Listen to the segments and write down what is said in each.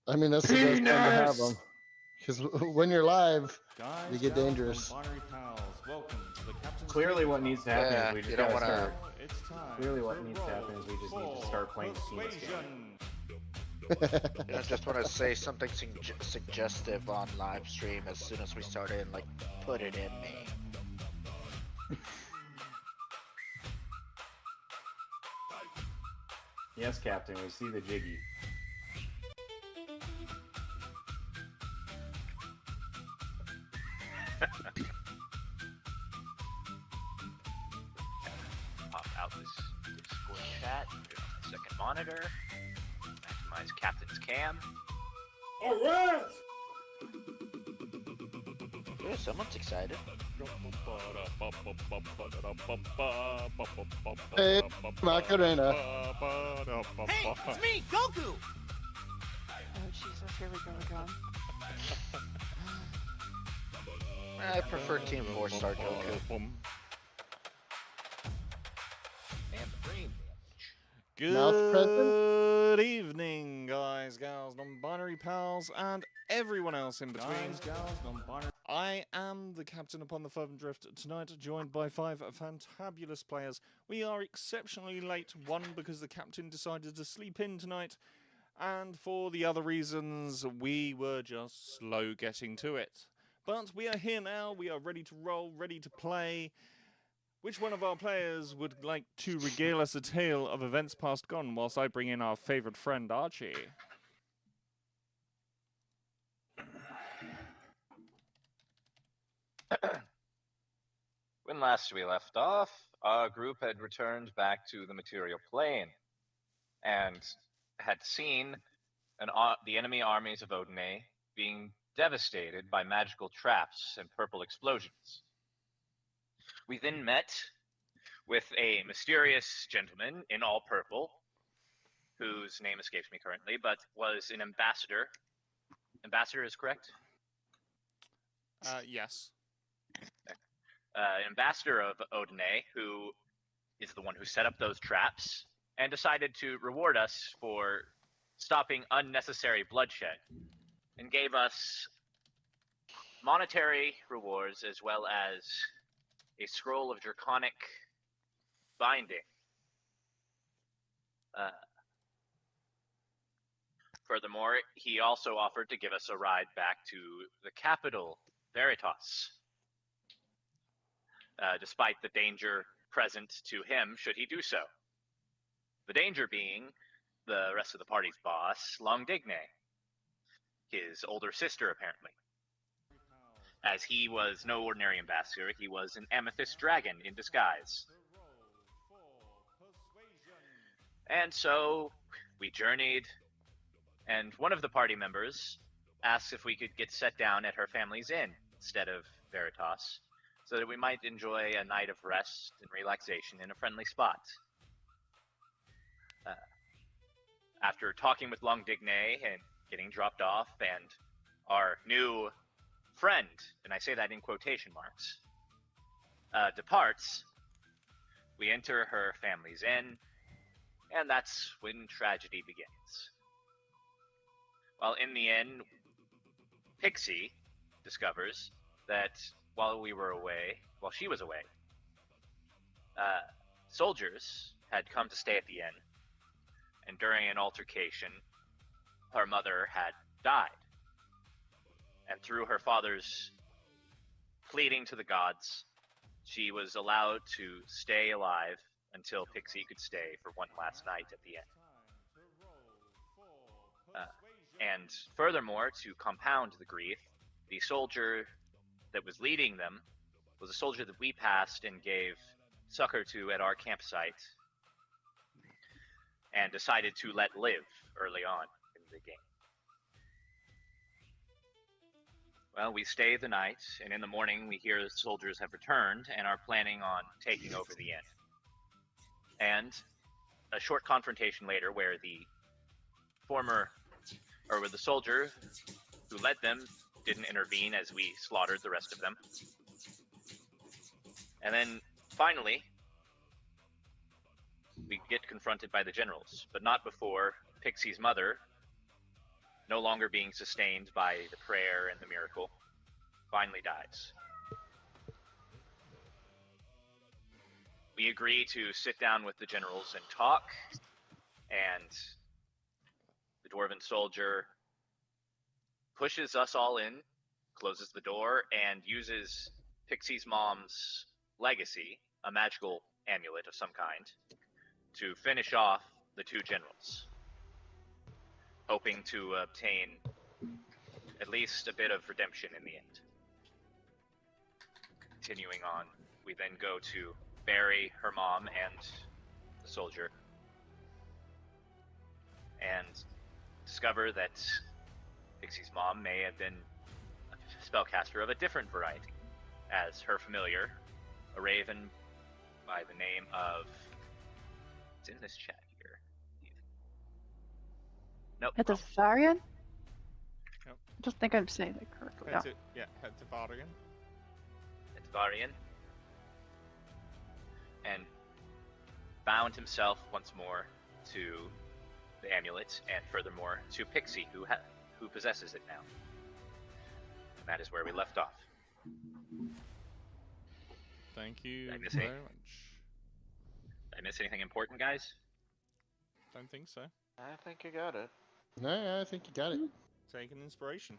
I mean, that's the best time to have them. Penis! Because when you're live, Guys, you get gals, dangerous. non-binary pals, welcome to the Captain's Clearly, Table what needs to Talk. happen Yeah, is we just you don't gotta wanna- start. It's time Clearly, what to needs to happen is we just need to roll start playing Team Scam. persuasion. I just want to say something suggestive on live stream as soon as we start in, like, put it in me. Yes, Captain, we see the jiggy. Pop out this Discord chat, put it on the second monitor, maximize Captain's cam. Alright! Yeah, someone's excited. Hey, Macarena. Hey, it's me, Goku! Oh Jesus, here we go again. I prefer Team 4-star Goku. And the brain Mouth present? Good evening, guys, gals, non-binary pals, and everyone else in between. Guys, gals, non-binary. I am the captain upon the Fervent Drift tonight, joined by 5 fantabulous players. We are exceptionally late, one because the captain decided to sleep in tonight, and for the other reasons, we were just slow getting to it. But we are here now, we are ready to roll, ready to play. Which one of our players would like to regale us a tale of events past gone whilst I bring in our favourite friend, Archie? When last we left off, our group had returned back to the material plane and had seen the enemy armies of Odine being devastated by magical traps and purple explosions. We then met with a mysterious gentleman in all purple, whose name escapes me currently, but was an ambassador. Ambassador is correct? Yes. Ambassador of Odine, who is the one who set up those traps, and decided to reward us for stopping unnecessary bloodshed, and gave us monetary rewards as well as a scroll of draconic binding. Furthermore, he also offered to give us a ride back to the capital, Veritas, despite the danger present to him should he do so. The danger being the rest of the party's boss, Longdigne, his older sister apparently. As he was no ordinary ambassador, he was an amethyst dragon in disguise. And so we journeyed, and one of the party members asked if we could get set down at her family's inn instead of Veritas, so that we might enjoy a night of rest and relaxation in a friendly spot. After talking with Longdigne and getting dropped off, and our new friend, and I say that in quotation marks, departs, we enter her family's inn, and that's when tragedy begins. While in the inn, Pixie discovers that while she was away, soldiers had come to stay at the inn, and during an altercation, her mother had died. And through her father's pleading to the gods, she was allowed to stay alive until Pixie could stay for one last night at the end. And furthermore, to compound the grief, the soldier that was leading them was a soldier that we passed and gave succor to at our campsite, and decided to let live early on in the game. Well, we stay the night, and in the morning we hear the soldiers have returned and are planning on taking over the inn. And a short confrontation later where the soldier who led them didn't intervene as we slaughtered the rest of them. And then finally, we get confronted by the generals, but not before Pixie's mother no longer being sustained by the prayer and the miracle, finally dies. We agree to sit down with the generals and talk, and the dwarven soldier pushes us all in, closes the door, and uses Pixie's mom's legacy, a magical amulet of some kind, to finish off the two generals, hoping to obtain at least a bit of redemption in the end. Continuing on, we then go to bury her mom and the soldier, and discover that Pixie's mom may have been a spellcaster of a different variety, as her familiar, a raven by the name of... It's in this chat here. Nope. At the Varian? Yep. I don't think I'm saying that correctly. Yeah. Hetavarian. Hetavarian. And bound himself once more to the amulet, and furthermore to Pixie, who possesses it now. And that is where we left off. Thank you Did I miss very any- much. Did I miss anything important, guys? Don't think so. I think you got it. No, I think you got it. Take an inspiration.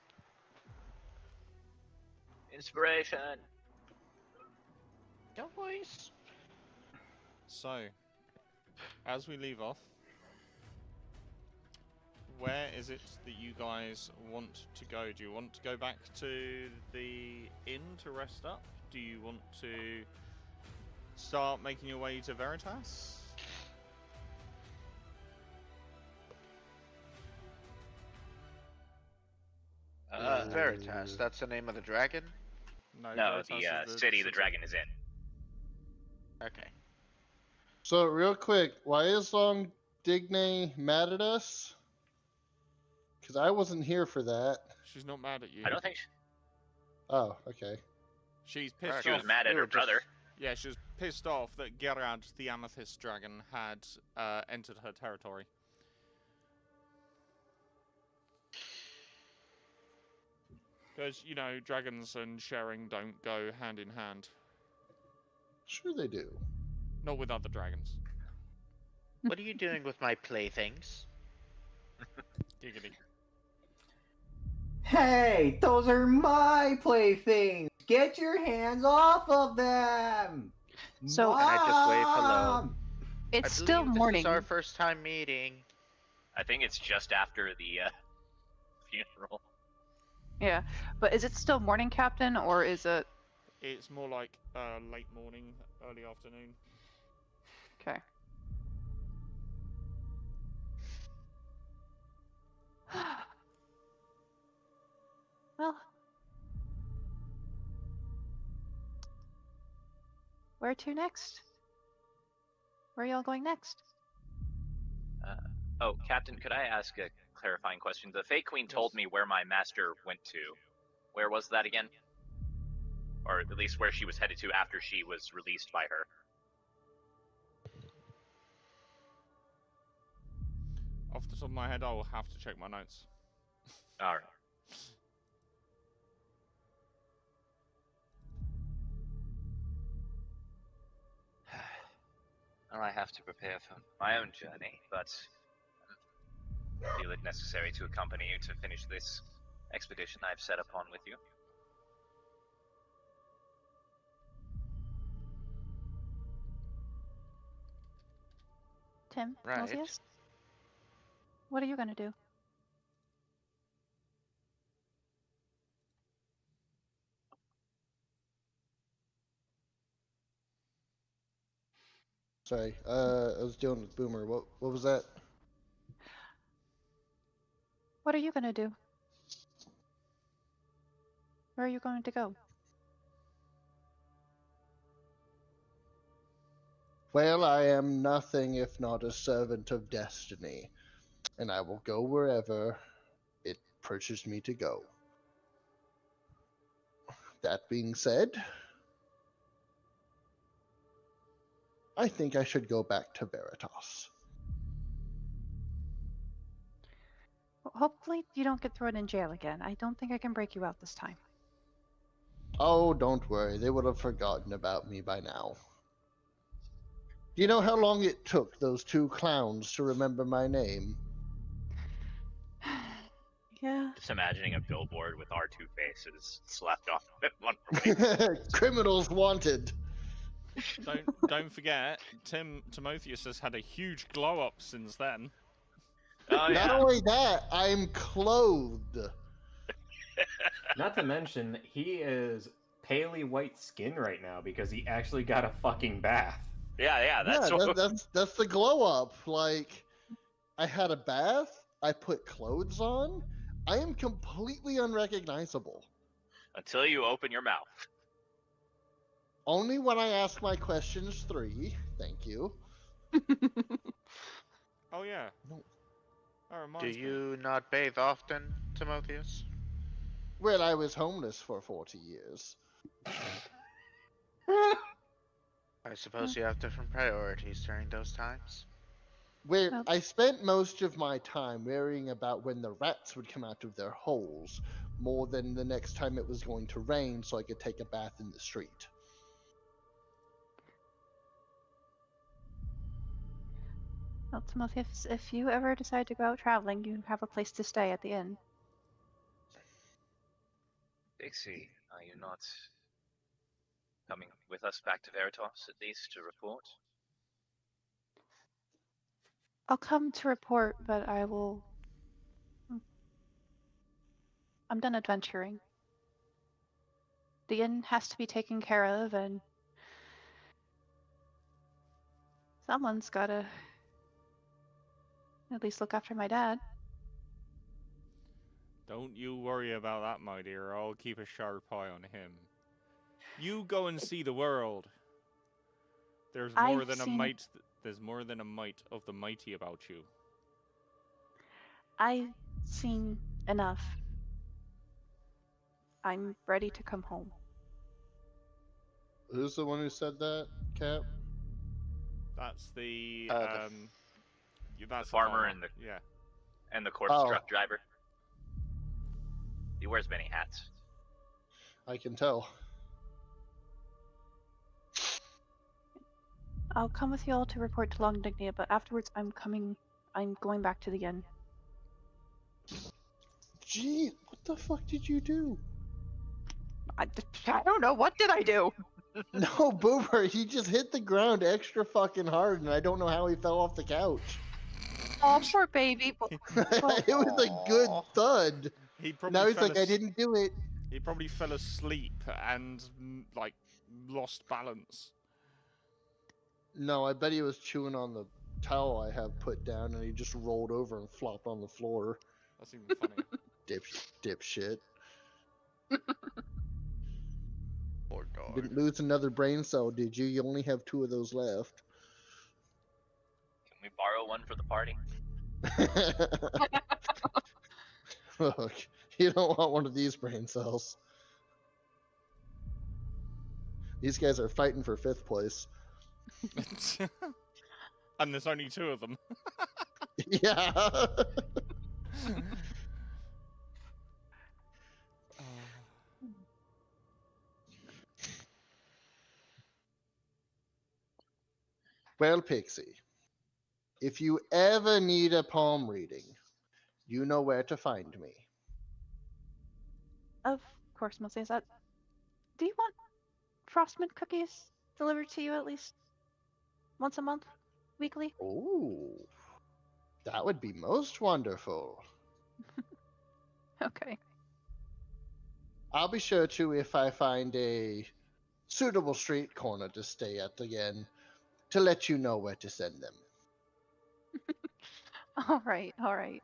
Inspiration! Go boys. So, as we leave off, where is it that you guys want to go? Do you want to go back to the inn to rest up? Do you want to start making your way to Veritas? Veritas, that's the name of the dragon? No, Veritas the is city the dragon is in. Okay. So real quick, why is Long Digne mad at us? Because I wasn't here for that. She's not mad at you. I don't think Oh, okay. She's pissed she off. was mad at We her were just- brother. Yeah, she was pissed off that Gerard, the Amethyst Dragon, had entered her territory. Because, you know, dragons and sharing don't go hand in hand. Sure they do. Not with other dragons. What are you doing with my playthings? Giggity. Hey, those are my playthings. Get your hands off of them. So- And I just wave hello. Mom! It's I still believe morning. This is our first time meeting. I think it's just after the funeral. Yeah, but is it still morning, Captain, or is it? It's more like late morning, early afternoon. Okay. Well, where to next? Where are y'all going next? Oh, Captain, could I ask a clarifying question? The Fey Queen told me where my master went to. Where was that again? Or at least where she was headed to after she was released by her. Off the top of my head, I will have to check my notes. Alright. Well, I have to prepare for my own journey, but I feel it necessary to accompany you to finish this expedition I've set upon with you. Tim? Right. Celsius? What are you gonna do? Sorry, I was dealing with Boomer. What was that? What are you gonna do? Where are you going to go? Well, I am nothing if not a servant of destiny, and I will go wherever it pushes me to go. That being said, I think I should go back to Veritas. hopefully you don't get thrown in jail again. I don't think I can break you out this time. Oh, don't worry. They would have forgotten about me by now. Do you know how long it took those two clowns to remember my name? Yeah. Just imagining a billboard with our two faces slapped off of it one way. Criminals wanted. Don't forget, Timotheus has had a huge glow up since then. Oh yeah. Not only that, I'm clothed. Not to mention, he is palely white skin right now because he actually got a fucking bath. Yeah, that's Yeah, what. that's the glow up. Like, I had a bath. I put clothes on. I am completely unrecognizable. Until you open your mouth. Only when I ask my questions 3. Thank you. Oh yeah. No. That Do reminds me. you not bathe often, Timotheus? Well, I was homeless for 40 years. I suppose you have different priorities during those times. Where Well- I spent most of my time worrying about when the rats would come out of their holes, more than the next time it was going to rain so I could take a bath in the street. Well, Timotheus, if you ever decide to go out traveling, you have a place to stay at the inn. Dixie, are you not coming with us back to Veritas at least to report? I'll come to report, but I will. I'm done adventuring. The inn has to be taken care of, and someone's gotta at least look after my dad. Don't you worry about that, my dear. I'll keep a sharp eye on him. You go and see the world. There's more I've than a seen- might. There's more than a might of the mighty about you. I've seen enough. I'm ready to come home. Who's the one who said that, Cap? That's the that's the farmer and the- yeah. And the corpse Oh. truck driver. He wears many hats. I can tell. I'll come with you all to report to Longdignia, but afterwards I'm going back to the inn. Gee, what the fuck did you do? I don't know, what did I do? No, Boomer, he just hit the ground extra fucking hard, and I don't know how he fell off the couch. Oh, poor baby. It was a good thud. He probably Now he's fell like, I didn't do it. He probably fell asleep and like lost balance. No, I bet he was chewing on the towel I have put down, and he just rolled over and flopped on the floor. That's even funnier. Dipshit. Poor dog. Didn't lose another brain cell, did you? You only have 2 of those left. Can we borrow one for the party? Look, you don't want one of these brain cells. These guys are fighting for 5th place. And there's only 2 of them. Yeah. Well, Pixie, if you ever need a palm reading, you know where to find me. Of course, Moses. Do you want frostman cookies delivered to you at least once a month? Weekly? Oh, that would be most wonderful. Okay. I'll be sure to if I find a suitable street corner to stay at again, to let you know where to send them. Alright, alright.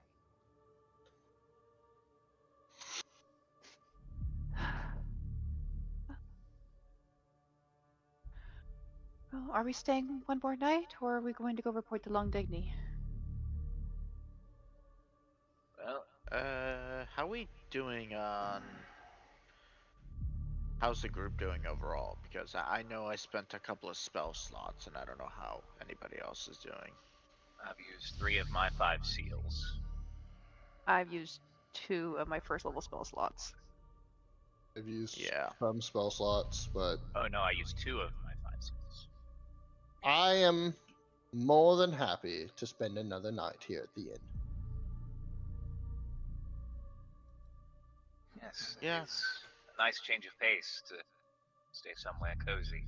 Well, are we staying one more night, or are we going to go report to Longdigny? Well, How we doing on... How's the group doing overall? Because I know I spent a couple of spell slots, and I don't know how anybody else is doing. I've used 3 of my 5 seals. I've used 2 of my first level spell slots. I've used Yeah. some spell slots, but Oh no, I used 2 of my 5 slots. I am more than happy to spend another night here at the inn. Yes. Yeah. It's a nice change of pace to stay somewhere cozy.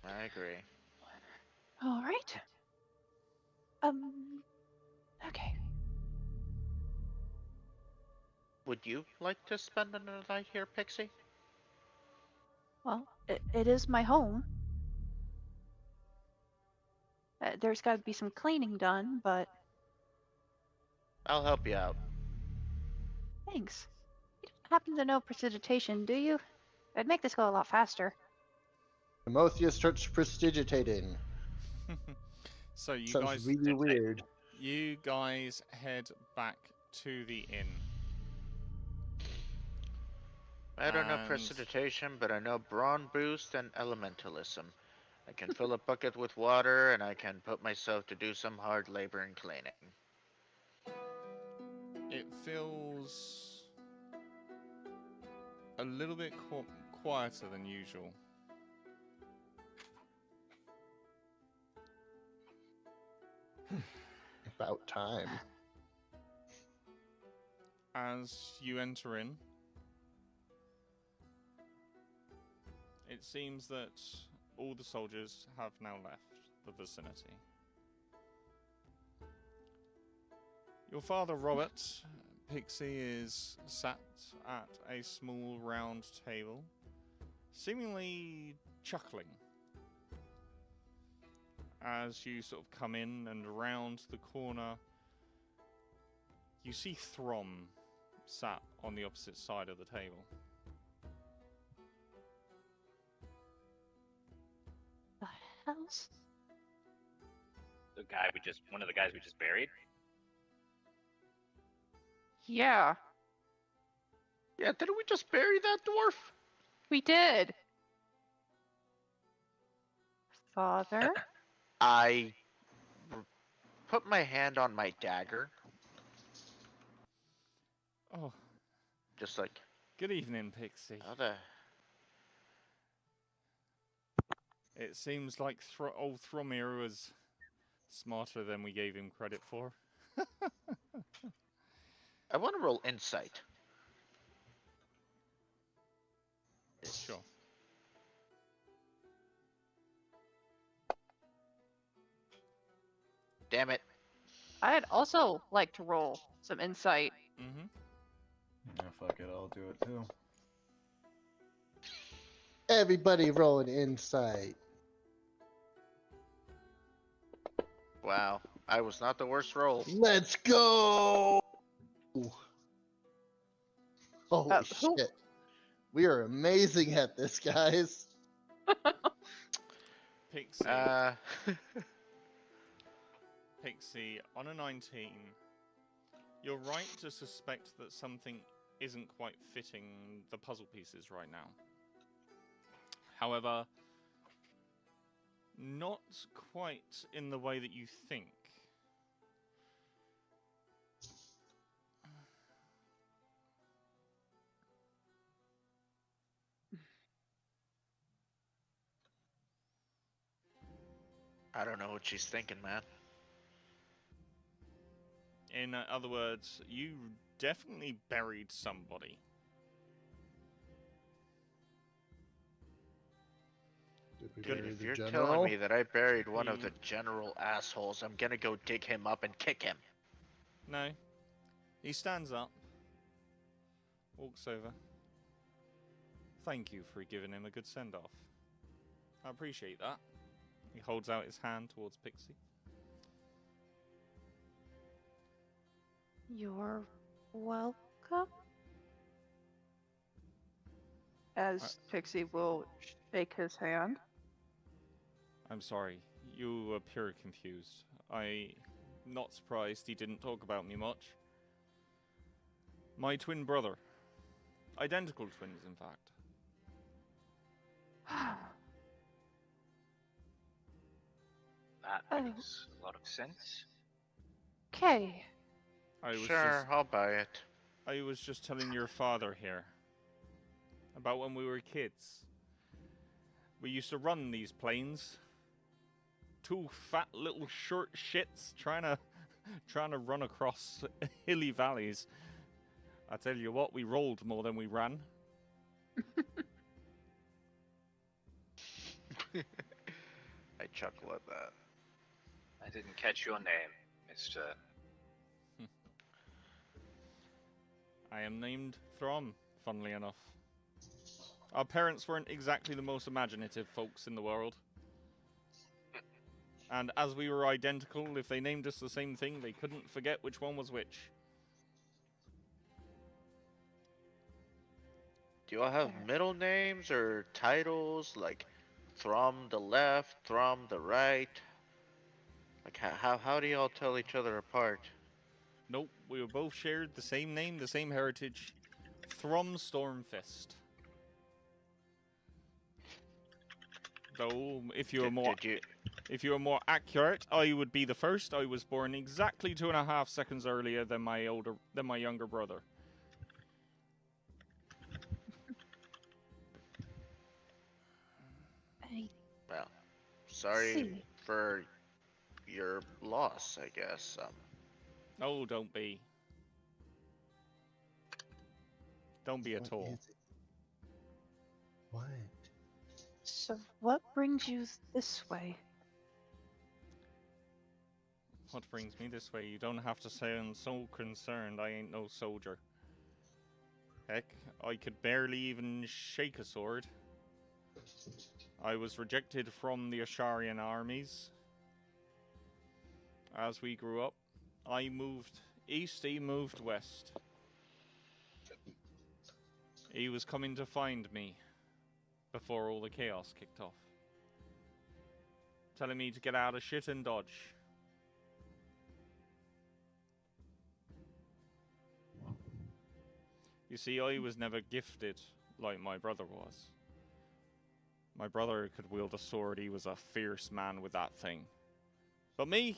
I agree. All right. Okay. Would you like to spend another night here, Pixie? Well, it is my home. There's got to be some cleaning done, but I'll help you out. thanks. You don't happen to know prestidigitation, do you? It'd make this go a lot faster. Timotheus starts prestigitating. So you Sounds guys, really weird. you guys head back to the inn. I don't know And- precipitation, but I know brawn boost and elementalism. I can fill a bucket with water, and I can put myself to do some hard labor and cleaning. It feels a little bit quieter than usual. About time. As you enter in, it seems that all the soldiers have now left the vicinity. Your father, Robert, Pixie, is sat at a small round table, seemingly chuckling. As you sort of come in and around the corner, you see Throm sat on the opposite side of the table. The hell's? One of the guys we just buried. Yeah, Yeah, didn't we just bury that dwarf? we did. Father? I put my hand on my dagger, Oh, just like, good evening, Pixie. how the... It seems like old Thromir was smarter than we gave him credit for. I want to roll insight. Sure. Damn it. I'd also like to roll some insight. Mm-hmm. Yeah, fuck it, I'll do it too. Everybody roll an insight. Wow, I was not the worst roll. Let's go! Holy Who- shit. We are amazing at this, guys. Pixie. Pixie, on a 19, you're right to suspect that something isn't quite fitting the puzzle pieces right now. However, not quite in the way that you think. I don't know what she's thinking, man. In other words, you definitely buried somebody. Did we Good, bury if the you're general? telling me that I buried one of He- the general assholes, I'm gonna go dig him up and kick him. No. He stands up, walks over. Thank you for giving him a good send-off. I appreciate that. He holds out his hand towards Pixie. You're welcome. As Pixie will shake his hand. I'm sorry, you appear confused. I'm not surprised he didn't talk about me much. My twin brother. Identical twins, in fact. That Oh. makes a lot of sense. Okay. Sure, I'll buy it. I was just telling your father here about when we were kids. We used to run these planes. Two fat little short shits trying to run across hilly valleys. I tell you what, we rolled more than we ran. I chuckle at that. I didn't catch your name, Mr. I am named Throm, funnily enough. Our parents weren't exactly the most imaginative folks in the world. And as we were identical, if they named us the same thing, they couldn't forget which one was which. Do you all have middle names or titles like Throm the left, Throm the right? Like how do y'all tell each other apart? Nope, we were both shared the same name, the same heritage. Throm Stormfist. Though, if you were more accurate, I would be the first. I was born exactly 2.5 seconds earlier than my younger brother. Well, sorry for your loss, I guess. Oh, don't be. Don't be at all. What? So, what brings you this way? What brings me this way? You don't have to sound so concerned. I ain't no soldier. Heck, I could barely even shake a sword. I was rejected from the Asharian armies. As we grew up, I moved east, he moved west. He was coming to find me before all the chaos kicked off. Telling me to get out of shit and dodge. You see, I was never gifted like my brother was. My brother could wield a sword, he was a fierce man with that thing. But me?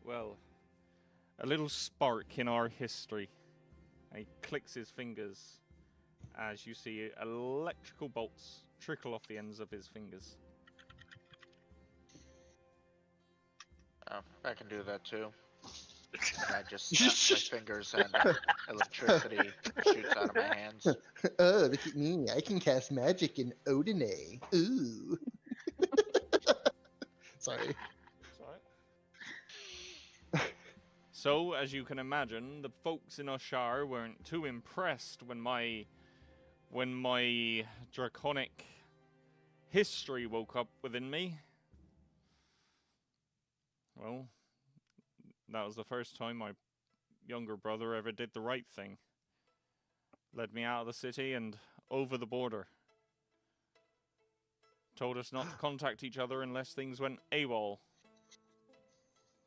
Well, a little spark in our history. And he clicks his fingers as you see electrical bolts trickle off the ends of his fingers. Oh, I can do that too. And I just snap my fingers and electricity shoots out of my hands. Oh, look at me. I can cast magic in Odine. Ooh. Sorry. So, as you can imagine, the folks in Oshar weren't too impressed when my draconic history woke up within me. Well, that was the first time my younger brother ever did the right thing. Led me out of the city and over the border. Told us not to contact each other unless things went AWOL.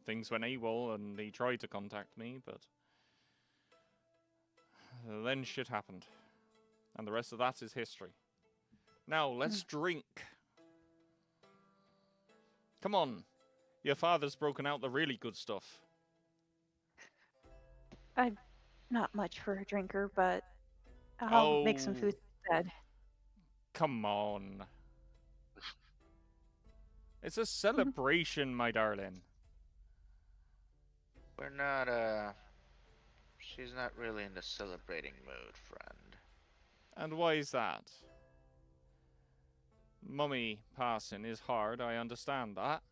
Things went AWOL and he tried to contact me, but then shit happened. And the rest of that is history. Now, let's drink. Come on. Your father's broken out the really good stuff. I'm not much for a drinker, but I'll make some food instead. Come on. It's a celebration, my darling. We're not, she's not really in the celebrating mood, friend. And why is that? Mummy passing is hard, I understand that.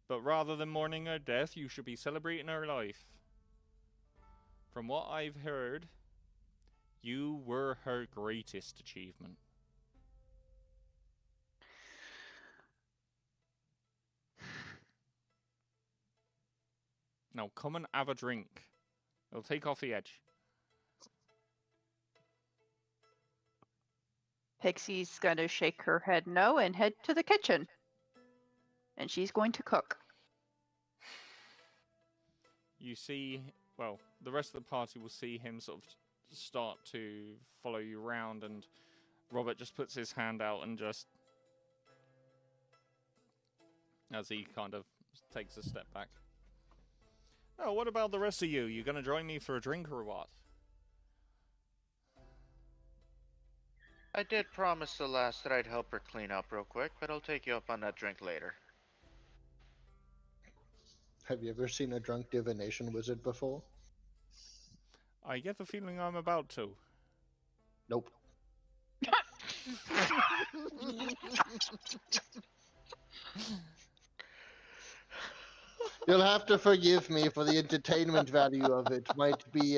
But rather than mourning her death, you should be celebrating her life. From what I've heard, you were her greatest achievement. Now come and have a drink. It'll take off the edge. Pixie's going to shake her head no and head to the kitchen. And she's going to cook. You see, well, the rest of the party will see him sort of start to follow you around, and Robert just puts his hand out and just, as he kind of takes a step back. Oh, what about the rest of you? You gonna join me for a drink or what? I did promise the last that I'd help her clean up real quick, but I'll take you up on that drink later. Have you ever seen a drunk divination wizard before? I get the feeling I'm about to. Nope. You'll have to forgive me for the entertainment value of it. Might be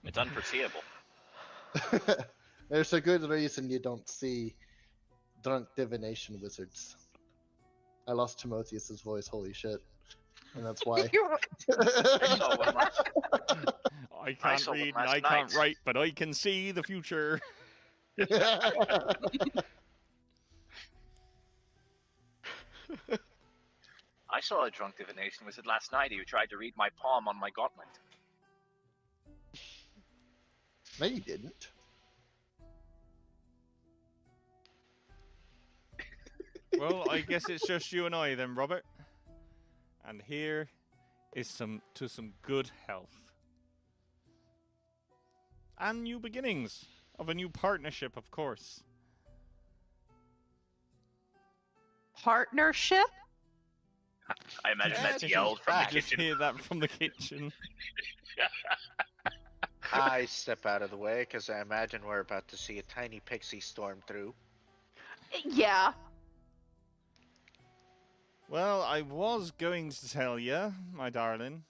It's unforeseeable. There's a good reason you don't see drunk divination wizards. I lost Timotheus's voice, holy shit. And that's why. I saw one last. I can't saw one read and last I can't night. write, but I can see the future. I saw a drunk divination wizard last night who tried to read my palm on my gauntlet. No, you didn't. Well, I guess it's just you and I then, Robert. And here is some good health. And new beginnings of a new partnership, of course. Partnership? I imagine that's That's yelled from the fact. Just kitchen. hear that from the kitchen. I step out of the way because I imagine we're about to see a tiny pixie storm through. Yeah. Well, I was going to tell you, my darling.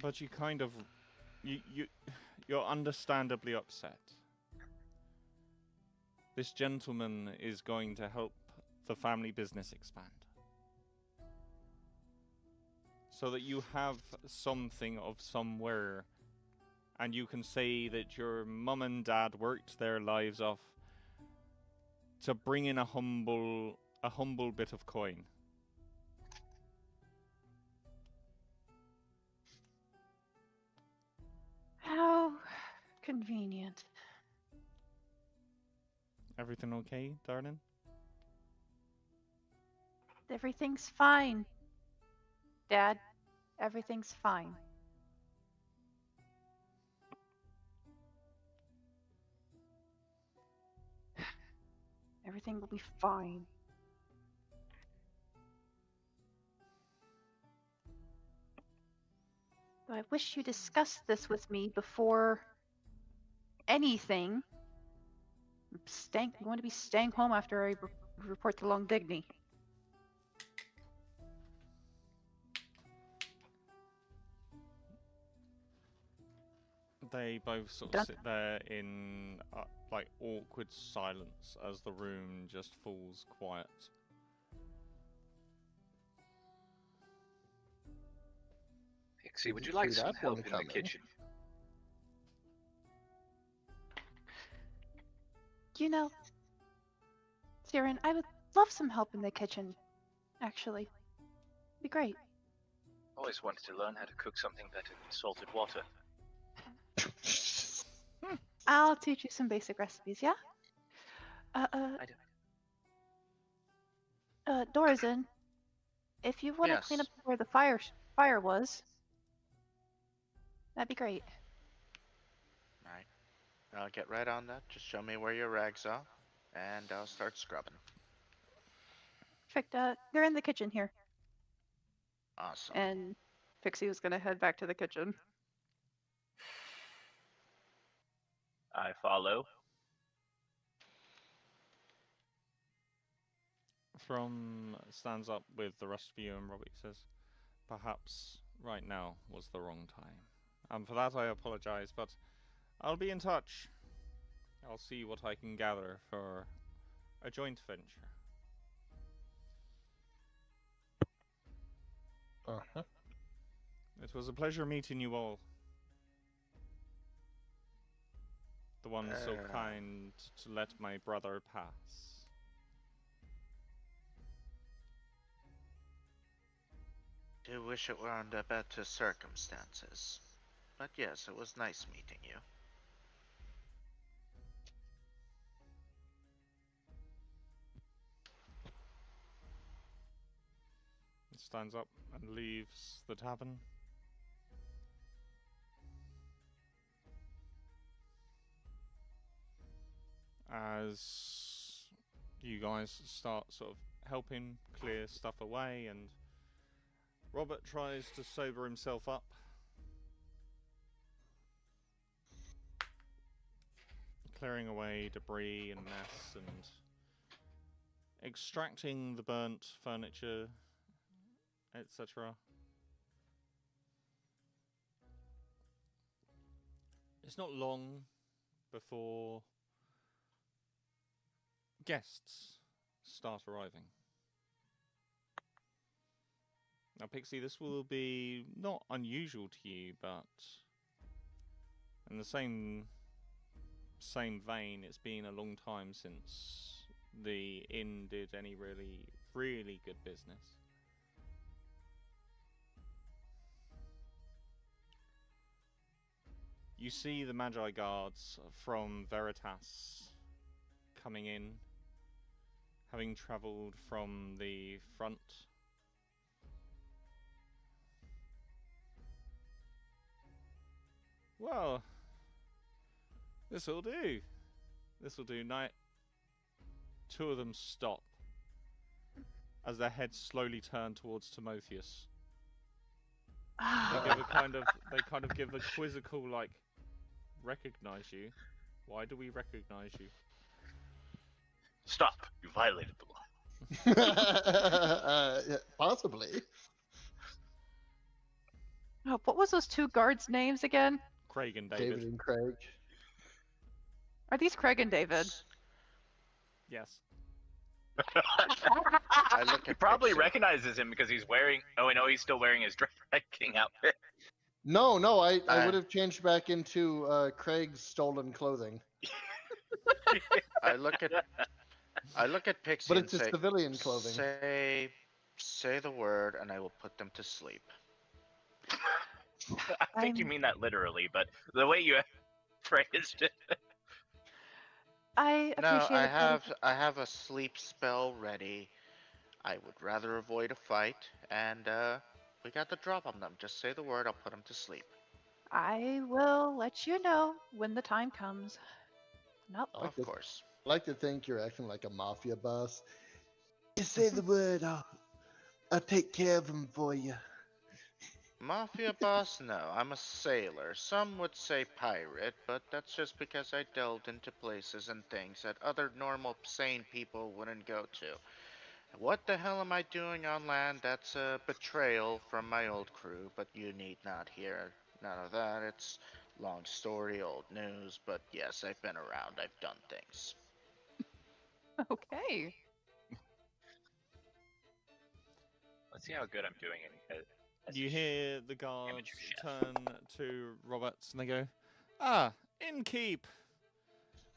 But you kind of... You're understandably upset. This gentleman is going to help the family business expand. So that you have something of somewhere, and you can say that your mum and dad worked their lives off to bring in a humble bit of coin. How convenient. Everything okay, darling? Everything's fine. Dad, everything's fine. Everything will be fine. I wish you discussed this with me before anything. I'm going to be staying home after I report to Long Digny. They both sort of sit there in like awkward silence as the room just falls quiet. Pixie, would you Didn't like see some that help one in the coming. kitchen? You know, Siren, I would love some help in the kitchen, actually. Be great. Always wanted to learn how to cook something better than salted water. I'll teach you some basic recipes, yeah? I don't. Dorazin, if you want to clean up Yes. where the fire was, that'd be great. Right. I'll get right on that. Just show me where your rags are, and I'll start scrubbing. Perfect. They're in the kitchen here. Awesome. And Pixie was gonna head back to the kitchen. I follow. From stands up with the rest of you and Robbie says, perhaps right now was the wrong time. And for that I apologize, but I'll be in touch. I'll see what I can gather for a joint venture. Uh-huh. It was a pleasure meeting you all. The one so kind to let my brother pass. Do wish it were under better circumstances. But yes, it was nice meeting you. stands up and leaves the tavern. As you guys start sort of helping clear stuff away, and Robert tries to sober himself up. Clearing away debris and mess and extracting the burnt furniture, etc. It's not long before guests start arriving. Now, Pixie, this will be not unusual to you, but in the same vein, it's been a long time since the inn did any really good business. You see the Magi guards from Veritas coming in, having travelled from the front. Well, this'll do. This'll do. Night. Two of them stop as their heads slowly turn towards Timotheus. They kind of give a quizzical, like, recognize you. Why do we recognize you? Stop! You violated the law. Possibly. Oh, what was those two guards' names again? Craig and David. David and Craig. Are these Craig and David? Yes. I look He at probably Pixie. recognizes him because he's wearing. Oh, no, he's still wearing his Dread King outfit. No, I would have changed back into Craig's stolen clothing. I look at Pixie But and it's his say, civilian clothing. Say the word, and I will put them to sleep. I think you mean that literally, but the way you phrased it. I No, appreciate I have a sleep spell ready. I would rather avoid a fight, and we got the drop on them. Just say the word, I'll put them to sleep. I will let you know when the time comes. Nope. Of course. I like to think you're acting like a mafia boss. Just say the word, I'll take care of him for you. Mafia boss? No, I'm a sailor. Some would say pirate, but that's just because I delved into places and things that other normal, sane people wouldn't go to. What the hell am I doing on land? That's a betrayal from my old crew, but you need not hear none of that. It's long story, old news, but yes, I've been around. I've done things. Okay. Let's see how good I'm doing. You hear the guards amateur chef. turn to Roberts and they go, "Ah, innkeep.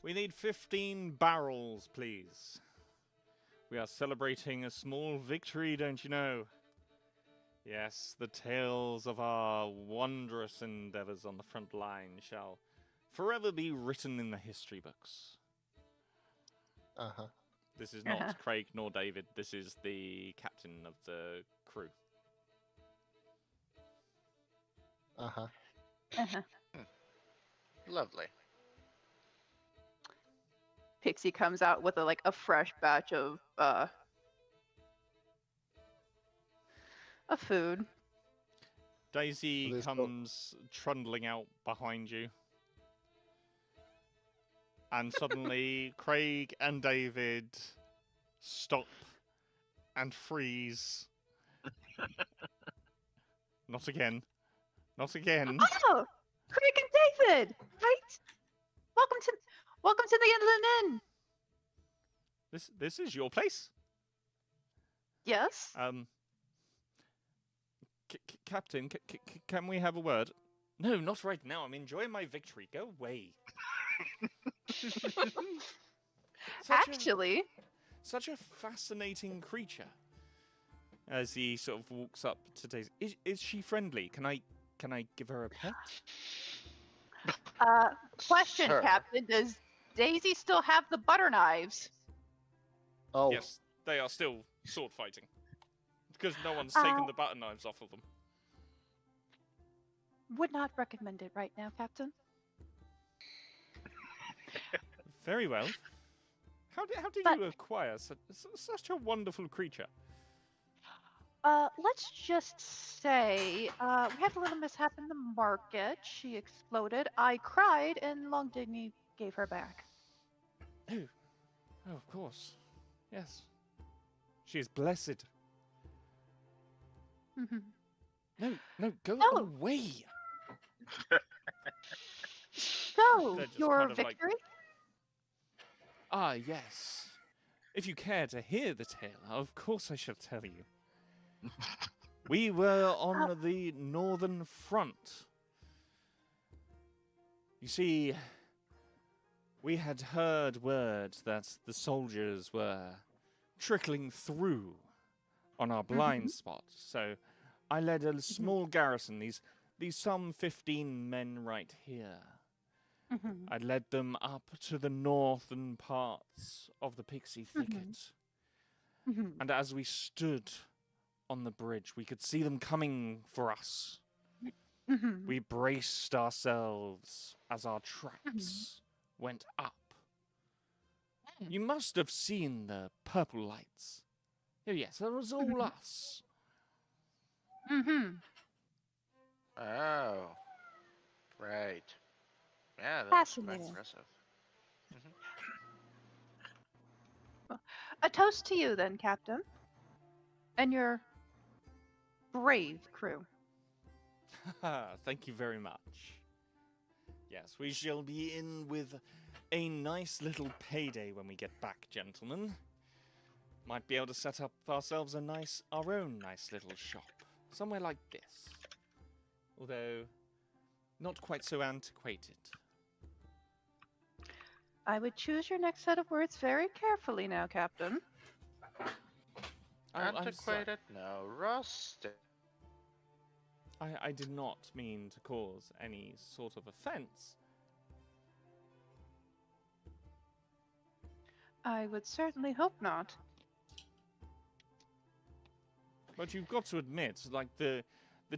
We need 15 barrels, please. We are celebrating a small victory, don't you know? Yes, the tales of our wondrous endeavors on the front line shall forever be written in the history books." Uh-huh. This is not Craig nor David. This is the captain of the crew. Uh-huh. Uh-huh. Lovely. Pixie comes out with a fresh batch of food. Daisy There's no- comes trundling out behind you. And suddenly, Craig and David stop and freeze. Not again. Not again. Oh, Craig and David, right? Welcome to the Inland Inn. This is your place? Yes. Captain, can we have a word? No, not right now. I'm enjoying my victory. Go away. Actually, Such a fascinating creature. As he sort of walks up to Daisy. Is she friendly? Can I give her a pet? question, Sure. Captain, does Daisy still have the butter knives? Oh, Yes, they are still sword fighting. Because no one's Uh, taken the butter knives off of them. Would not recommend it right now, Captain. Very well. How did But- you acquire such a wonderful creature? Let's just say, we had a little mishap in the market. She exploded. I cried, and Long Dignity gave her back. Oh, of course. Yes. She is blessed. Mhm. No, go No. away. So, They're just your kind of like- victory? Ah, yes. If you care to hear the tale, of course I shall tell you. We were on the northern front. You see, we had heard word that the soldiers were trickling through on our blind spot, so I led a small garrison, these some 15 men right here. Mhm. I led them up to the northern parts of the Pixie Thicket. Mhm. And as we stood on the bridge, we could see them coming for us. Mhm. We braced ourselves as our traps went up. You must have seen the purple lights. Oh, yes, that was all us. Mhm. Oh. Right. Yeah, that's quite Fascinating. impressive. A toast to you, then, Captain, and your brave crew. Thank you very much. Yes, we shall be in with a nice little payday when we get back, gentlemen. Might be able to set up ourselves our own nice little shop. Somewhere like this. Although, not quite so antiquated. I would choose your next set of words very carefully now, Captain. I'm sorry. Antiquated? No, rustic. I did not mean to cause any sort of offence. I would certainly hope not. But you've got to admit, like the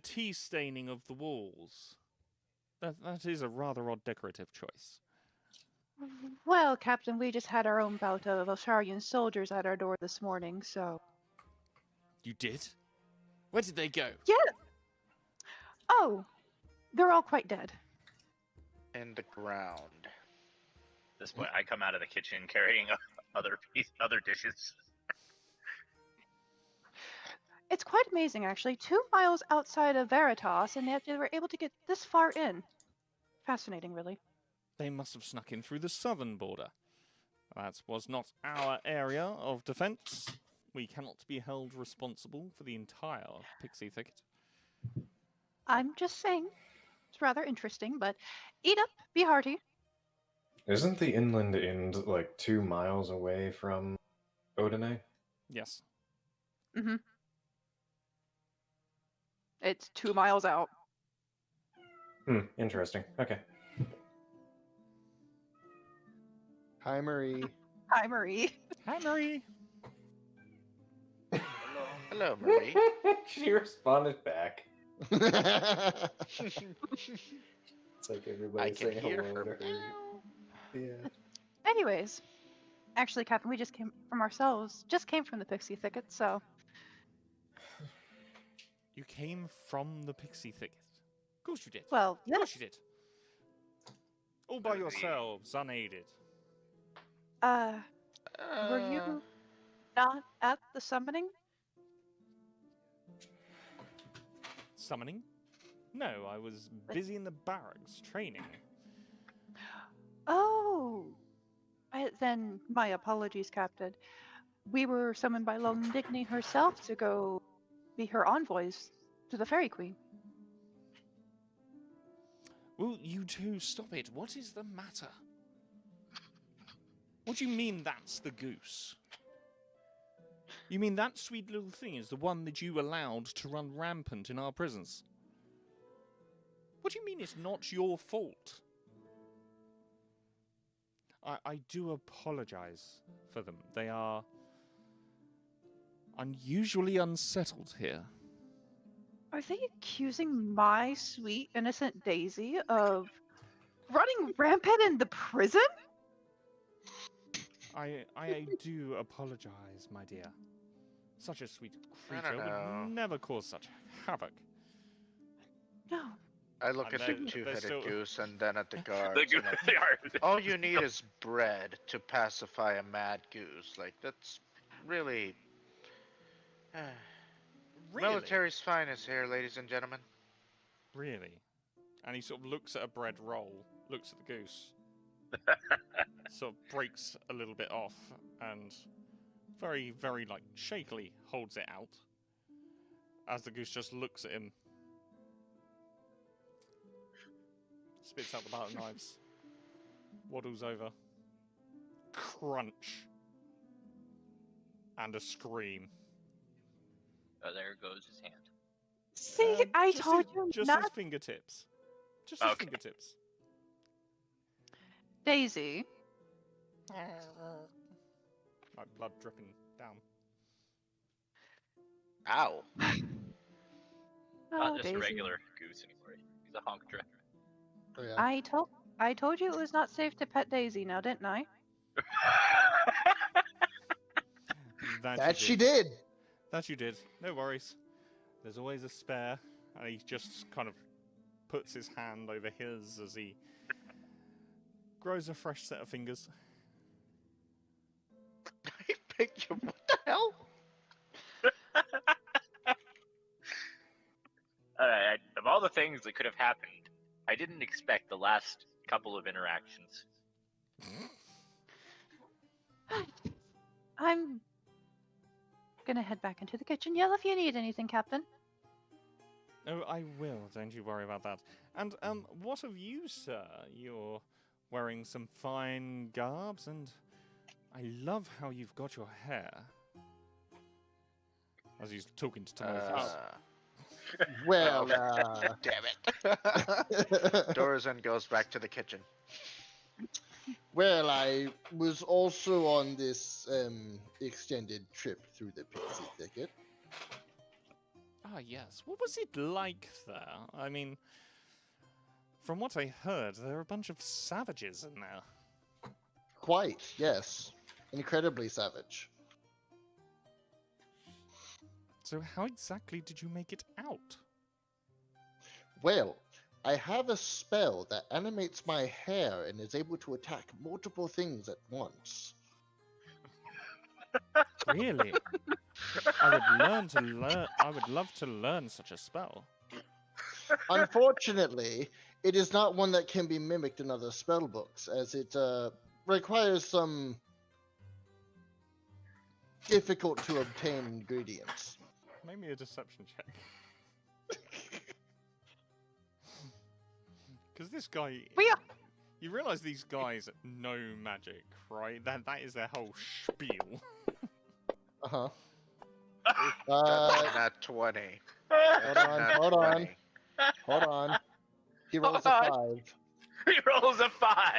tea staining of the walls, that is a rather odd decorative choice. Well, Captain, we just had our own bout of Osharian soldiers at our door this morning, so... You did? Where did they go? Yeah! Oh! They're all quite dead. In the ground. At this point, I come out of the kitchen carrying other dishes. It's quite amazing, actually. 2 miles outside of Veritas, and yet they were able to get this far in. Fascinating, really. They must have snuck in through the southern border. That was not our area of defence. We cannot be held responsible for the entire Pixie Thicket. I'm just saying. It's rather interesting, but eat up, be hearty. Isn't the inland end like 2 miles away from Odine? Yes. Mm-hmm. It's 2 miles out. Interesting. Okay. Hi, Marie. Hi, Marie. Hi, Marie. Hello, Marie. She responded back. That's It's like everybody I can saying hear hello her. to her. Yeah. Anyways, actually, Captain, we just came from the Pixie Thicket, so... You came from the Pixie Thicket. Of course you did. Well, Of yeah. course you did. All by yourselves, unaided. Were you not at the summoning? Summoning? No, I was busy in the barracks, training. Oh! Then my apologies, Captain. We were summoned by Long Dignity herself to go be her envoys to the Fairy Queen. Will you two stop it? What is the matter? What do you mean that's the goose? You mean that sweet little thing is the one that you allowed to run rampant in our prisons? What do you mean it's not your fault? I do apologize for them. They are... unusually unsettled here. Are they accusing my sweet innocent Daisy of running rampant in the prison? I do apologize, my dear. Such a sweet I don't creature know. would never cause such havoc. No. I look And at the they're two-headed still- goose and then at the guards. The and like, guard. all you need is bread to pacify a mad goose. Like, that's really... Really? Military's finest here, ladies and gentlemen. Really? And he sort of looks at a bread roll, looks at the goose, sort of breaks a little bit off, and very, very, like, shakily holds it out, as the goose just looks at him, spits out the butter knives, waddles over, crunch, and a scream. Oh, there goes his hand. See, I Just told his, you just not. his fingertips. Just his Okay. fingertips. Daisy. Like blood dripping down. Ow. Not Oh, just Daisy. a regular goose anymore. He's a honk driver. Oh, yeah. I told you it was not safe to pet Daisy now, didn't I? That she did. That you did. No worries. There's always a spare. And he just kind of puts his hand over his as he grows a fresh set of fingers. I picked you. What the hell? Alright, of all the things that could have happened, I didn't expect the last couple of interactions. I'm gonna head back into the kitchen. Yell if you need anything, Captain. Oh, I will. Don't you worry about that. And, what of you, sir? You're wearing some fine garbs, and I love how you've got your hair. As he's talking to Timotheus. Well, Damn it. Dorazan goes back to the kitchen. well, I was also on this extended trip through the Pixie Thicket. Ah, yes. What was it like there? I mean, from what I heard, there are a bunch of savages in there. Quite, yes. Incredibly savage. So how exactly did you make it out? Well, I have a spell that animates my hair and is able to attack multiple things at once. Really? I would love to learn such a spell. Unfortunately, it is not one that can be mimicked in other spell books, as it requires some difficult to obtain ingredients. Make me a deception check. Because this guy... You realise these guys know magic, right? That is their whole spiel. Uh-huh. Not 20. Hold on. He rolls a 5. He rolls a 5!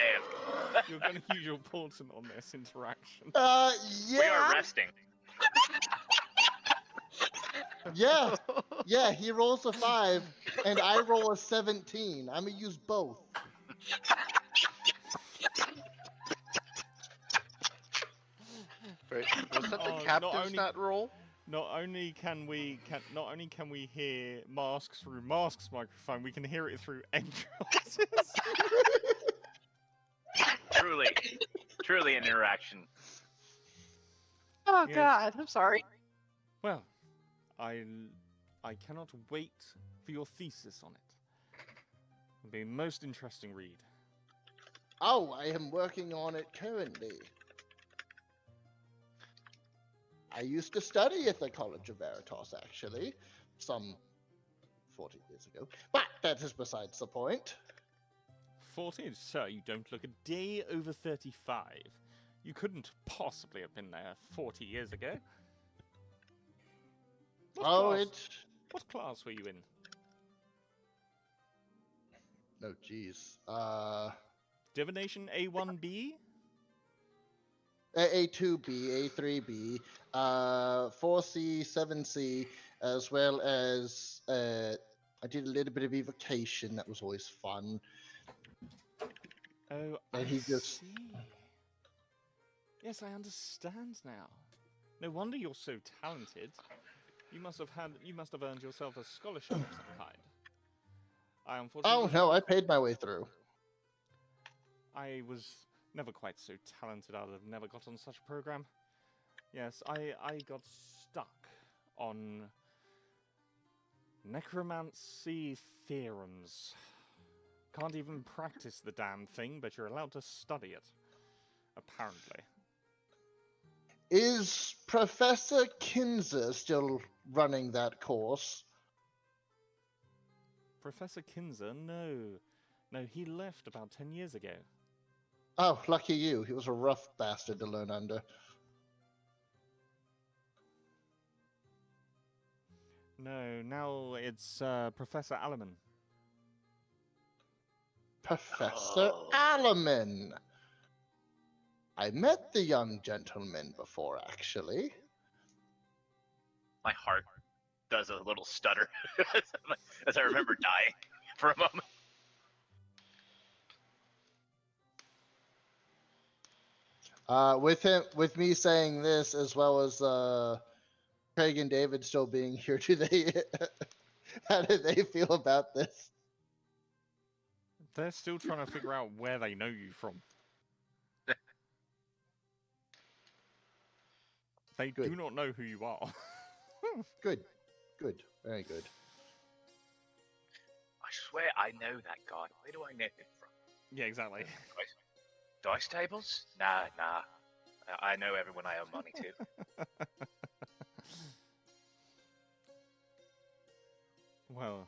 You're going to use your portent on this interaction. Yeah. We are resting. Yeah, he rolls a 5, and I roll a 17. I'm gonna use both. Wait, was that the Oh, captain's not roll? Not only can we hear Masks through Mask's microphone, we can hear it through Entral's. Truly an interaction. Oh Yes. God, I'm sorry. Well, I cannot wait for your thesis on it. It'll be a most interesting read. Oh, I am working on it currently. I used to study at the College of Veritas, actually, some 40 years ago. But that is besides the point. 40? Sir, you don't look a day over 35. You couldn't possibly have been there 40 years ago. What class were you in? No, jeez. Divination A1B? A2B, A3B, 4C, 7C, as well as I did a little bit of evocation. That was always fun. Oh, And I he just see. Yes, I understand now. No wonder you're so talented. You must have earned yourself a scholarship of some kind. I unfortunately oh wasn't no, I quite- paid my way through. I was never quite so talented. I'd have never got on such a program. Yes, I got stuck on necromancy theorems. Can't even practice the damn thing, but you're allowed to study it. Apparently. Is Professor Kinzer still running that course? Professor Kinzer? No. No, he left about 10 years ago. Oh, lucky you. He was a rough bastard to learn under. No, now it's Professor Alleman. Professor Alleman. I met the young gentleman before, actually. My heart does a little stutter as I remember dying for a moment. With me saying this, as well as Craig and David still being here, how do they feel about this? They're still trying to figure out where they know you from. They do not know who you are. Good. Very good. I swear I know that guy. Where do I know him from? Yeah, exactly. Dice tables? Nah. I know everyone I owe money to. Well,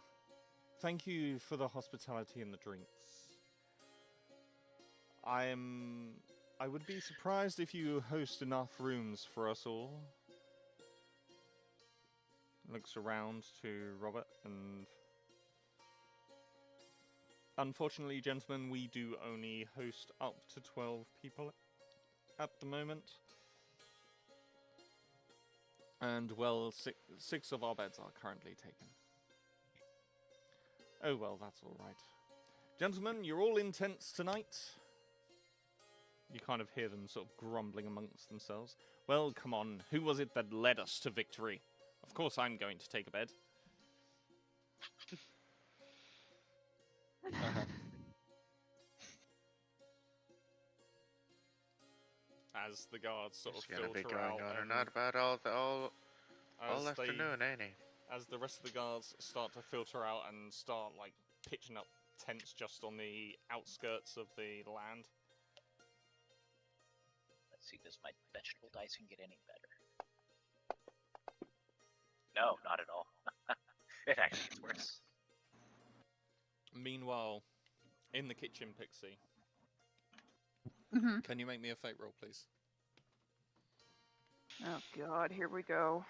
thank you for the hospitality and the drinks. I would be surprised if you host enough rooms for us all. Looks around to Robert and... Unfortunately, gentlemen, we do only host up to 12 people at the moment. And, well, six of our beds are currently taken. Oh, well, that's all right. Gentlemen, you're all intense tonight. You kind of hear them sort of grumbling amongst themselves. Well, come on, who was it that led us to victory? Of course I'm going to take a bed. As the guards sort of He's gonna be filter going out on and and on about all as afternoon, ain't he? As the rest of the guards start to filter out and start like pitching up tents just on the outskirts of the land. Let's see, does my vegetable dicing get any better? No, not at all. It actually gets worse. Meanwhile, in the kitchen, Pixie, can you make me a fate roll, please? Oh god, here we go.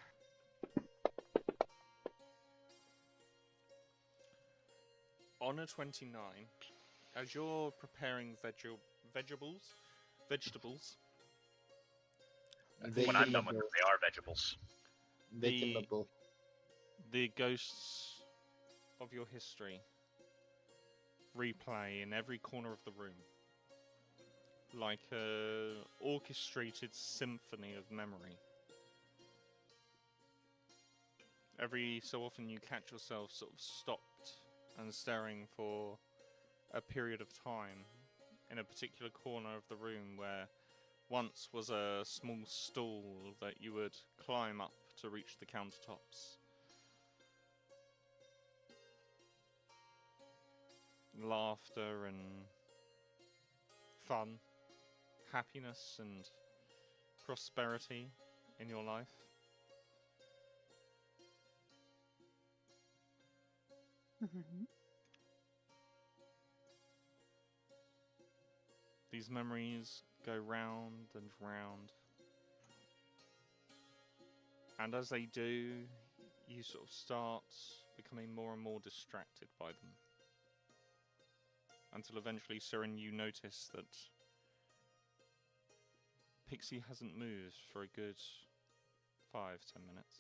On a 29, as you're preparing vegetables, When I'm done with them, they are vegetables. the ghosts of your history replay in every corner of the room, like a orchestrated symphony of memory. Every so often you catch yourself sort of stopped and staring for a period of time in a particular corner of the room where once was a small stool that you would climb up to reach the countertops. Laughter and fun, happiness and prosperity in your life. These memories go round and round. And as they do, you sort of start becoming more and more distracted by them. Until eventually, Siren, you notice that Pixie hasn't moved for a good 5-10 minutes.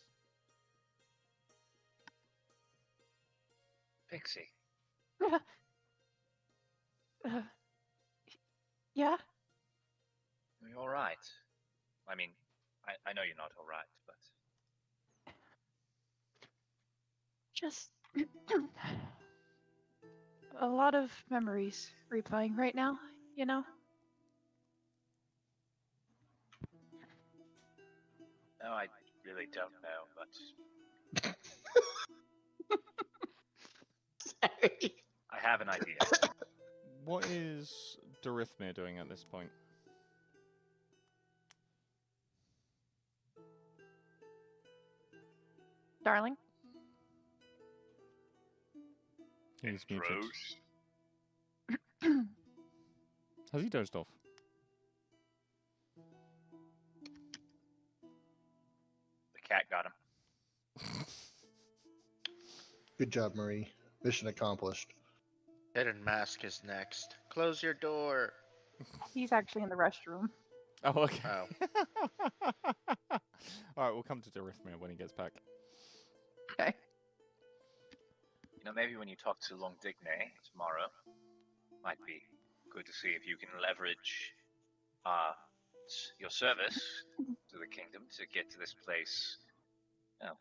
Pixie, Yeah? are you alright? I mean, I know you're not alright, but Just a lot of memories replaying right now, you know? no, I really don't know, but I have an idea. What is Dorithmir doing at this point? Darling? He's muted. Intros. Has he dozed off? The cat got him. Good job, Marie. Mission accomplished. Hidden mask is next. Close your door. He's actually in the restroom. Oh, okay. Oh. Alright, we'll come to Dorithmir when he gets back. Okay. You know, maybe when you talk to Longdigne tomorrow, might be good to see if you can leverage your service to the kingdom to get to this place, you know,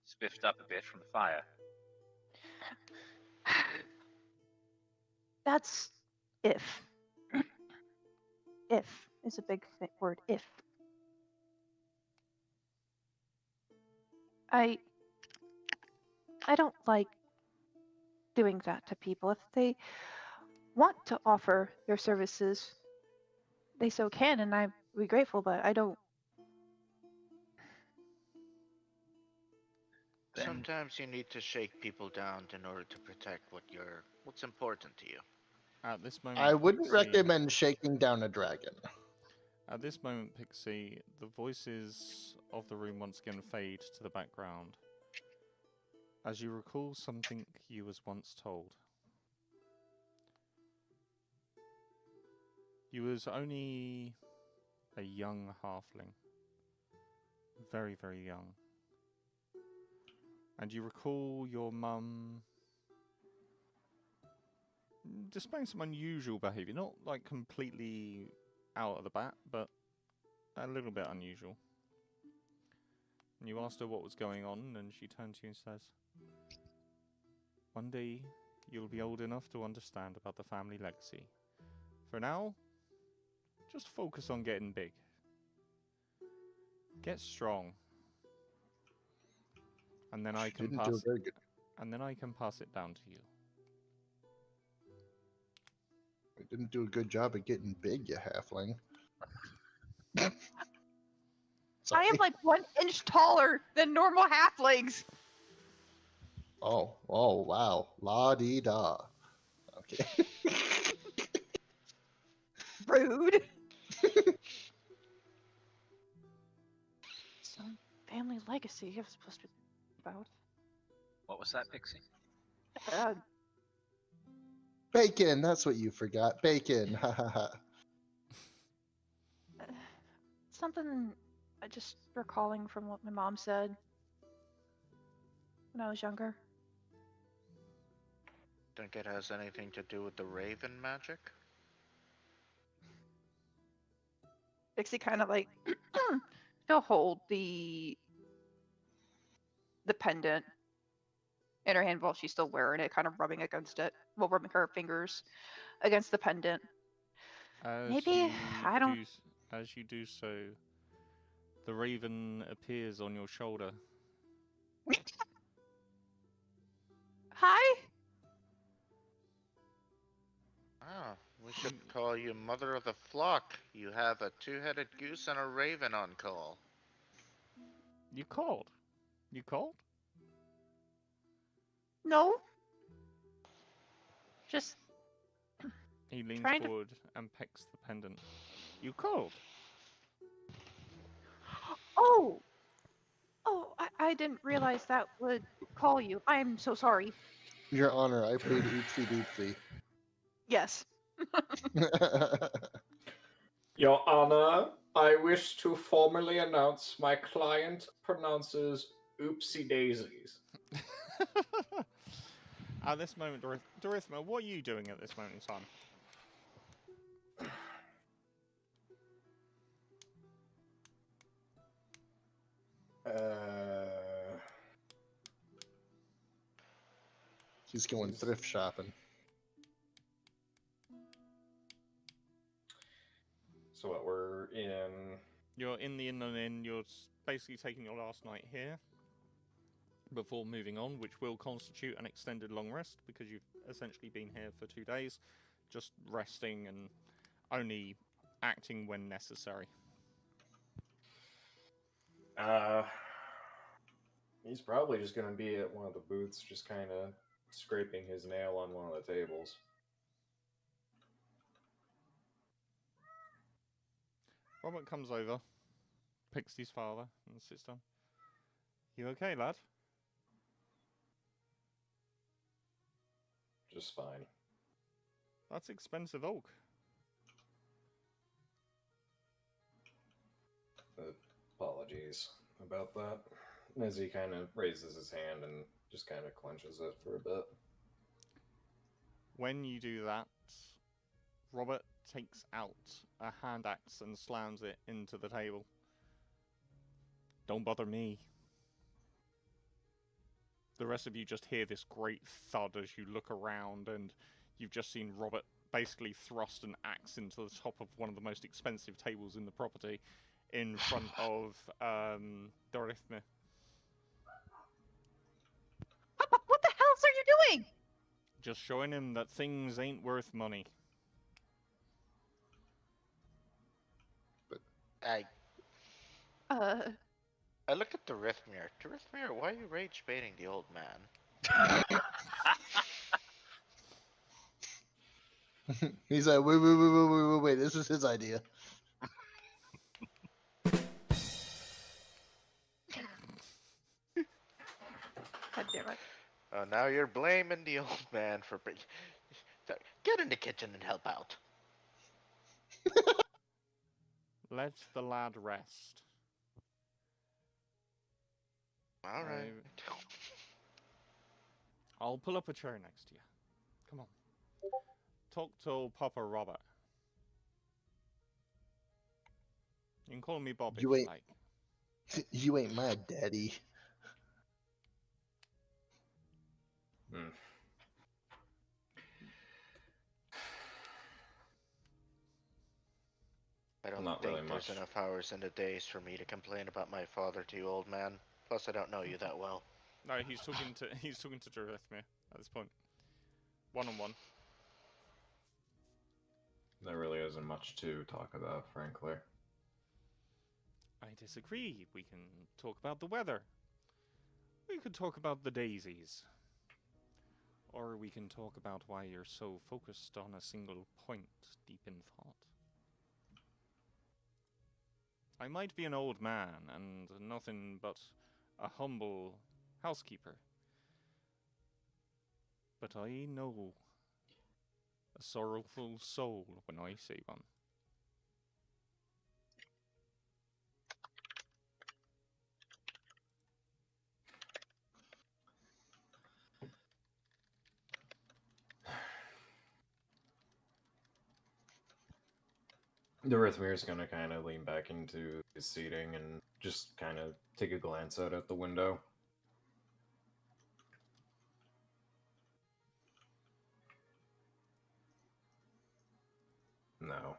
spiffed up a bit from the fire. That's if. If is a big word. If. I don't like doing that to people. If they want to offer their services, they so can, and I'd be grateful, but I don't. Then Sometimes you need to shake people down in order to protect what's important to you. At this moment, I wouldn't Pixie, recommend shaking down a dragon. At this moment, Pixie, the voices of the room once again fade to the background as you recall something you was once told. You was only a young halfling. Very, very young. And you recall your mum displaying some unusual behaviour. Not like completely out of the bat, but a little bit unusual. And you asked her what was going on, and she turned to you and says, "One day you'll be old enough to understand about the family legacy. For now, just focus on getting big. Get strong. And then I can Didn't do pass very good. and then I can pass it down to you." I didn't do a good job of getting big, you halfling. I Sorry. am like 1 inch taller than normal halflings. Oh, wow. La-dee-da. Okay. Rude. Some family legacy I was supposed to be about. what was that, Pixie? Uh, Bacon, that's what you forgot. Bacon, ha ha ha. something I just recalling from what my mom said when I was younger. Think it has anything to do with the raven magic? Dixie kind of like she'll hold the pendant in her hand while she's still wearing it, kind of rubbing against it, well, rubbing her fingers against the pendant. Maybe I don't. As you do so, the raven appears on your shoulder. Hi. Ah, we should call you Mother of the Flock. You have a two-headed goose and a raven on call. You called? You called? No. Just He leans Trying to- forward and pecks the pendant. You called? oh. I didn't realize that would call you. I'm so sorry. Your Honor, I plead oopsie Yes. doopsie. Your Honor, I wish to formally announce my client pronounces oopsie daisies. At this moment, Dorithma, what are you doing at this moment in time? He's going thrift shopping. So what, we're in... You're in the Inland Inn. You're basically taking your last night here before moving on, which will constitute an extended long rest because you've essentially been here for 2 days, just resting and only acting when necessary. He's probably just going to be at one of the booths, just kind of scraping his nail on one of the tables. Robert comes over, picks his father, and sits down. You okay, lad? Just fine. That's expensive oak. Apologies about that. As he kind of raises his hand and just kind of clenches it for a bit. When you do that, Robert takes out a hand axe and slams it into the table. Don't bother me. The rest of you just hear this great thud as you look around, and you've just seen Robert basically thrust an axe into the top of one of the most expensive tables in the property in front of Dorithma. Papa, what the hell are you doing? Just showing him that things ain't worth money. I look at Dorithmir. Dorithmir, why are you rage baiting the old man? He's like, wait, this is his idea. God damn it. Oh, now you're blaming the old man for... Get in the kitchen and help out. Let the lad rest. Alright. I'll pull up a chair next to you. Come on. Talk to Papa Robert. You can call me Bob if you like. You ain't my daddy. I don't Not think really there's much. enough hours in the days for me to complain about my father to you, old man. Plus, I don't know you that well. No, he's talking to Dorithmir at this point. One-on-one. There really isn't much to talk about, frankly. I disagree. We can talk about the weather. We could talk about the daisies. Or we can talk about why you're so focused on a single point deep in thought. I might be an old man and nothing but a humble housekeeper. But I know a sorrowful soul when I see one. Dorithmir's gonna kind of lean back into his seating and just kind of take a glance out at the window. No.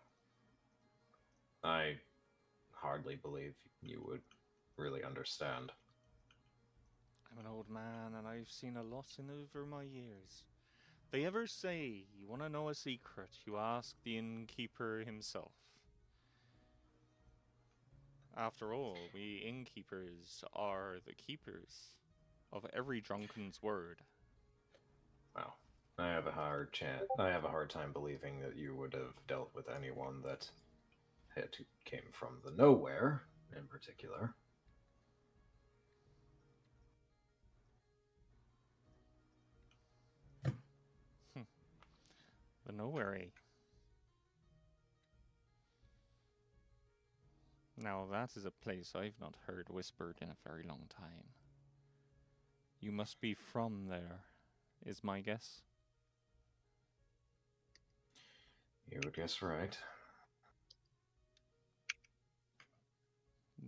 I hardly believe you would really understand. I'm an old man and I've seen a lot in over my years. They ever say you want to know a secret, you ask the innkeeper himself. After all, we innkeepers are the keepers of every drunken's word. Well, I have a hard time believing that you would have dealt with anyone that came from the nowhere, in particular. The nowhere. Now that is a place I've not heard whispered in a very long time. You must be from there, is my guess. You would guess right.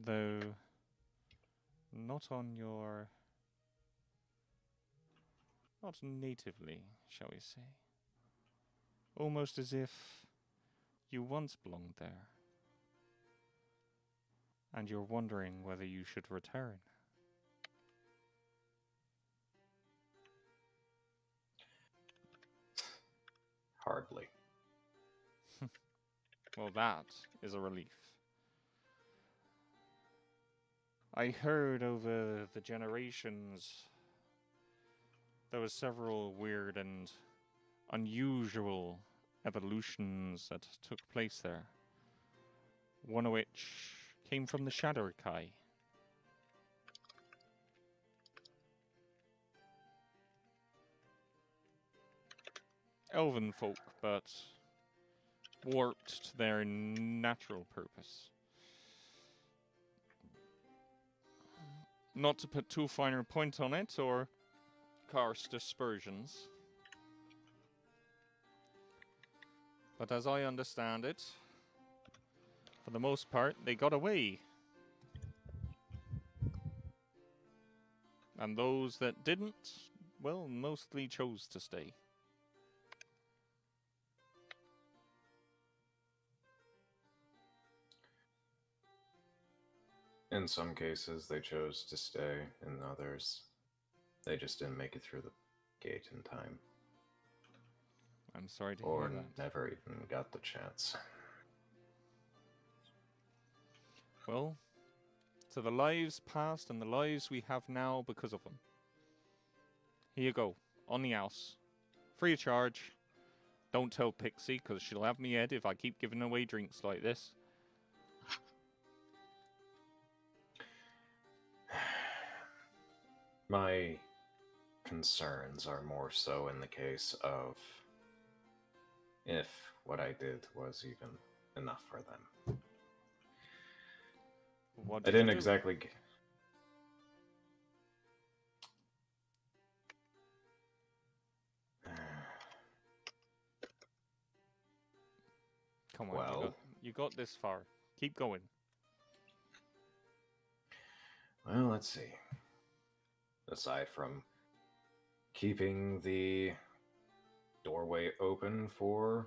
Though not on your... not natively, shall we say. Almost as if you once belonged there. And you're wondering whether you should return. Hardly. Well, that is a relief. I heard over the generations there were several weird and unusual evolutions that took place there. One of which came from the Shadowkai. Elven folk, but warped to their natural purpose. Not to put too finer a point on it, or cast aspersions. But as I understand it, for the most part, they got away. And those that didn't, well, mostly chose to stay. In some cases, they chose to stay. In others, they just didn't make it through the gate in time. I'm sorry to or hear that. never even got the chance. Well, to the lives past and the lives we have now because of them. Here you go, on the house. Free of charge. Don't tell Pixie, because she'll have me head if I keep giving away drinks like this. My concerns are more so in the case of if what I did was even enough for them. What I did you didn't do? exactly... Come on, Well, you got this far. Keep going. well, let's see. Aside from keeping the doorway open for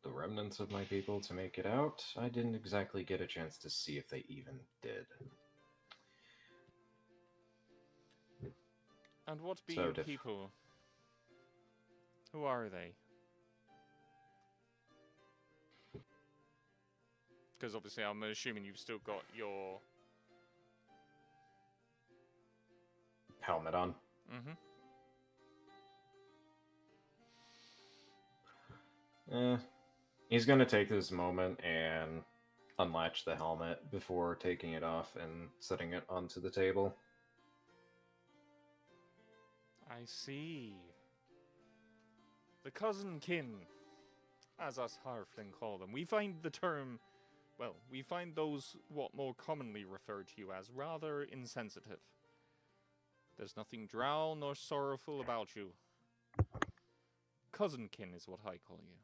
the remnants of my people to make it out, I didn't exactly get a chance to see if they even did. And what be So your people? Who are they? Because obviously I'm assuming you've still got your... helmet on. He's gonna take this moment and unlatch the helmet before taking it off and setting it onto the table. I see. The cousin kin, as us Harfling call them. We find the term, well, we find those what more commonly referred to you as rather insensitive. There's nothing drow nor sorrowful about you. Cousin kin is what I call you.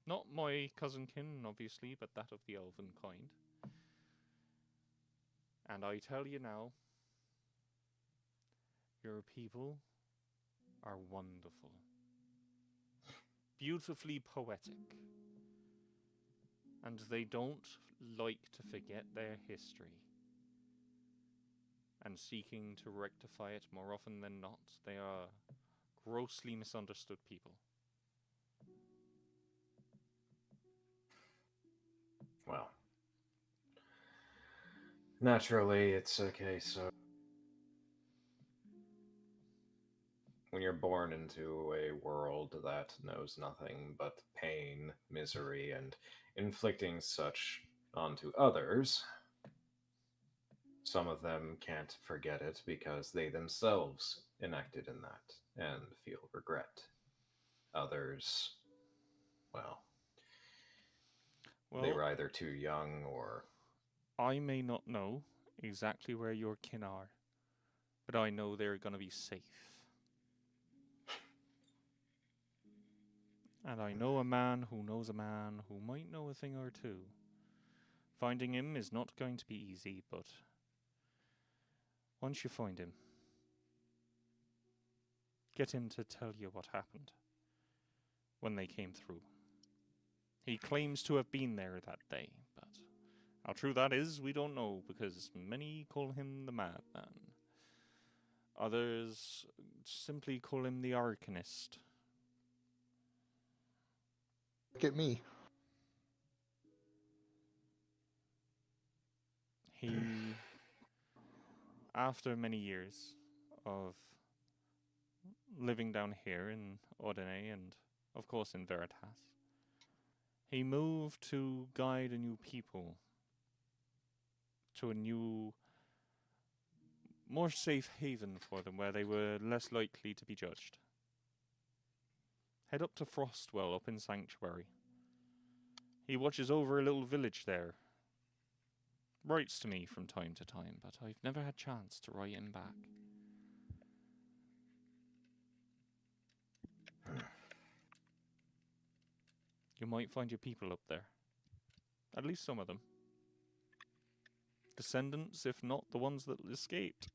Not my cousin kin, obviously, but that of the elven kind. And I tell you now, your people are wonderful. Beautifully poetic. And they don't like to forget their history. And seeking to rectify it more often than not, they are grossly misunderstood people. Well, naturally, it's a case of when you're born into a world that knows nothing but pain, misery, and inflicting such onto others, some of them can't forget it because they themselves enacted in that and feel regret. Others, well... Well, they were either too young or... I may not know exactly where your kin are, but I know they're going to be safe. And I know a man who knows a man who might know a thing or two. Finding him is not going to be easy, but once you find him, get him to tell you what happened when they came through. He claims to have been there that day, but how true that is, we don't know, because many call him the Madman. Others simply call him the Arcanist. Look at me. He, after many years of living down here in Ordine and, of course, in Veritas, he moved to guide a new people to a new, more safe haven for them, where they were less likely to be judged. Head up to Frostwell, up in Sanctuary. He watches over a little village there. Writes to me from time to time, but I've never had chance to write him back. You might find your people up there. At least some of them. Descendants, if not the ones that escaped.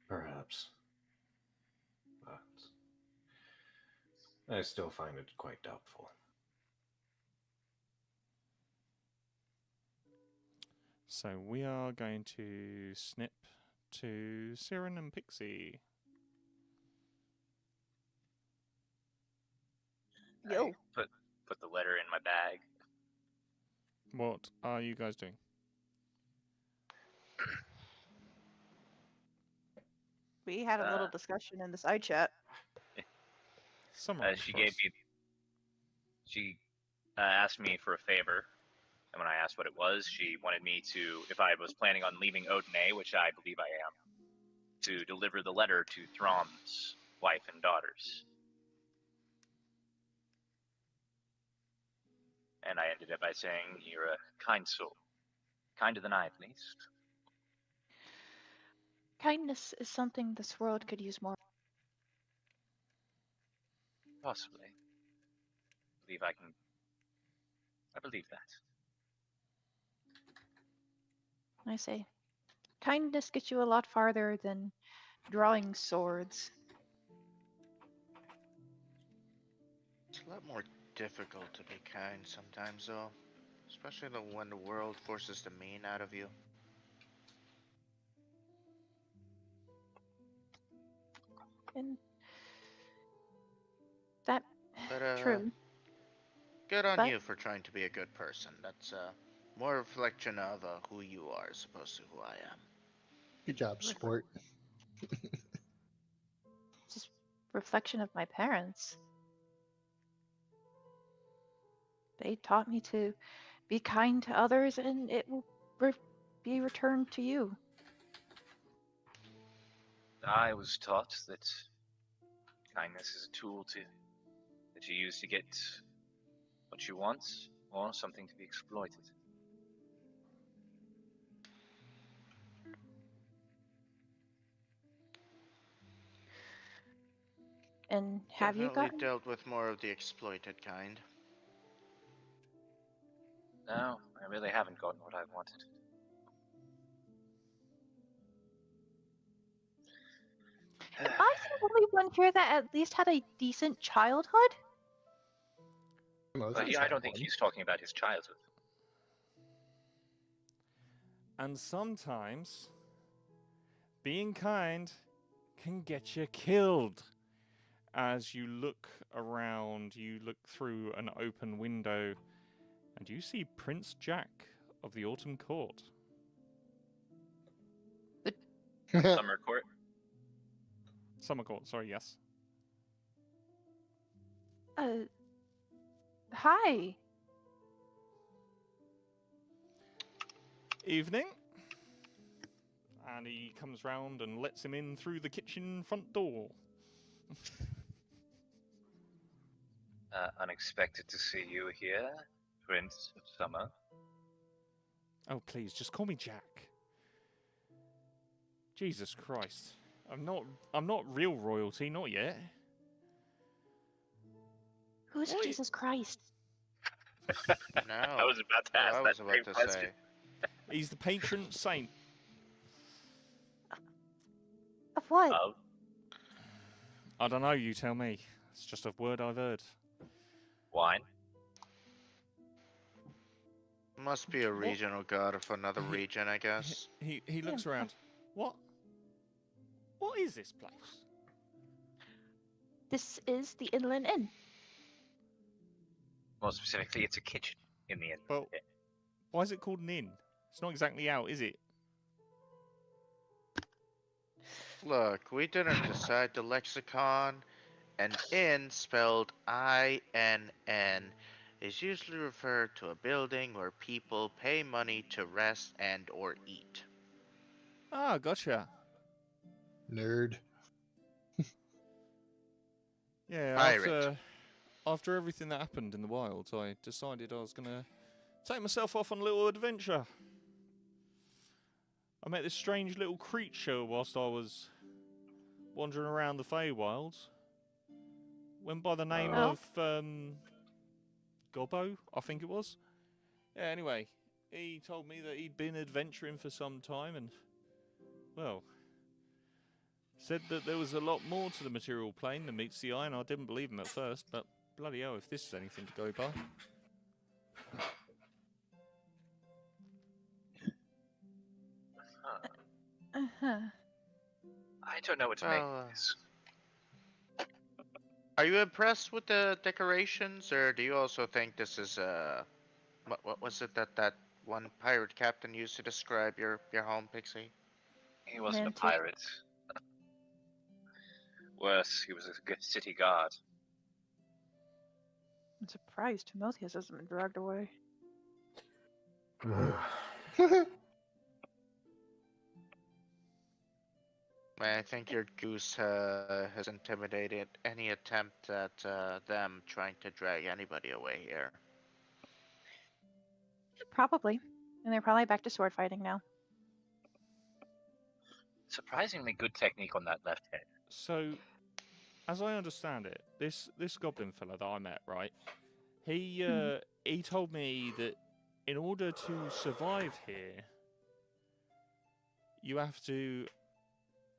Perhaps. But I still find it quite doubtful. So we are going to snip to Siren and Pixie. Yo. I put the letter in my bag. What are you guys doing? We had a little discussion in the side chat. Summarize She for gave us. me. She asked me for a favor, and when I asked what it was, she wanted me to, if I was planning on leaving Odine, which I believe I am, to deliver the letter to Throm's wife and daughters. And I ended up by saying, "You're a kind soul, kinder than I, at least." Kindness is something this world could use more. Possibly. I believe that. I say, kindness gets you a lot farther than drawing swords. It's a lot more difficult to be kind sometimes, though. Especially when the world forces the mean out of you. And that But, true. good on But you for trying to be a good person. That's, more reflection of who you are as opposed to who I am. Good job, sport. just reflection of my parents. They taught me to be kind to others, and it will be returned to you. I was taught that kindness is a tool that you use to get what you want, or something to be exploited. And have you Definitely gotten? dealt with more of the exploited kind. No, I really haven't gotten what I wanted. Am I the only one here that at least had a decent childhood? But I don't think he's talking about his childhood. And sometimes being kind can get you killed. As you look around, you look through an open window, and you see Prince Jack of the Autumn Court. Summer Court? Summer Court, sorry, yes. Hi. Evening. And he comes round and lets him in through the kitchen front door. Unexpected to see you here, Prince of Summer. Oh, please, just call me Jack. Jesus Christ. I'm not real royalty, not yet. Who's Oi. Jesus Christ? No. I was about to ask I that was about same to question. say. He's the patron saint. Of what? Oh, I don't know, you tell me. It's just a word I've heard. wine. Must be a regional god of another region, I guess. He looks around. What is this place? This is the Inland Inn. More specifically, it's a kitchen in the end. Well, why is it called an inn? It's not exactly out, is it? Look, we didn't decide the lexicon. An inn, spelled I-N-N, is usually referred to a building where people pay money to rest and or eat. Ah, gotcha. Nerd. Yeah, Pirate. after everything that happened in the wilds, I decided I was gonna take myself off on a little adventure. I met this strange little creature whilst I was wandering around the Feywilds. Went by the name of Gobbo, I think it was. Yeah, anyway, he told me that he'd been adventuring for some time and, well, said that there was a lot more to the material plane than meets the eye, and I didn't believe him at first, but bloody hell, if this is anything to go by. Uh-huh. I don't know what to make Well, of this. Are you impressed with the decorations, or do you also think this is what was it that one pirate captain used to describe your home, Pixie? He wasn't Man, a pirate. Worse, he was a good city guard. I'm surprised Timotheus hasn't been dragged away. I think your goose has intimidated any attempt at them trying to drag anybody away here. Probably. And they're probably back to sword fighting now. Surprisingly good technique on that left head. So, as I understand it, this goblin fella that I met, right? He told me that in order to survive here, you have to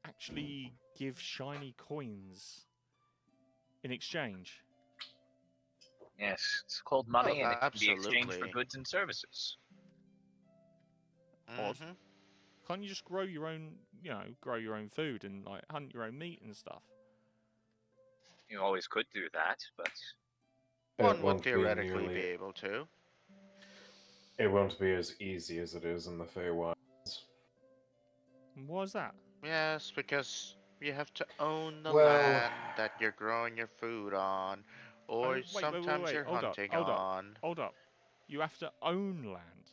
actually give shiny coins in exchange. Yes, it's called money, Oh, and it can be exchanged for absolutely. goods and services. Odd. Mhm. Can't you just grow your own, grow your own food and like hunt your own meat and stuff? You always could do that, but One It would won't be theoretically nearly- be able to. It won't be as easy as it is in the Feywilds. And why is that? Yes, because you have to own the Well- land that you're growing your food on, or Wait, sometimes you're hold hunting up, on. Hold up. You have to own land.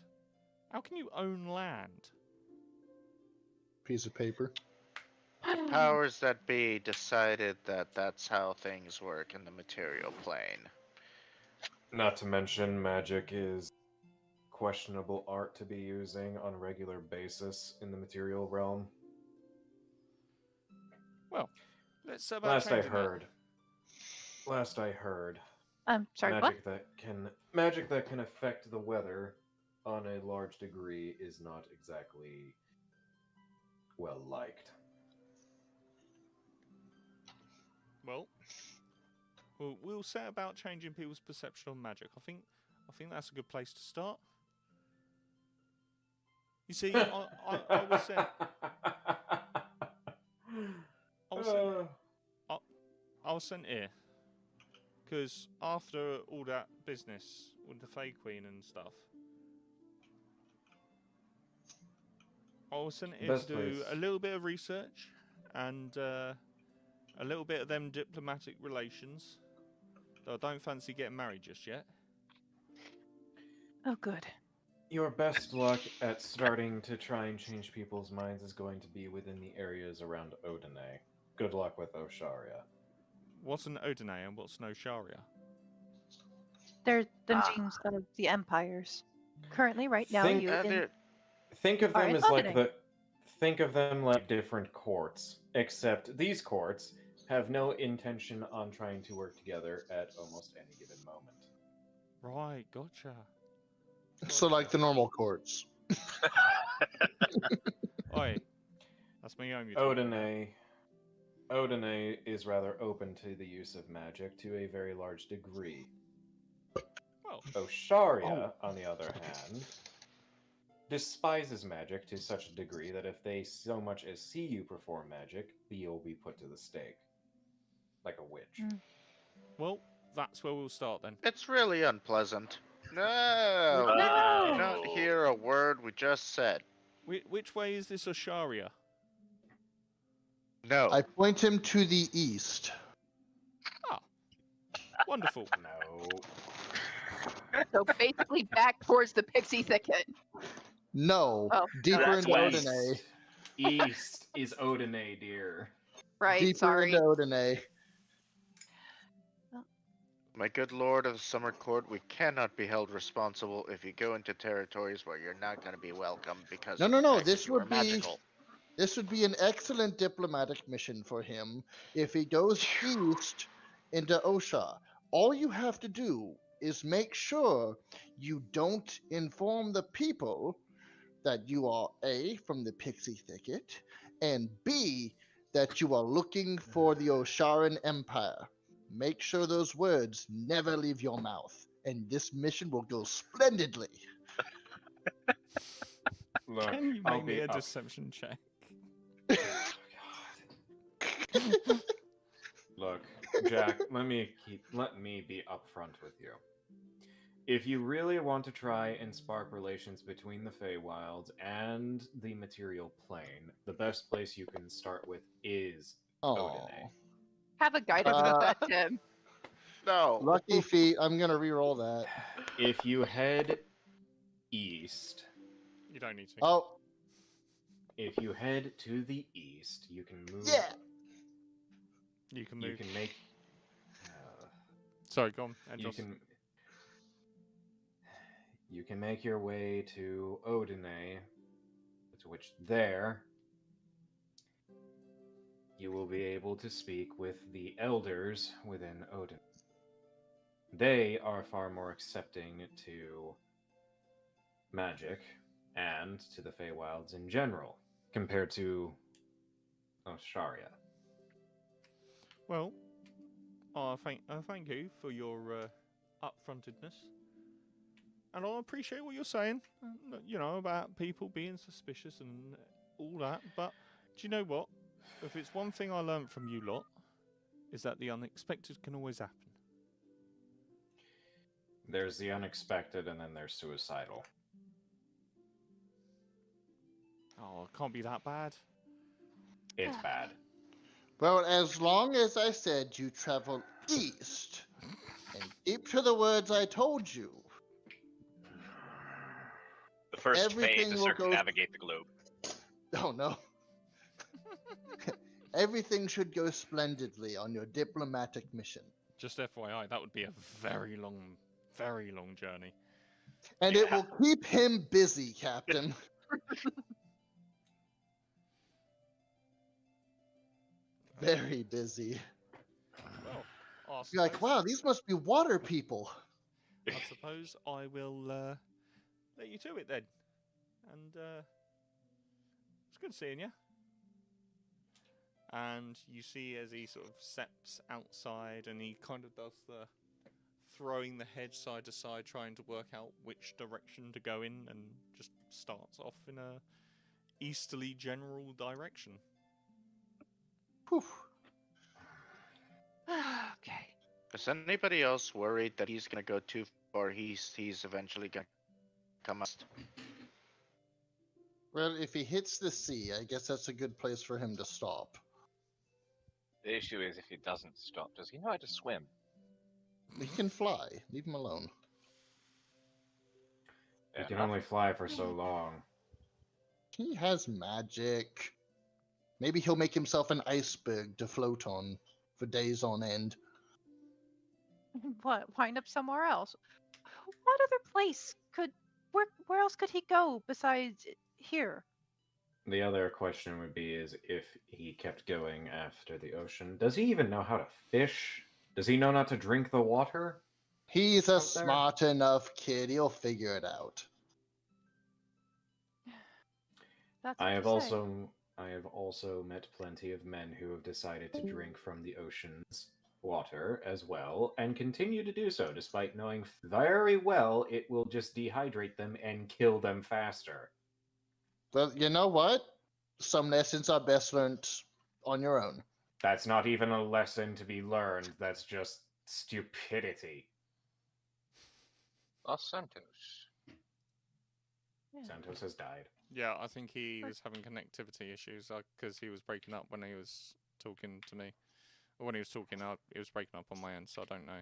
How can you own land? Piece of paper. The powers that be decided that that's how things work in the material plane. Not to mention, magic is questionable art to be using on a regular basis in the material realm. Well, let's set about changing that. Last I heard, Sorry, magic that can affect the weather on a large degree is not exactly well liked. Well, we'll set about changing people's perception on magic. I think that's a good place to start. You see, I was sent. I was sent here because after all that business with the Fey Queen and stuff, I was sent here to do a little bit of research and a little bit of them diplomatic relations. Though I don't fancy getting married just yet. Oh, good. Your best luck at starting to try and change people's minds is going to be within the areas around Odine. Good luck with Osharia. What's an Odine and what's an Osharia? They're the names of the empires. Currently, right now, Think- you in, Think of are them in as like Odine. think of them like different courts, except these courts have no intention on trying to work together at almost any given moment. Right, gotcha. So like the normal courts. Oi, that's me home. You're talking about. Odine is rather open to the use of magic to a very large degree. Well, Osharia, on the other hand, despises magic to such a degree that if they so much as see you perform magic, you'll be put to the stake. Like a witch. well, that's where we'll start then. It's really unpleasant. No, Wait, did no. you not hear a word we just said? Which way is this Osharia? No. I point him to the east. Ah, wonderful. No. So basically back towards the pixie thicket. No, Oh, deeper no, into that's Odine. East is Odine, dear. Right, Deeper sorry. into Odine. My good lord of the Summer Court, we cannot be held responsible if you go into territories where you're not going to be welcome because No, of no, the no. fact that This you are would be magical. this would be an excellent diplomatic mission for him if he goes east into Osha. All you have to do is make sure you don't inform the people that you are A, from the Pixie Thicket, and B, that you are looking for the Osharan Empire. Make sure those words never leave your mouth, and this mission will go splendidly. Look, Can you I'll make me be a up. deception check? Look, Jack, let me be upfront with you. If you really want to try and spark relations between the Feywilds and the material plane, the best place you can start with is Oh, Odine. Have a guidance with that, Tim. No. lucky feet. I'm gonna re-roll that. If you head east, You don't need to. Oh, if you head to the east, you can move. yeah. You can move. You can make. Sorry, go on. You Andros. can. You can make your way to Odine, to which there you will be able to speak with the elders within Odin. They are far more accepting to magic and to the Feywilds in general compared to Osharia. Well, thank you for your upfrontedness. And I appreciate what you're saying, you know, about people being suspicious and all that. But do you know what? If it's one thing I learned from you lot, is that the unexpected can always happen. There's the unexpected, and then there's suicidal. Oh, it can't be that bad. It's bad. Well, as long as I said you travel east and keep to the words I told you, The first Fey everything to will go. circumnavigate the globe. Oh no. Everything should go splendidly on your diplomatic mission. Just FYI, that would be a very long journey. And it will keep him busy, Captain. Very busy. Well, I You're like, suppose- wow, these must be water people. I suppose I will let you to it then. And it's good seeing you. And you see as he sort of steps outside and he kind of does the throwing the head side to side, trying to work out which direction to go in, and just starts off in a easterly general direction. Whew. Okay. Is anybody else worried that he's going to go too far east? He's eventually going to come east. Well, if he hits the sea, I guess that's a good place for him to stop. The issue is if he doesn't stop, does he know how to swim? He can fly. Leave him alone. You Fair can enough. only fly for so long. He has magic. Maybe he'll make himself an iceberg to float on for days on end. What? Wind up somewhere else? What other place could? Where else could he go besides here? The other question would be is if he kept going after the ocean. Does he even know how to fish? Does he know not to drink the water? He's a Out there? smart enough kid. He'll figure it out. That's I what have you say. also met plenty of men who have decided to drink from the ocean's water as well and continue to do so despite knowing very well it will just dehydrate them and kill them faster. But you know what? Some lessons are best learned on your own. That's not even a lesson to be learned, that's just stupidity. Los Santos. Yeah. Santos has died. Yeah, I think he was having connectivity issues because he was breaking up when he was talking to me. Or when he was talking, it was breaking up on my end, so I don't know.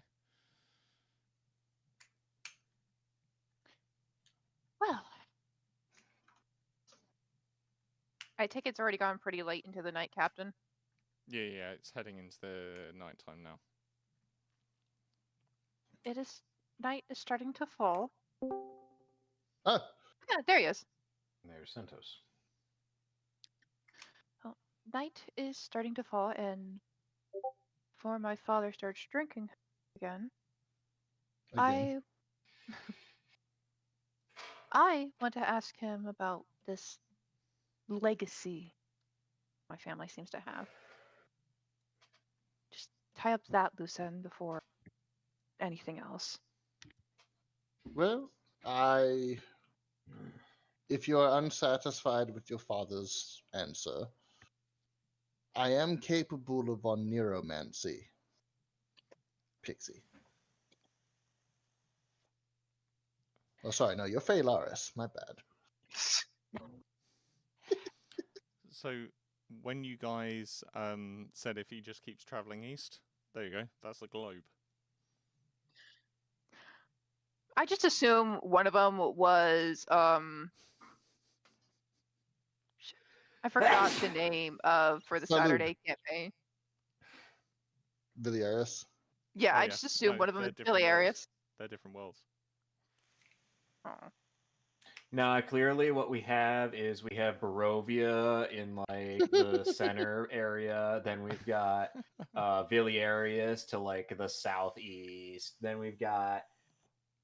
Well, I take it's already gone pretty late into the night, Captain. Yeah, it's heading into the nighttime now. Night is starting to fall. Oh, Yeah, there he is. There's Santos. Well, night is starting to fall, and before my father starts drinking again, again. I want to ask him about this legacy my family seems to have. Just tie up that loose end before anything else. Well, if you are unsatisfied with your father's answer, I am capable of on neuromancy. Pixie. Oh, sorry, no, you're Phaelaris. My bad. So, when you guys said if he just keeps traveling east, there you go. That's the globe. I just assume one of them was I forgot the name for the Salud. Saturday campaign. Viliaris. Yeah, Oh, I yeah. just assumed No, one of them they're was different Billy worlds. Arias. They're different worlds. Oh. Now, clearly, what we have is we have Barovia in like the center area. Then we've got Viliarius to like the southeast. Then we've got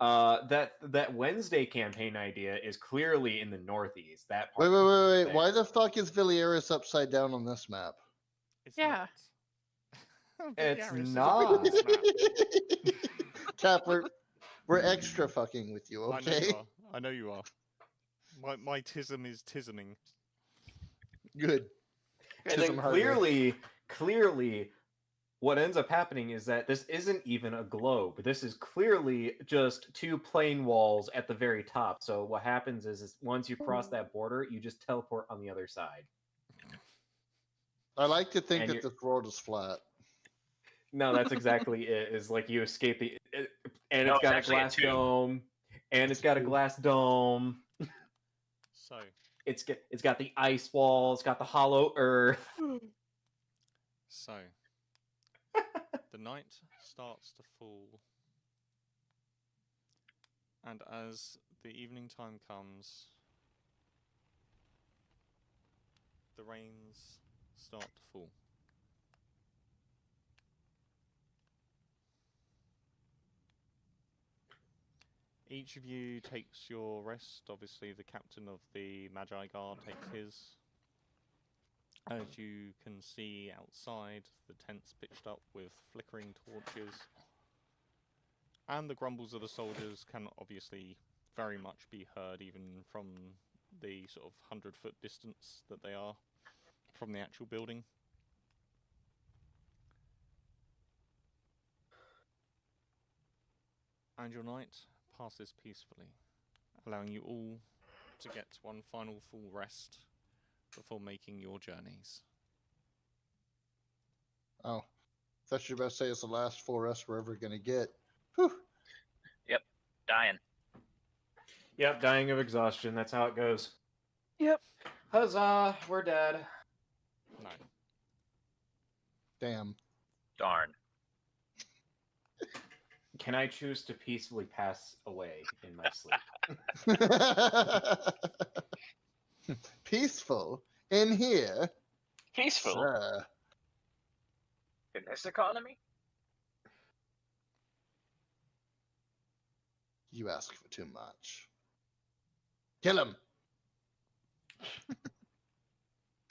that Wednesday campaign idea is clearly in the northeast. That part. Wait. Why the fuck is Viliaris upside down on this map? It's Yeah. not. It's Viliaris is not. on this map. Cap, we're extra fucking with you, I know you okay? are. I know you are. My tism is tisming. Good. And Tism then hardware. clearly, what ends up happening is that this isn't even a globe. This is clearly just two plane walls at the very top. So what happens is once you cross that border, you just teleport on the other side. I like to think And that you're- this world is flat. No, that's exactly it. Is like you escape and No, it's it's got a actually a glass tube. dome, and it's got a glass dome. So, It's got the ice wall. It's got the hollow earth. so the night starts to fall, and as the evening time comes, the rains start to fall. Each of you takes your rest. Obviously, the captain of the Magi Guard takes his. As you can see outside, the tents pitched up with flickering torches. And the grumbles of the soldiers can obviously very much be heard even from the sort of 100-foot distance that they are from the actual building. And your night passes peacefully, allowing you all to get one final full rest before making your journeys. Oh. Thought you were about to say it's the last full rest we're ever gonna get. Whew. Yep, dying. Yep, dying of exhaustion. That's how it goes. Yep. Huzzah! We're dead. No. Damn. Darn. Can I choose to peacefully pass away in my sleep? Peaceful in here. Peaceful Sure. in this economy? You ask for too much. Kill him.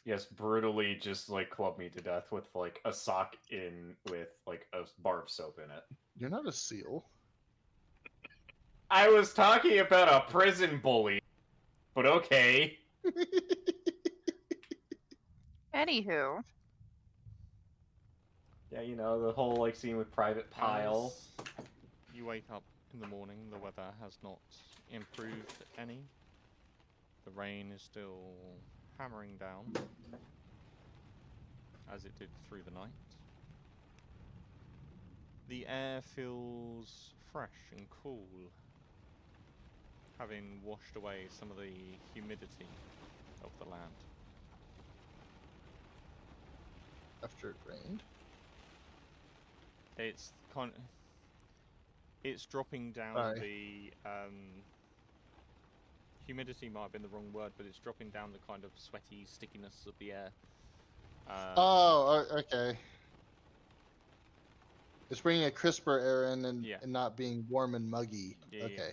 Yes, brutally just like club me to death with like a sock in with like a bar of soap in it. You're not a seal. I was talking about a prison bully, but okay. Anywho. Yeah, you know, the whole like scene with Private Pile. As you wake up in the morning, the weather has not improved any. The rain is still hammering down, as it did through the night. The air feels fresh and cool, having washed away some of the humidity of the land. After it rained. It's dropping down. Sorry. The humidity might have been the wrong word, but it's dropping down the kind of sweaty stickiness of the air. Okay. It's bringing a crisper air in and, Yeah. and not being warm and muggy. Yeah, Okay. yeah.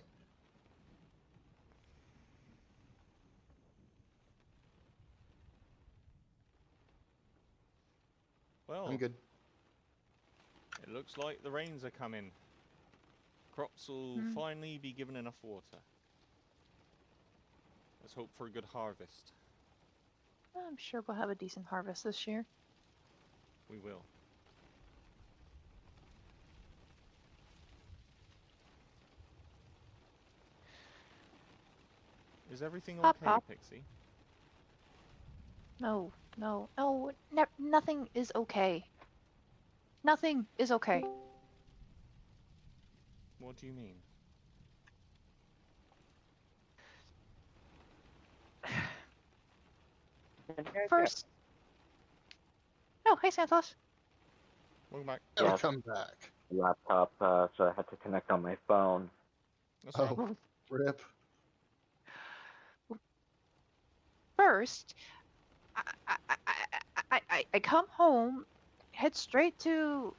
Well, I'm good. it looks like the rains are coming. Crops will finally be given enough water. Let's hope for a good harvest. I'm sure we'll have a decent harvest this year. We will. Is everything Pop, okay, pop. Pixie? No, no, no. Nothing is okay. Nothing is okay. What do you mean? First. Oh, hey Santos. Welcome back. Welcome back. Laptop, so I had to connect on my phone. That's right. Oh, rip. First, I come home, head straight to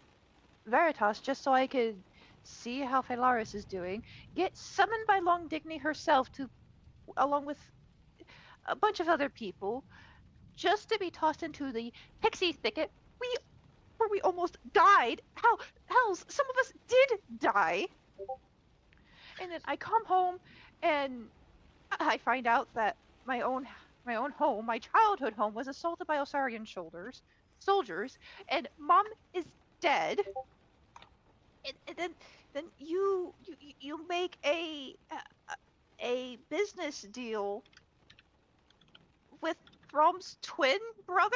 Veritas just so I could see how Phalaris is doing. Get summoned by Long Digny herself to, along with a bunch of other people, just to be tossed into the pixie thicket. Where we almost died. Hells, some of us did die. And then I come home and I find out that my own home, my childhood home, was assaulted by Osarian soldiers, and Mom is dead. And then you make a business deal with Throm's twin brother.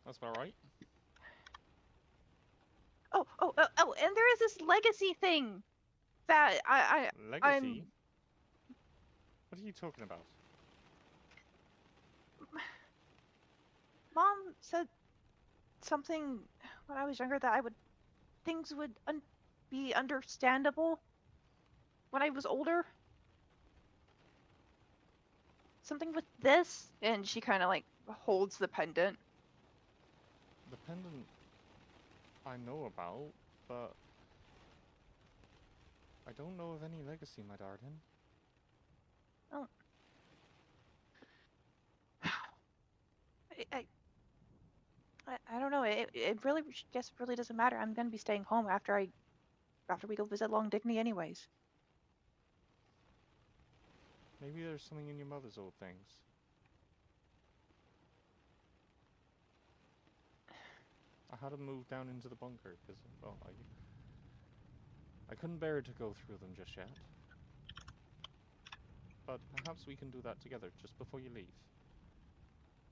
That's about right. Oh, and there is this legacy thing that Legacy? What are you talking about? Mom said something when I was younger that things would be understandable when I was older. Something with this, and she kind of like holds the pendant. The pendant I know about, but I don't know of any legacy, my darling. Oh. I don't know. It really guess it really doesn't matter. I'm gonna be staying home after we go visit Long Digny anyways. Maybe there's something in your mother's old things. I had to move down into the bunker because, well, I couldn't bear to go through them just yet. But perhaps we can do that together just before you leave.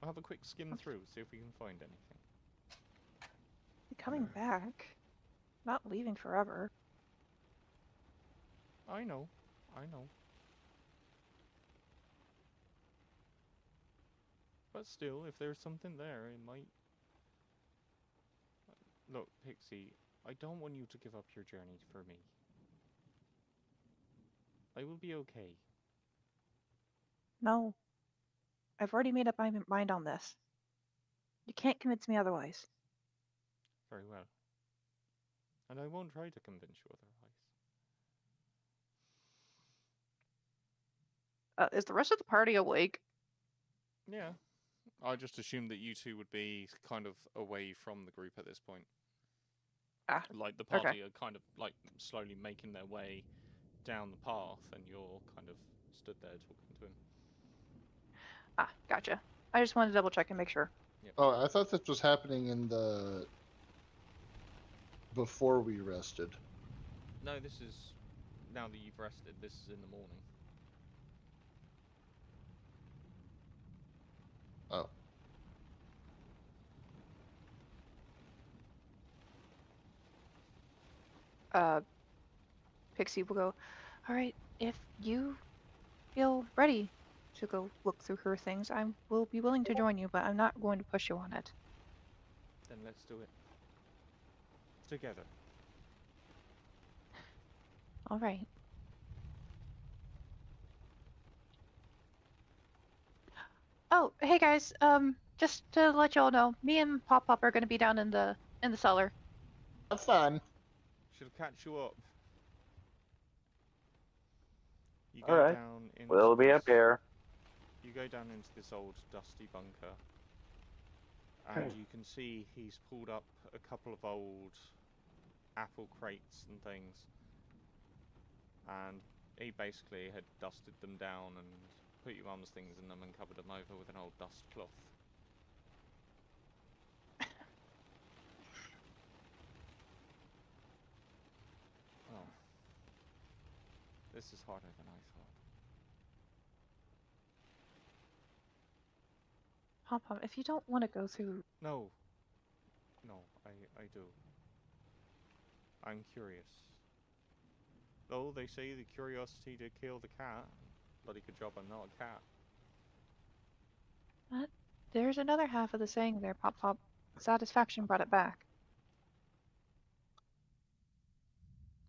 I'll have a quick skim through, see if we can find anything. Coming back, not leaving forever. I know. I know. But still, if there's something there, it might... Look, Pixie, I don't want you to give up your journey for me. I will be okay. No. I've already made up my mind on this. You can't convince me otherwise. Very well. And I won't try to convince you otherwise. Is the rest of the party awake? Yeah. I just assumed that you two would be kind of away from the group at this point. Ah, like the party okay. are kind of like slowly making their way down the path, and you're kind of stood there talking to him. Ah, gotcha. I just wanted to double check and make sure. Yep. Oh, I thought this was happening in the... before we rested. No, this is... now that you've rested, this is in the morning. Oh. Pixie will go, alright, if you feel ready to go look through her things, I will be willing to join you, but I'm not going to push you on it. Then let's do it. Together. Alright. Oh, hey guys, just to let y'all know, me and Pop Pop are gonna be down in the cellar. Have fun. She'll catch you up. You All right. down into We'll be up here. You go down into this old dusty bunker, and you can see he's pulled up a couple of old apple crates and things, and he basically had dusted them down and put your mum's things in them and covered them over with an old dust cloth. Oh. This is harder than I thought. Pop Pop, if you don't want to go through... No. No, I do. I'm curious. Though they say the curiosity did kill the cat. Bloody good job I'm not a cat. But there's another half of the saying there, Pop Pop. Satisfaction brought it back.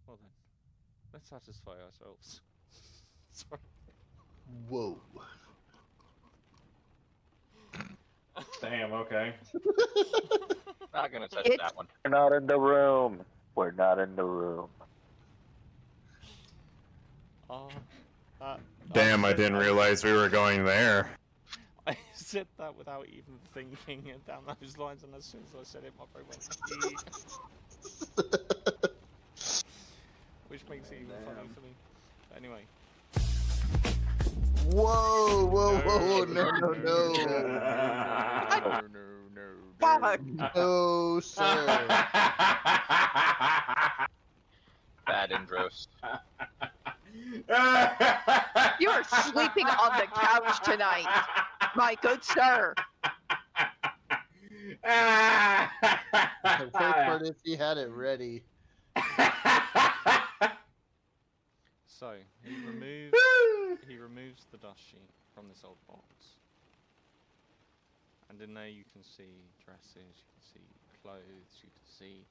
Well then, let's satisfy ourselves. Sorry. Whoa. Damn, okay. Not gonna touch that one. We're not in the room. We're not in the room. Damn, I didn't realize we were going there. I said that without even thinking it down those lines, and as soon as I said it, my brain went, which makes it even funny for me. But anyway. Whoa, whoa, whoa, no, no, no. Baba! No, sir. Bad Indros. You are sleeping on the couch tonight, my good sir. The first part is he had it ready. So he removes the dust sheet from this old box, and in there you can see dresses, you can see clothes, you can see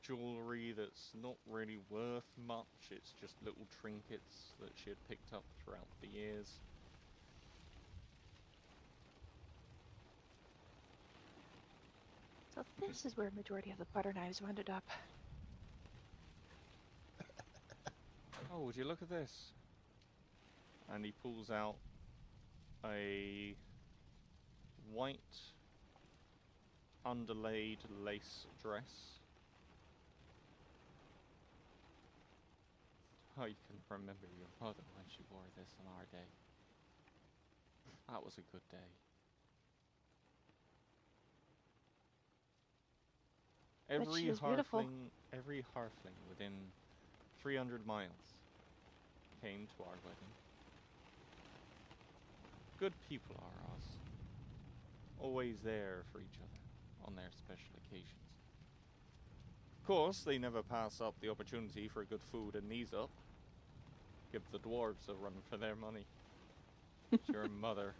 jewellery that's not really worth much. It's just little trinkets that she had picked up throughout the years. So this is where a majority of the butter knives ended up. Oh, would you look at this? And he pulls out a white underlaid lace dress. Oh, you can remember your mother when she wore this on our day. That was a good day. She was beautiful. Every halfling within 300 miles came to our wedding. Good people are us. Always there for each other on their special occasions. Of course, they never pass up the opportunity for a good food and knees up. Give the dwarves a run for their money. It's your mother.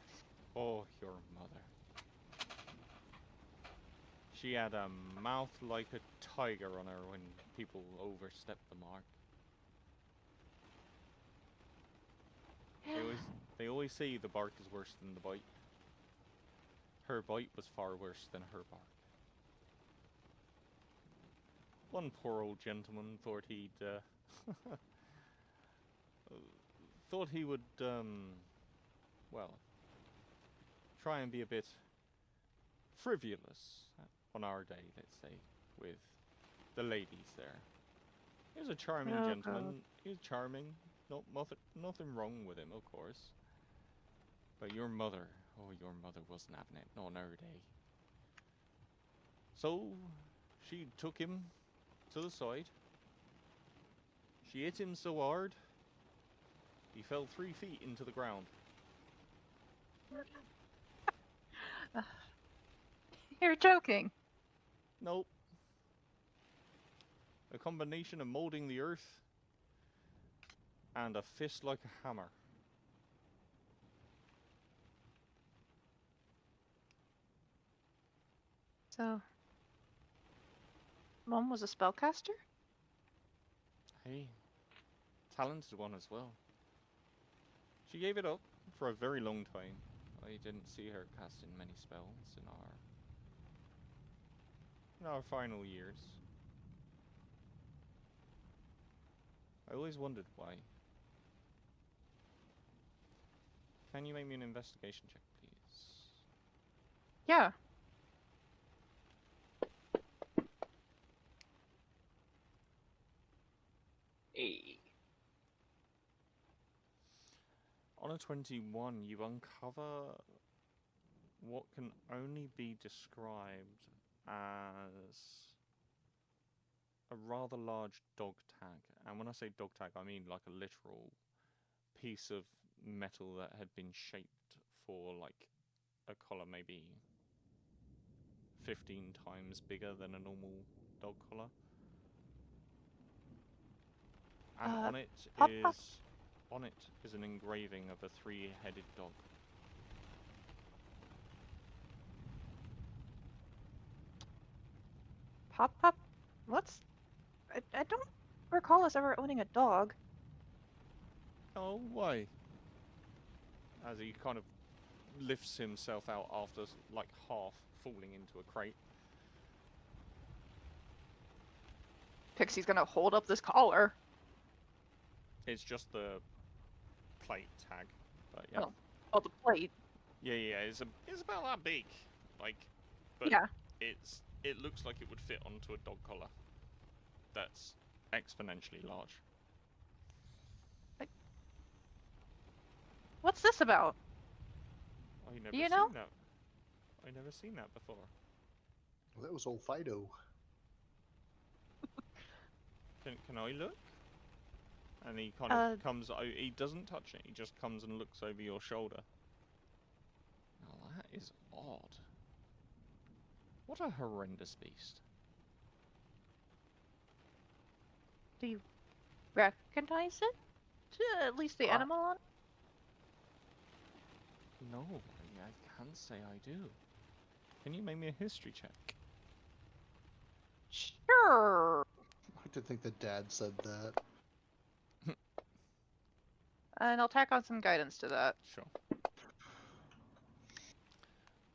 Oh, your mother. She had a mouth like a tiger on her when people overstepped the mark. They always say the bark is worse than the bite. Her bite was far worse than her bark. One poor old gentleman thought he'd thought he would well, try and be a bit frivolous on our day, let's say, with the ladies there. He was a charming gentleman. God. He was charming. Nothing wrong with him, of course. But your mother, oh, your mother wasn't having it, not on her day. So, she took him to the side. She hit him so hard, he fell 3 feet into the ground. You're joking. Nope. A combination of molding the earth and a fist like a hammer. So, Mom was a spellcaster? Hey, talented one as well. She gave it up for a very long time. I didn't see her casting many spells in our final years. I always wondered why. Can you make me an investigation check, please? Yeah. Hey. On a 21, you uncover what can only be described as a rather large dog tag. And when I say dog tag, I mean like a literal piece of metal that had been shaped for like a collar maybe 15 times bigger than a normal dog collar. And on it is an engraving of a 3-headed dog. Pop? What's... I don't recall us ever owning a dog. Oh, why? As he kind of lifts himself out after like half falling into a crate. Pixie's gonna hold up this collar. It's just the plate tag, but yeah. Oh, the plate. Yeah, it's about that big, like, but Yeah. it looks like it would fit onto a dog collar. That's exponentially large. What's this about? I never Do you seen know? that. I never seen that before. Well, that was old Fido. Can I look? And he kind of comes. He doesn't touch it. He just comes and looks over your shoulder. Now that is odd. What a horrendous beast. Do you recognize it? At least the animal on it? No, I can't say I do. Can you make me a history check? Sure. I like to think that Dad said that. And I'll tack on some guidance to that. Sure.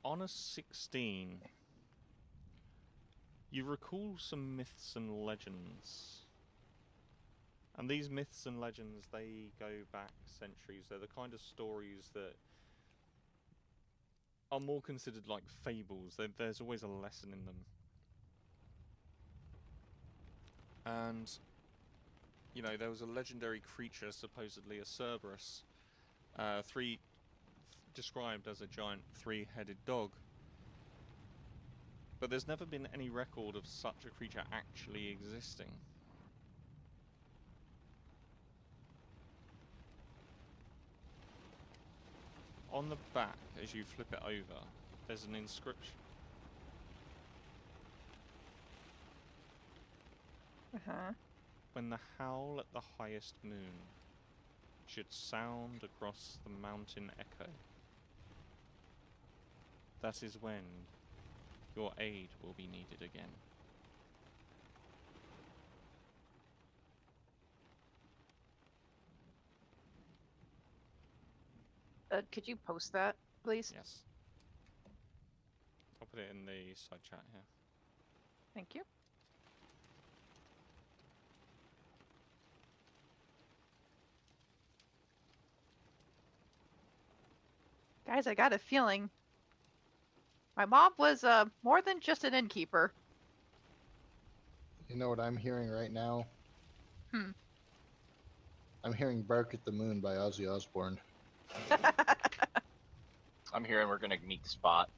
On a 16, you recall some myths and legends. And these myths and legends, they go back centuries. They're the kind of stories that are more considered like fables. There's always a lesson in them. And, you know, there was a legendary creature, supposedly a Cerberus, described as a giant 3-headed dog. But there's never been any record of such a creature actually existing. On the back, as you flip it over, there's an inscription. Uh-huh. When the howl at the highest moon, should sound across the mountain echo. That is when your aid will be needed again. Could you post that, please? Yes. I'll put it in the side chat here. Thank you. Guys, I got a feeling my mom was more than just an innkeeper. You know what I'm hearing right now? Hmm. I'm hearing Bark at the Moon by Ozzy Osbourne. I'm hearing we're gonna meet Spot.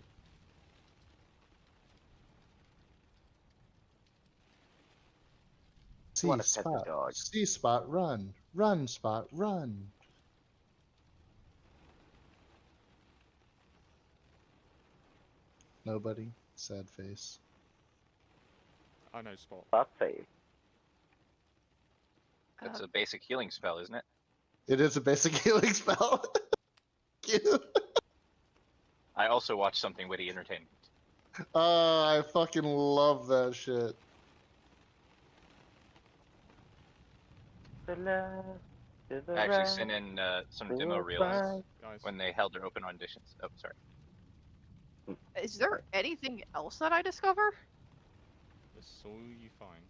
See wanna pet the Spot. dog. See Spot, run. Run, Spot, run. Nobody? Sad face. I know Spot. Spot face. That's a basic healing spell, isn't it? It is a basic healing spell. I also watched something witty entertainment. Oh, I fucking love that shit. I actually sent in some demo reels Guys. when they held their open auditions. Oh, sorry. Is there anything else that I discover? The soul you find.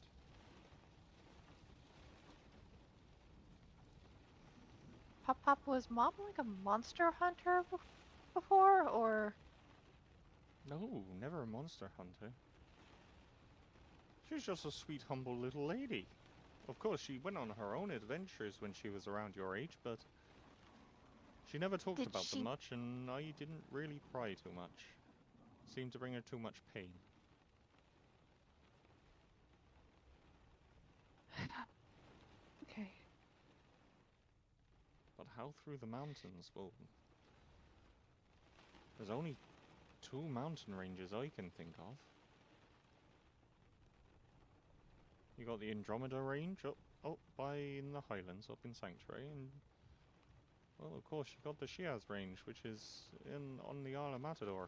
Pop was Mom like a monster hunter before, or? No, never a monster hunter. She's just a sweet, humble little lady. Of course, she went on her own adventures when she was around your age, but she never talked Did about she- them much, and I didn't really pry too much. Seemed to bring her too much pain. Okay. But how through the mountains? Well, there's only 2 mountain ranges I can think of. You got the Andromeda range up by in the Highlands, up in Sanctuary, and well, of course, you got the Shiaz range, which is on the Isle of Matador.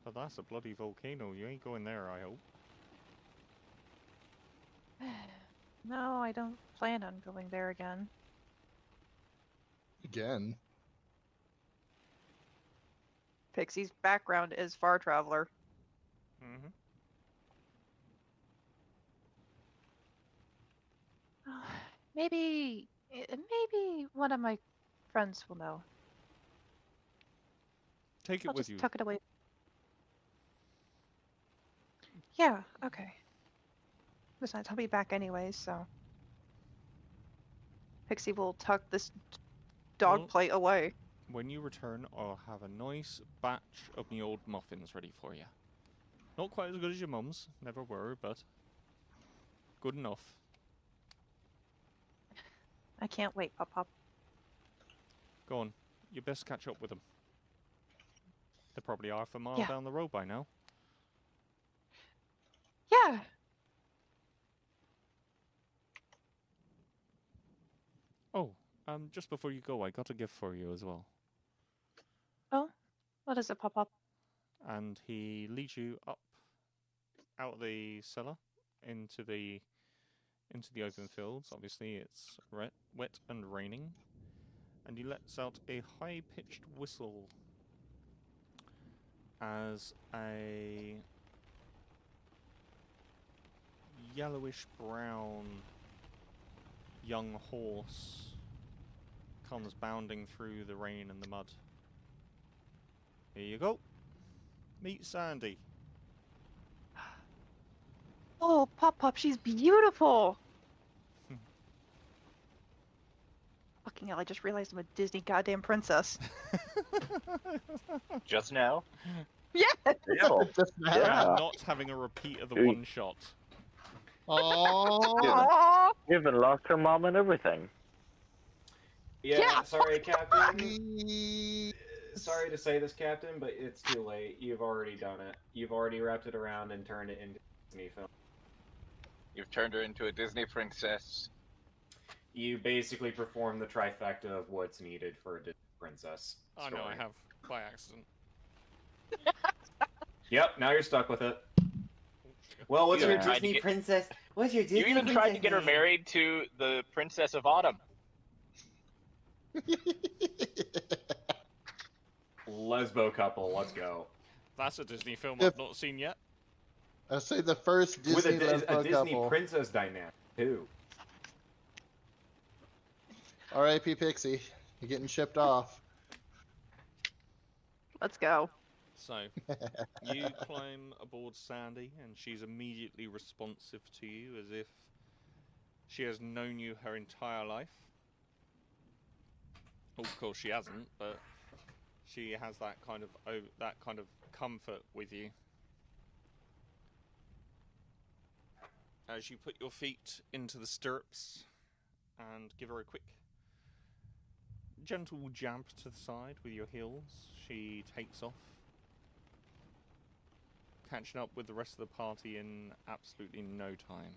But that's a bloody volcano. You ain't going there, I hope. No, I don't plan on going there again. Again. Pixie's background is Far Traveler. Mm-hmm. Maybe one of my friends will know. Take it I'll with just you. tuck it away. Yeah, okay. Besides, I'll be back anyways, so. Pixie will tuck this dog Well- plate away. When you return, I'll have a nice batch of me old muffins ready for you. Not quite as good as your mum's, never were, but good enough. I can't wait, Pop. Go on, you best catch up with them. They probably are half a mile Yeah. down the road by now. Yeah. Oh, just before you go, I got a gift for you as well. Oh, what is it, Pop? And he leads you up out of the cellar into the open fields. Obviously, it's wet and raining, and he lets out a high-pitched whistle as a yellowish-brown young horse comes bounding through the rain and the mud. Here you go. Meet Sandy. Oh, Pop, she's beautiful! Fucking hell, I just realized I'm a Disney goddamn princess. Just now? Yeah! Just now. Yeah. Not having a repeat of the Hey. one shot. Oh. Aww! You even lost her mom and everything. Yeah, Yeah. sorry, Captain. Sorry to say this, Captain, but it's too late. You've already done it. You've already wrapped it around and turned it into a Disney film. You've turned her into a Disney princess. You basically perform the trifecta of what's needed for a Disney princess Oh story. no, I have by accident. Yep, now you're stuck with it. Well, what's You your even tried to Disney get- princess? What's your Disney You even tried to princess get her name? married to the Princess of Autumn. Lesbo couple, let's go. That's a Disney film If- I've not seen yet. I say the first With Disney a lesbo Disney couple. princess dynamic, too. R.I.P. Pixie. You're getting shipped off. Let's go. So, you climb aboard Sandy, and she's immediately responsive to you as if she has known you her entire life. Oh, of course she hasn't, but she has that kind of comfort with you. As you put your feet into the stirrups and give her a quick gentle jab to the side with your heels, she takes off, catching up with the rest of the party in absolutely no time.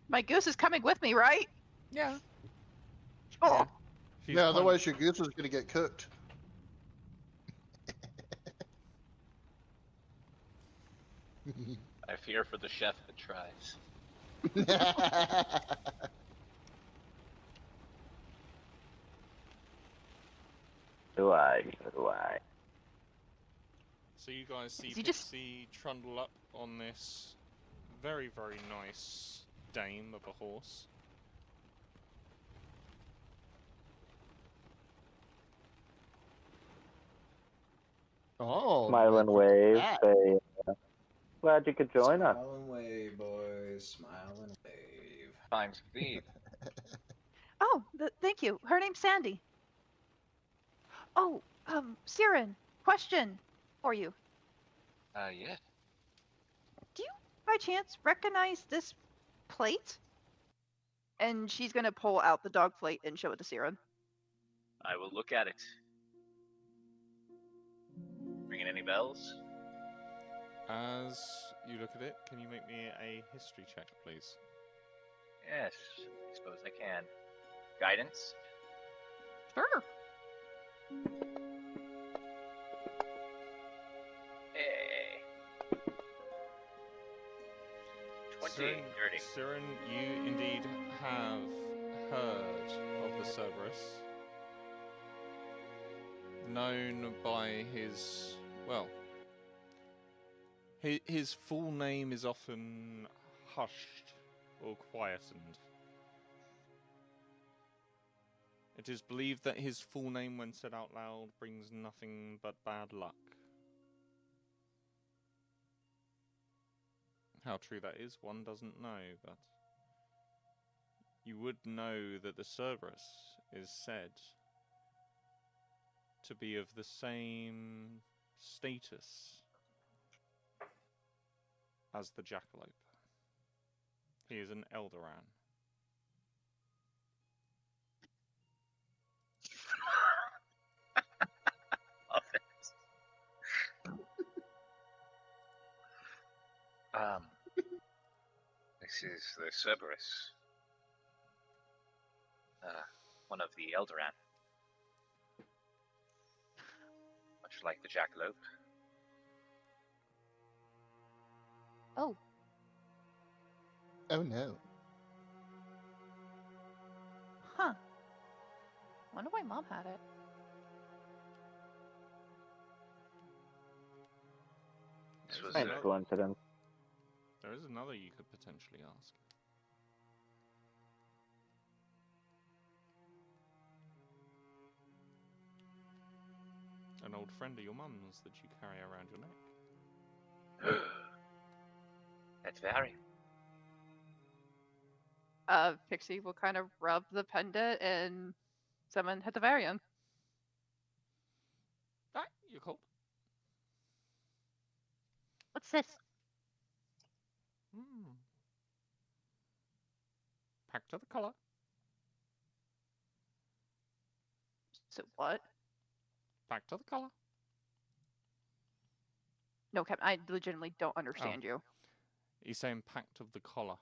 My goose is coming with me, right? Yeah. Oh, She's Yeah, kind of- otherwise your goose is going to get cooked. I fear for the chef that tries. Do I? Do I? So you guys see Is he just- Pixie trundle up on this very, very nice dame of a horse. Oh, Smile and wave. that. Say, glad you could join us. Smile and wave, boys. Smile and wave. Times speed. oh, thank you. Her name's Sandy. Oh, Siren, question for you. Yeah. Do you, by chance, recognize this plate? And she's gonna pull out the dog plate and show it to Siren. I will look at it. Ringing any bells? As you look at it, can you make me a history check, please? Yes, I suppose I can. Guidance? Sure. Hey. 20, Siren, 30. Siren, you indeed have heard of the Cerberus. Known by his, well, his full name is often hushed or quietened. It is believed that his full name, when said out loud, brings nothing but bad luck. How true that is, one doesn't know, but you would know that the Cerberus is said to be of the same status as the Jackalope. He is an Eldoran. Love it. This is the Cerberus. One of the Eldoran. Much like the Jackalope. Oh, Oh no. huh. Wonder why Mom had it. This was Nice coincidence. There is another you could potentially ask. An old friend of your mum's that you carry around your neck. That's very. Pixie will kind of rub the pendant and summon Hetavarian. Ah, you're cold. What's this? Hmm. Packed to the collar. So what? Back to the collar. No, Captain, I legitimately don't understand you. He's saying packed of the collar.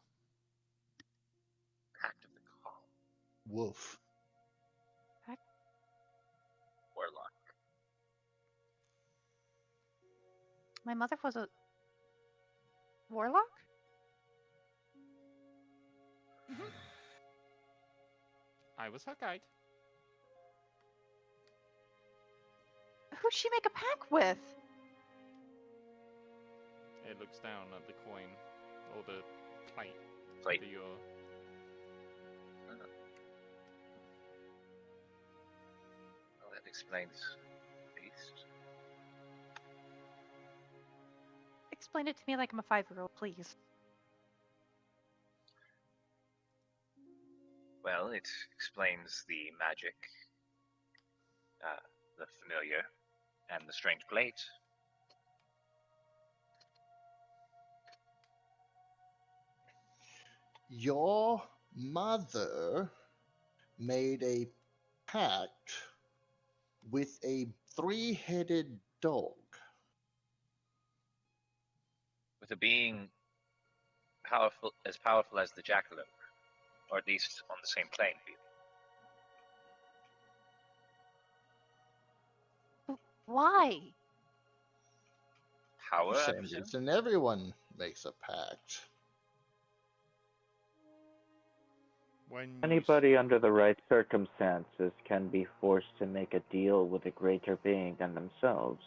Pact of the Collar. Wolf. Warlock. My mother was a warlock? I was her guide. Who'd she make a pact with? It looks down at the coin or the plate. Plate. That you're... Well, that explains beast. Explain it to me like I'm a 5-year-old, please. Well, it explains the magic, the familiar, and the strange plate. Your mother made a pact with a 3-headed dog. With a being as powerful as the jackalope, or at least on the same plane. Why? Power, The I same presume? reason everyone makes a pact. When Anybody under the right circumstances can be forced to make a deal with a greater being than themselves.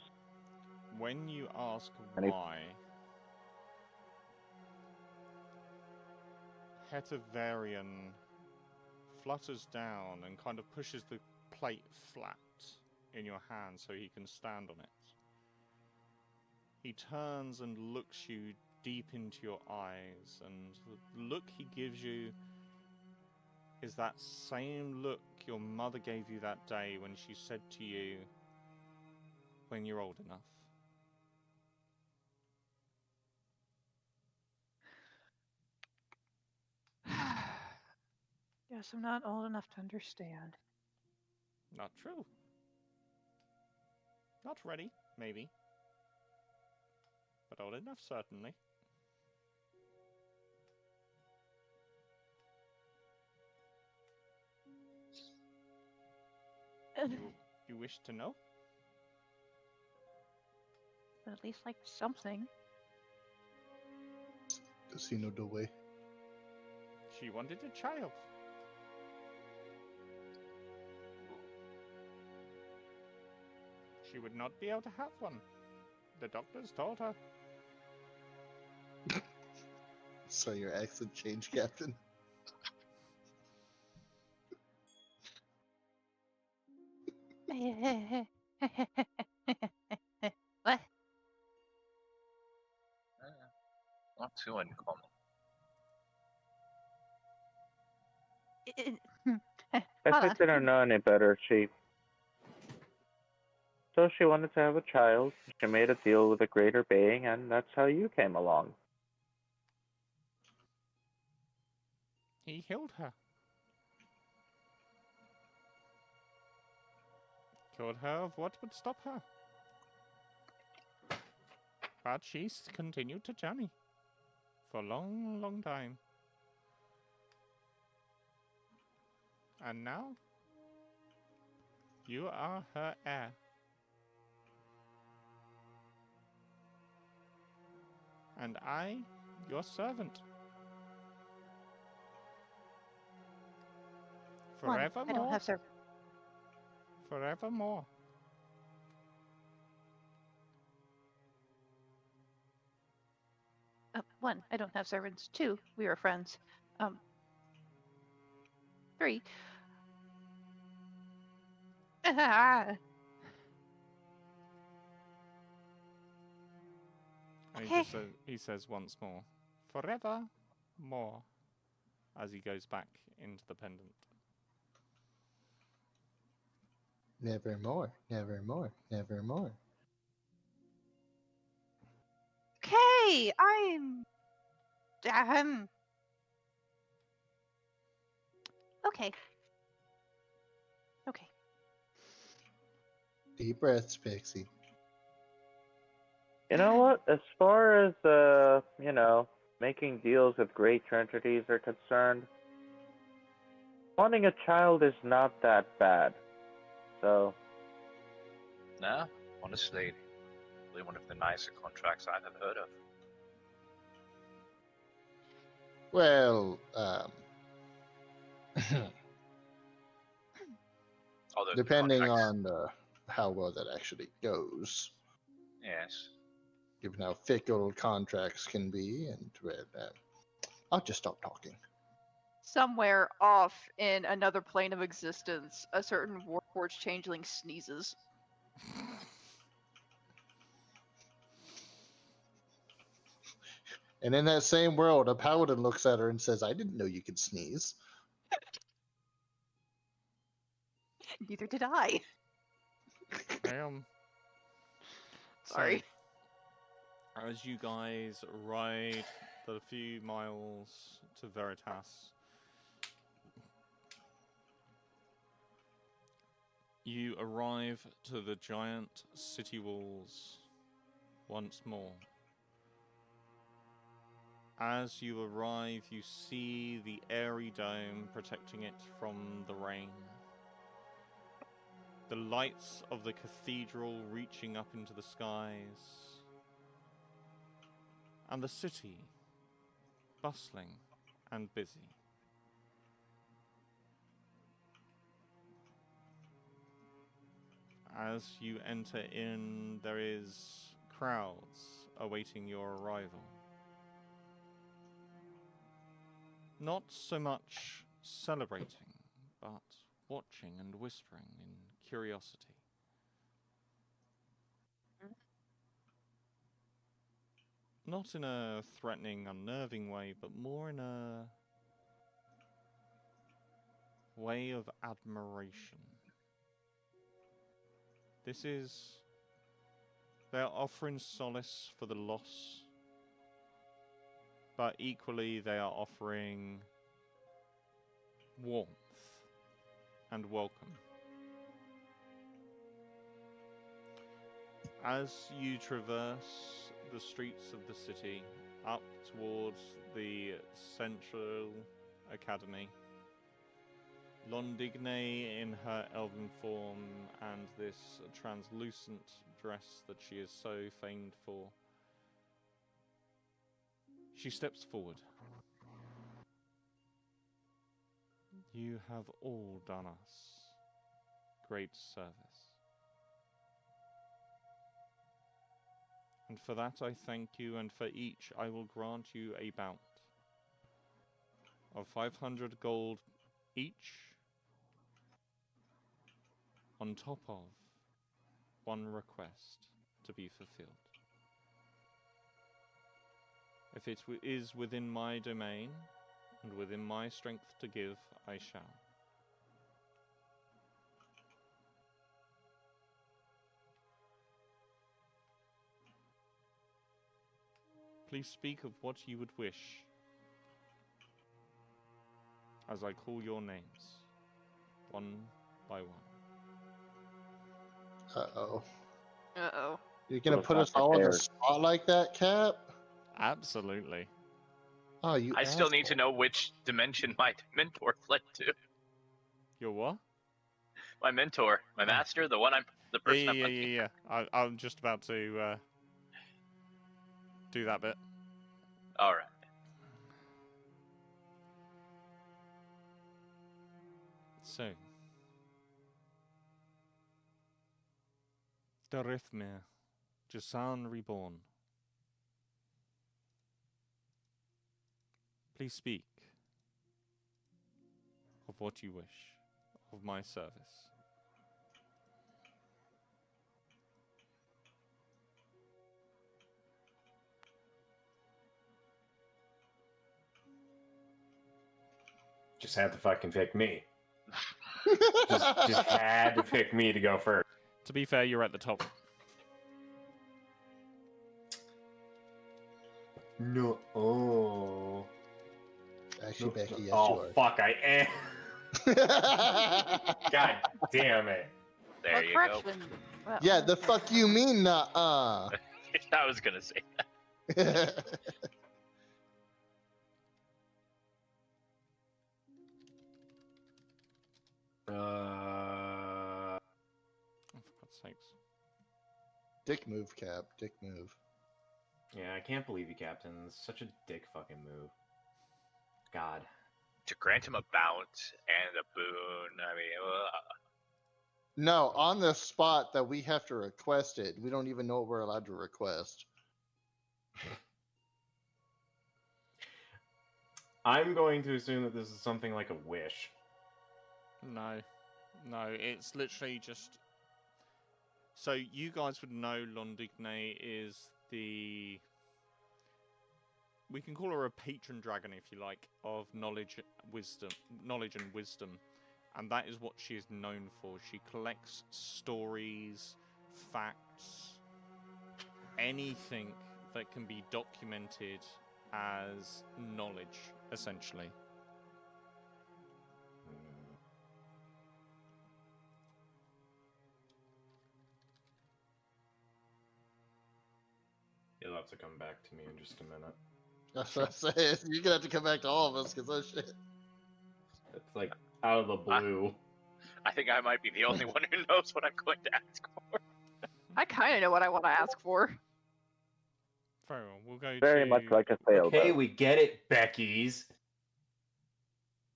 When you ask Any- why, Hetavarian flutters down and kind of pushes the plate flat in your hand so he can stand on it. He turns and looks you deep into your eyes, and the look he gives you is that same look your mother gave you that day when she said to you, "When you're old enough." Guess I'm not old enough to understand. Not true. Not ready, maybe. But old enough, certainly. You wish to know? But at least like something. Does he know the way? She wanted a child. She would not be able to have one. The doctors told her. So your accent changed, Captain. What? Not too uncommon. I Hold think they don't know any better. So she wanted to have a child. She made a deal with a greater being, and that's how you came along. He healed her. Cured her of what would stop her. But she's continued to journey. For a long, long time. And now, you are her heir. And I, your servant. One, I Forevermore. don't have servants. Forevermore. One, I don't have servants. Two, we were friends. Three. And Okay. he says once more, forevermore, as he goes back into the pendant. Nevermore, nevermore, nevermore. Okay, I'm. Okay. Okay. Deep breaths, Pixie. You know what? As far as, making deals with great entities are concerned, Wanting a child is not that bad. So, No, honestly, really one of the nicer contracts I've ever heard of. Well, Although depending contracts, on how well that actually goes, yes. given how fickle contracts can be, and well, I'll just stop talking. Somewhere off in another plane of existence, a certain Warforged changeling sneezes. And in that same world, a paladin looks at her and says, "I didn't know you could sneeze." Neither did I. Damn. Sorry. So, as you guys ride the few miles to Veritas, you arrive to the giant city walls once more. As you arrive, you see the airy dome protecting it from the rain. The lights of the cathedral reaching up into the skies. And the city, bustling and busy. As you enter in, there is crowds awaiting your arrival. Not so much celebrating, but watching and whispering in curiosity. Not in a threatening, unnerving way, but more in a way of admiration. This is... They are offering solace for the loss, but equally they are offering warmth and welcome. As you traverse the streets of the city up towards the Central Academy, Londigne in her elven form and this translucent dress that she is so famed for, she steps forward. You have all done us great service. And for that I thank you, and for each I will grant you a bounty of 500 gold each, on top of one request to be fulfilled. If it is within my domain, and within my strength to give, I shall. Please speak of what you would wish, as I call your names, one by one. Uh-oh. Uh-oh. You're gonna Well, put not us all in the prepared. spot like that, Cap? Absolutely. Oh, you I still need to asshole. know which dimension my mentor fled to. Your what? My mentor, my master, the person I'm hunting. Yeah. I'm just about to do that bit. All right. So, Darithmir, Jasan Reborn. Please speak of what you wish of my service. Just had to fucking pick me. just had to pick me to go first. To be fair, you're at the top. No. Oh. Actually, Becky, yes, Oh, you fuck, I am. are. God damn it. There Well, you correction. Well, Yeah, the fuck you mean, nah-uh. go. I was gonna say that. Oh, for God's sakes. Dick move, Cap. Dick move. Yeah, I can't believe you, Captain. It's such a dick fucking move. God. To grant him a bounce and a boon, I mean, No, on the spot that we have to request it. We don't even know what we're allowed to request. I'm going to assume that this is something like a wish. No. No, it's literally just... So you guys would know Londigne is the... We can call her a patron dragon, if you like, of knowledge and wisdom. And that is what she is known for. She collects stories, facts, anything that can be documented as knowledge, essentially. You'll have to come back to me in just a minute. That's what I said. You're gonna have to come back to all of us because that shit. It's like out of the blue. I think I might be the only one who knows what I'm going to ask for. I kind of know what I want to ask for. Very well, we'll go Very to... much like a sailboat. Okay, we get it, Becky's.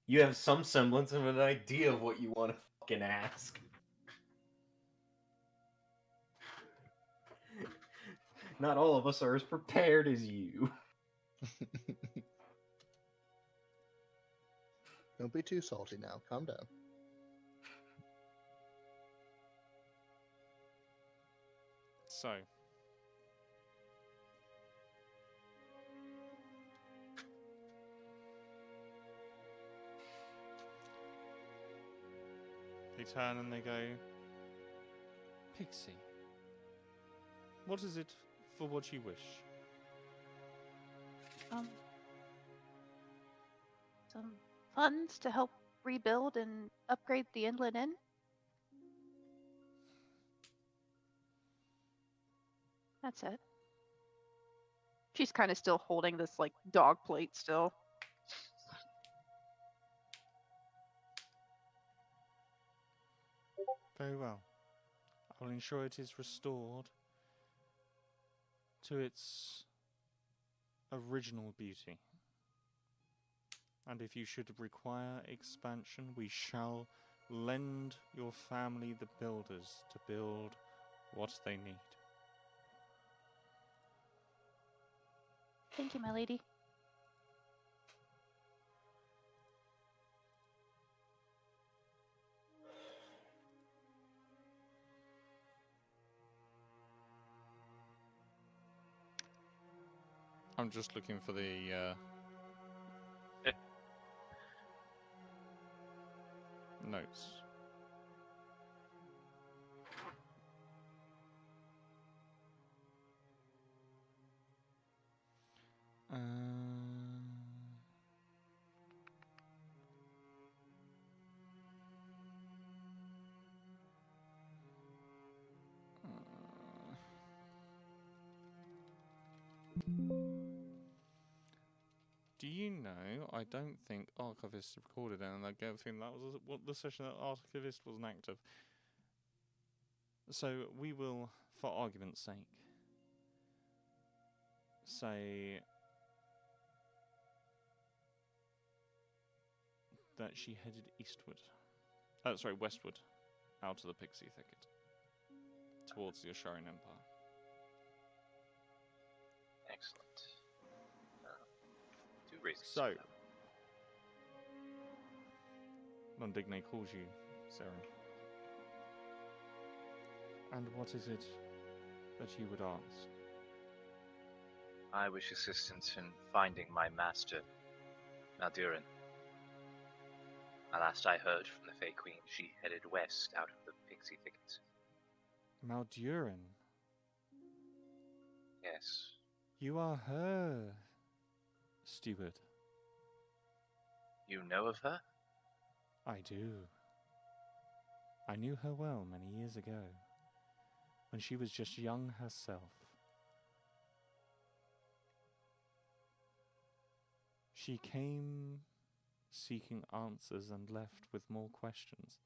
You have some semblance of an idea of what you want to fucking ask. Not all of us are as prepared as you. Don't be too salty now. Calm down. So... They turn and they go, Pixie, what is it for what you wish? Some funds to help rebuild and upgrade the Inland Inn. That's it. She's kind of still holding this like dog plate still. Very well. I will ensure it is restored to its original beauty. And if you should require expansion, we shall lend your family the builders to build what they need. Thank you, my lady. I'm just looking for the notes. Do you know, I don't think Archivist recorded it, and I think that was what the session that Archivist wasn't active. So we will, for argument's sake, say that she headed eastward. Sorry, westward, out of the Pixie Thicket, towards the Asharian Empire. Excellent. 2 reasons. So, Londigne calls you, Saren. And what is it that you would ask? I wish assistance in finding my master, Maldurin. Last I heard from the Fey Queen, she headed west out of the Pixie Thickets. Maldurin? Yes. You are her steward. You know of her? I do. I knew her well many years ago, when she was just young herself. She came seeking answers and left with more questions.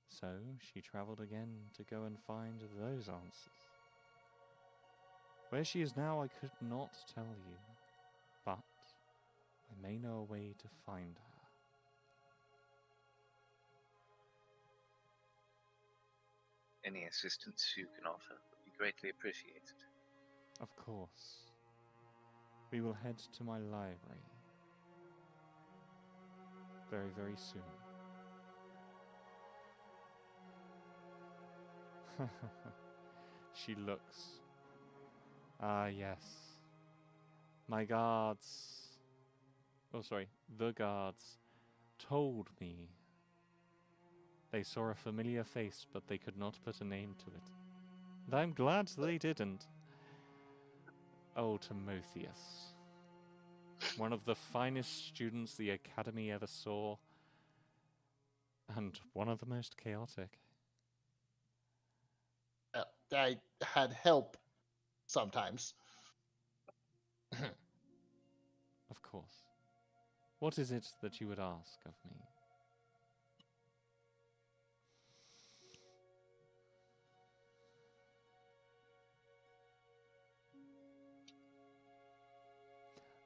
So she travelled again to go and find those answers. Where she is now, I could not tell you, but I may know a way to find her. Any assistance you can offer would be greatly appreciated. Of course. We will head to my library very, very soon. She looks. Ah, yes. My guards. Oh, sorry. The guards told me they saw a familiar face, but they could not put a name to it. And I'm glad they didn't. Oh, Timotheus. One of the finest students the Academy ever saw, and one of the most chaotic. I had help sometimes. Of course. What is it that you would ask of me?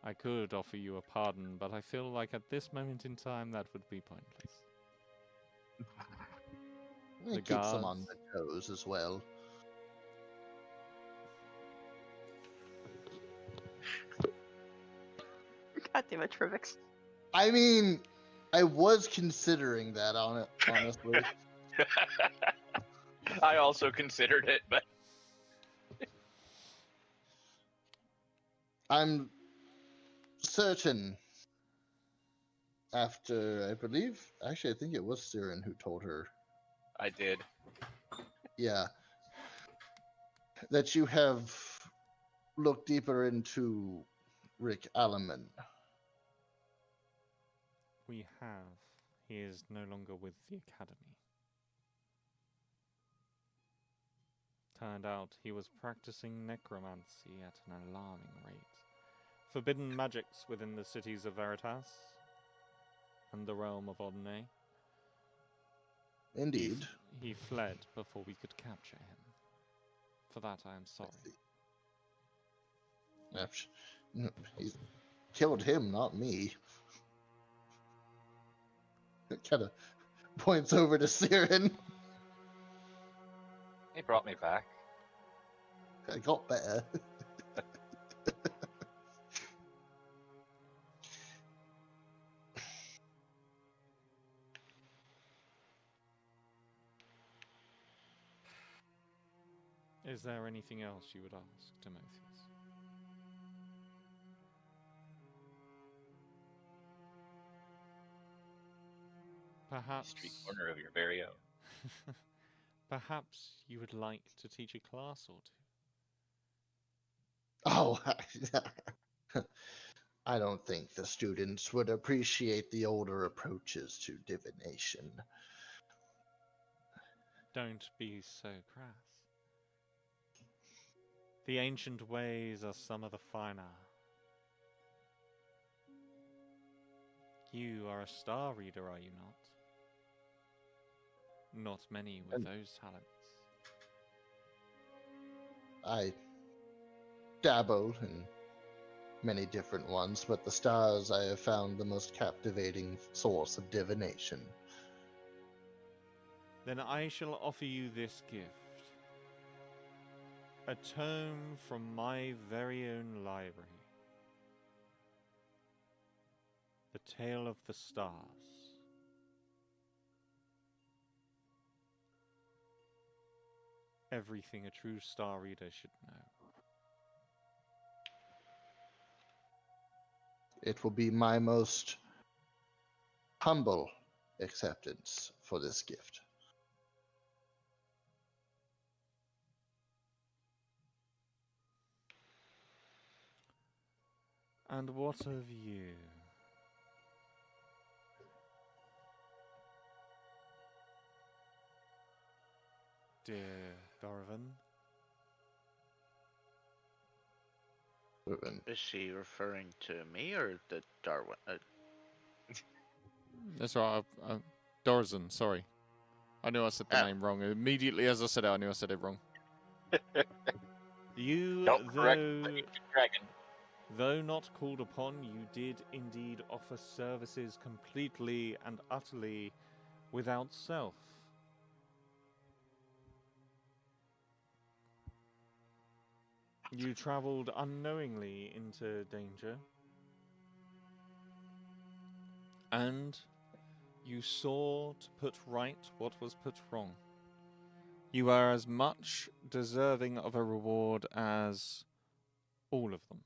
I could offer you a pardon, but I feel like at this moment in time that would be pointless. It keeps them on their toes as well. God damn it, Trivix. I mean, I was considering that on it, honestly. I also considered it, but I'm certain after, I believe, actually, I think it was Siren who told her. I did. Yeah. That you have looked deeper into Rick Alleman. We have. He is no longer with the Academy. Turned out he was practicing necromancy at an alarming rate. Forbidden magics within the cities of Veritas and the realm of Odne. Indeed. He fled before we could capture him. For that I am sorry. He killed him, not me. It kind of points over to Siren. He brought me back. I got better. Is there anything else you would ask, Timotheus? Perhaps Street corner of your very own. Perhaps you would like to teach a class or two. Oh, I don't think the students would appreciate the older approaches to divination. Don't be so crass. The ancient ways are some of the finer. You are a star reader, are you not? Not many with those talents. I dabble in many different ones, but the stars I have found the most captivating source of divination. Then I shall offer you this gift. A tome from my very own library. The Tale of the Stars. Everything a true star reader should know. It will be my most humble acceptance for this gift. And what of you? Dear Doravan? Is she referring to me or the Darwin? That's right, Dorazan, sorry. I knew I said the name wrong. Immediately as I said it, I knew I said it wrong. You, Don't correct the dragon. though not called upon, you did indeed offer services completely and utterly without self. You travelled unknowingly into danger, and you saw to put right what was put wrong. You are as much deserving of a reward as all of them.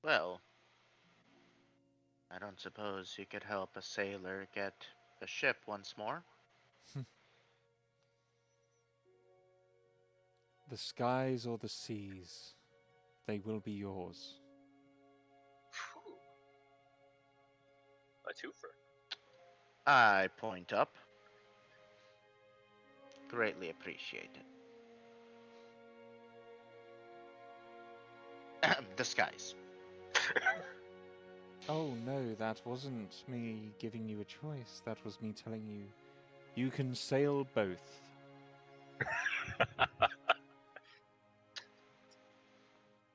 Well, I don't suppose you could help a sailor get a ship once more? The skies or the seas, they will be yours. A twofer. I point up. Greatly appreciate it. The skies. Oh no, that wasn't me giving you a choice. That was me telling you, you can sail both.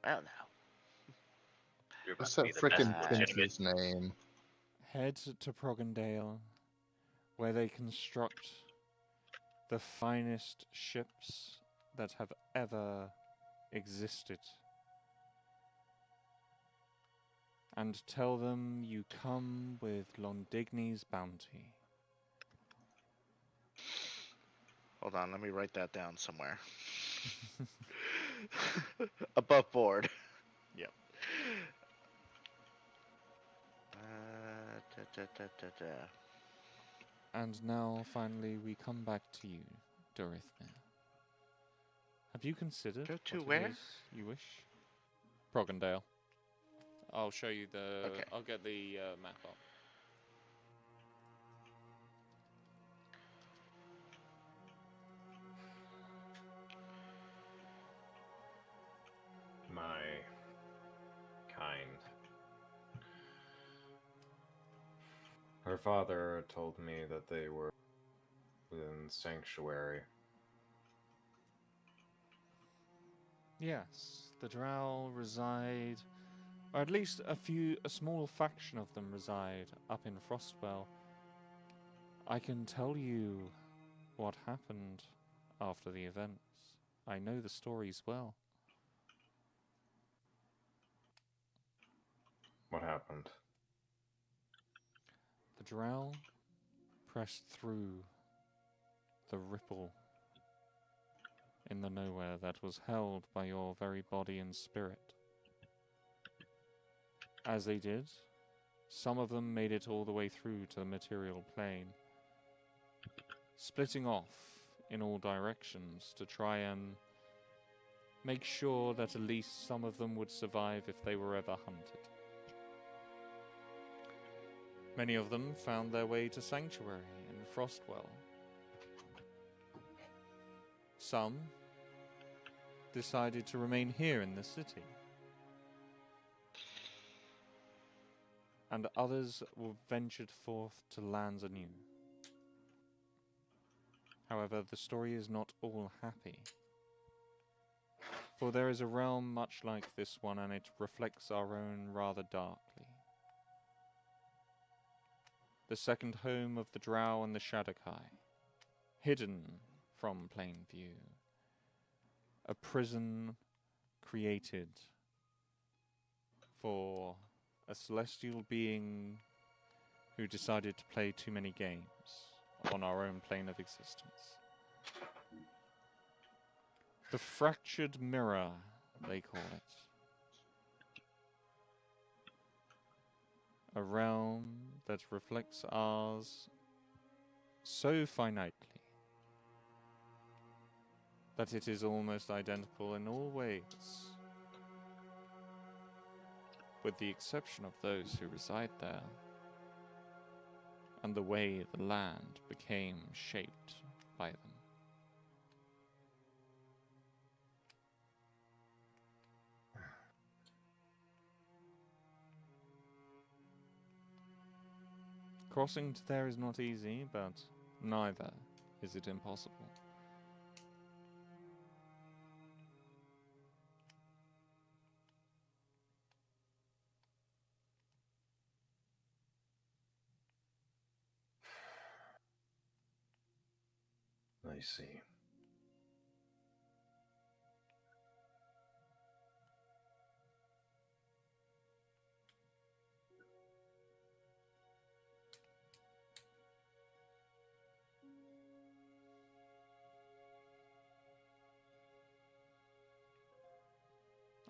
Well now. You're about What's to that be the best frickin' legitimate. prince's name? Head to Proggendale, where they construct the finest ships that have ever existed. And tell them you come with Londigny's bounty. Hold on, let me write that down somewhere. Above board. Yep. And now, finally, we come back to you, Dorithmir. Have you considered Go to what where? it is you wish? Proggendale. I'll show you the... Okay. I'll get the map up. My kind. Her father told me that they were within sanctuary. Yes, the Drow reside, or at least a small faction of them reside up in Frostwell. I can tell you what happened after the events. I know the stories well. What happened? The Drow pressed through the ripple in the nowhere that was held by your very body and spirit. As they did, some of them made it all the way through to the material plane, splitting off in all directions to try and make sure that at least some of them would survive if they were ever hunted. Many of them found their way to Sanctuary in Frostwell. Some decided to remain here in the city. And others were ventured forth to lands anew. However, the story is not all happy. For there is a realm much like this one, and it reflects our own rather darkly. The second home of the Drow and the Shadowkai, hidden from plain view. A prison created for a celestial being who decided to play too many games on our own plane of existence. The fractured mirror, they call it. A realm that reflects ours so finitely that it is almost identical in all ways, with the exception of those who reside there, and the way the land became shaped by them. Crossing to there is not easy, but neither is it impossible. I see.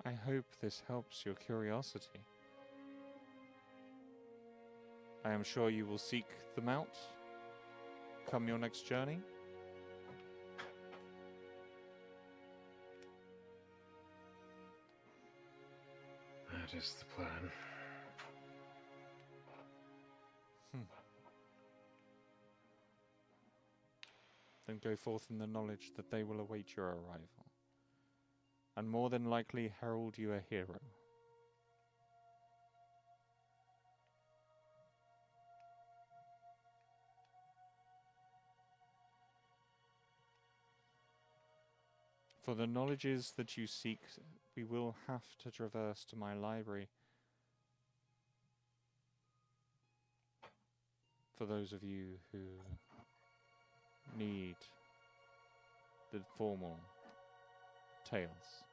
I hope this helps your curiosity. I am sure you will seek them out come your next journey. That is the plan. Then go forth in the knowledge that they will await your arrival, and more than likely herald you a hero. For the knowledges that you seek, we will have to traverse to my library. For those of you who need the formal tales.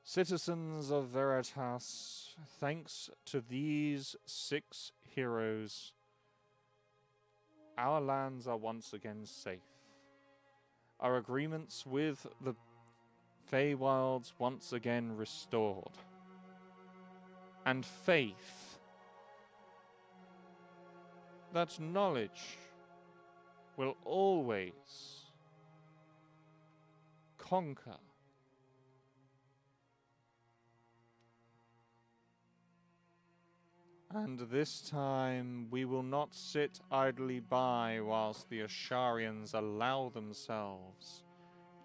Citizens of Veritas, thanks to these 6 heroes, our lands are once again safe. Our agreements with the Feywilds once again restored. And faith that knowledge will always conquer. And this time we will not sit idly by whilst the Asharians allow themselves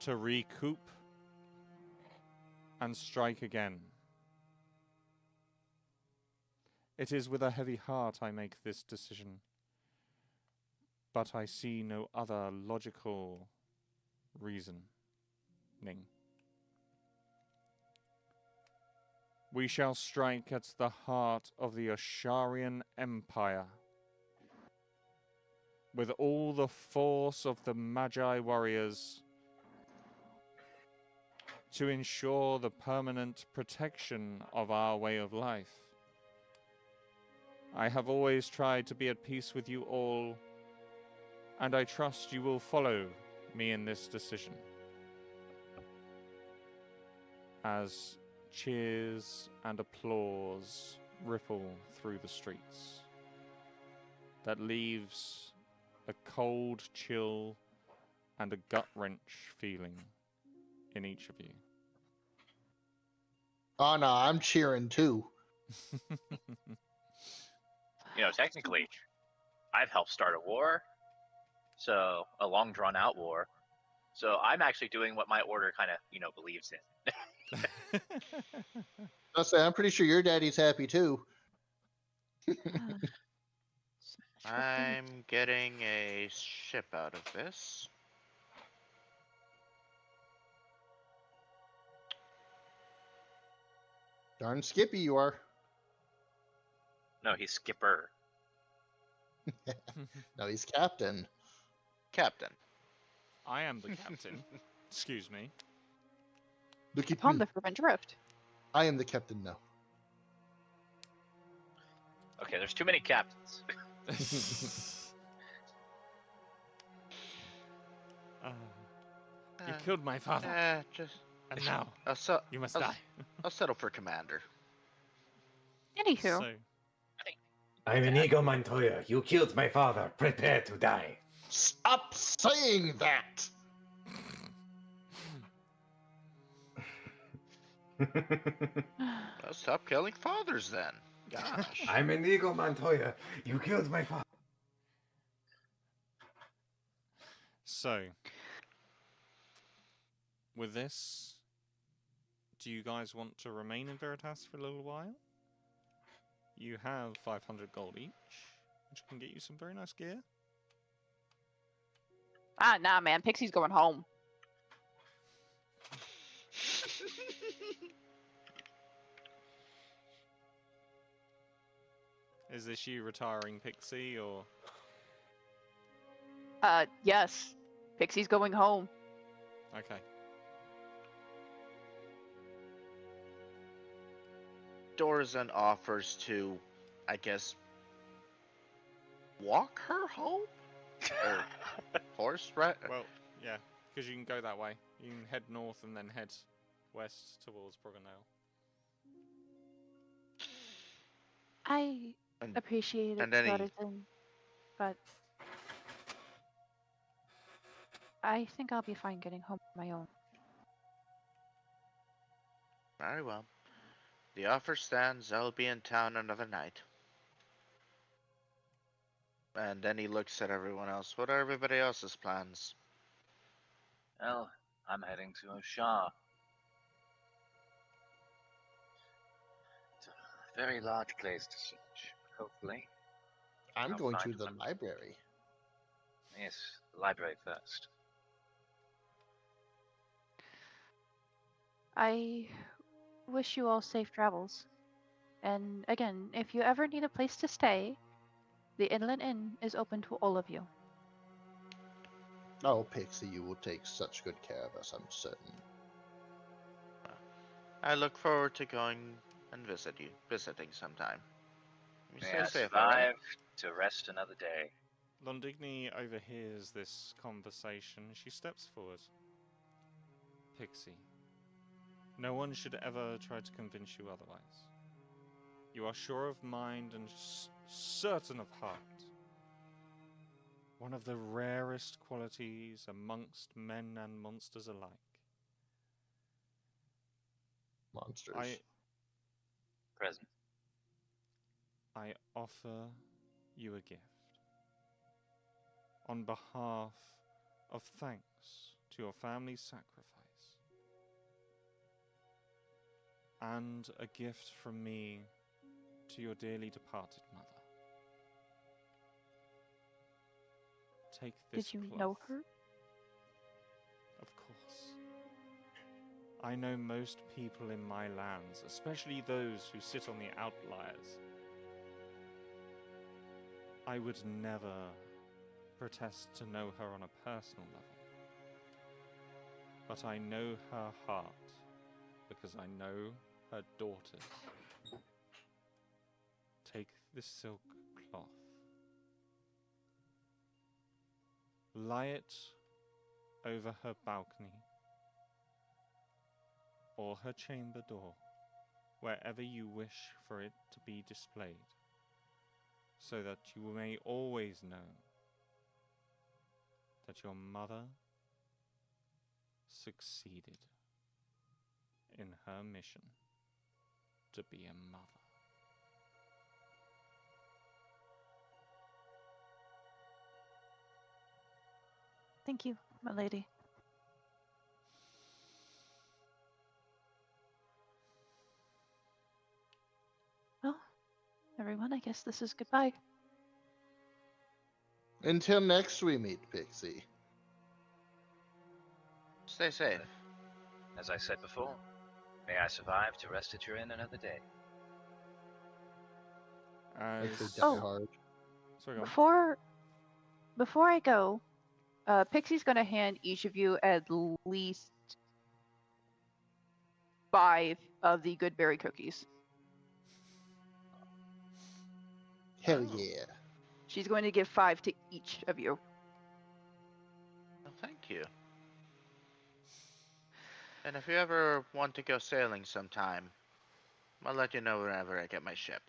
to recoup and strike again. It is with a heavy heart I make this decision, but I see no other logical reasoning. We shall strike at the heart of the Asharian Empire with all the force of the Magi warriors to ensure the permanent protection of our way of life. I have always tried to be at peace with you all, and I trust you will follow me in this decision. As cheers and applause ripple through the streets, that leaves a cold chill and a gut-wrench feeling in each of you. Oh no, I'm cheering too. You know, technically, I've helped start a war, so a long drawn out war. So I'm actually doing what my order kind of, you know, believes in. I'll say, I'm pretty sure your daddy's happy too. I'm getting a ship out of this. Darn Skippy you are. No, he's Skipper. No, he's captain. Captain. I am the captain. Excuse me. Look at Upon me. the Fervent Drift. I am the captain now. Okay, there's too many captains. You killed my father. And now you must die. I'll settle for commander. Anywho. So, I'm Inigo Montoya. You killed my father. Prepare to die. Stop saying that! Well, stop killing fathers then. Gosh. I'm Inigo Montoya. You killed my father. So, with this, do you guys want to remain in Veritas for a little while? You have 500 gold each, which can get you some very nice gear. Ah, nah, man. Pixie's going home. Is this you retiring, Pixie, or...? Yes. Pixie's going home. Okay. Dorzan offers to, I guess, walk her home? Or horse ride? Well, yeah, because you can go that way. You can head north and then head west towards Broganale. I appreciate it, and then he- Jonathan, but I think I'll be fine getting home on my own. Very well. The offer stands. I'll be in town another night. And then he looks at everyone else. What are everybody else's plans? Well, I'm heading to Oshar. It's a very large place to search. Hopefully. I'm I'll going find to the one. library. Yes, the library first. I wish you all safe travels. And again, if you ever need a place to stay, the Inland Inn is open to all of you. Oh, Pixie, you will take such good care of us, I'm certain. I look forward to going and visiting sometime. You May stay I safe, alright? survive to rest another day. Londigny overhears this conversation. She steps forward. Pixie, no one should ever try to convince you otherwise. You are sure of mind and certain of heart. One of the rarest qualities amongst men and monsters alike. Monsters. Present. I offer you a gift. On behalf of thanks to your family's sacrifice. And a gift from me to your dearly departed mother. Take this Did you cloth. know her? Of course. I know most people in my lands, especially those who sit on the outliers. I would never protest to know her on a personal level. But I know her heart because I know her daughters. Take this silk cloth. Lie it over her balcony or her chamber door, wherever you wish for it to be displayed, so that you may always know that your mother succeeded in her mission to be a mother. Thank you, my lady. Well, everyone, I guess this is goodbye. Until next we meet, Pixie. Stay safe. As I said before, may I survive to rest at your inn another day. Actually, die Oh. hard. Sorry, go on. Before I go, Pixie's gonna hand each of you at least 5 of the good berry cookies. Hell yeah. She's going to give 5 to each of you. Well, thank you. And if you ever want to go sailing sometime, I'll let you know whenever I get my ship.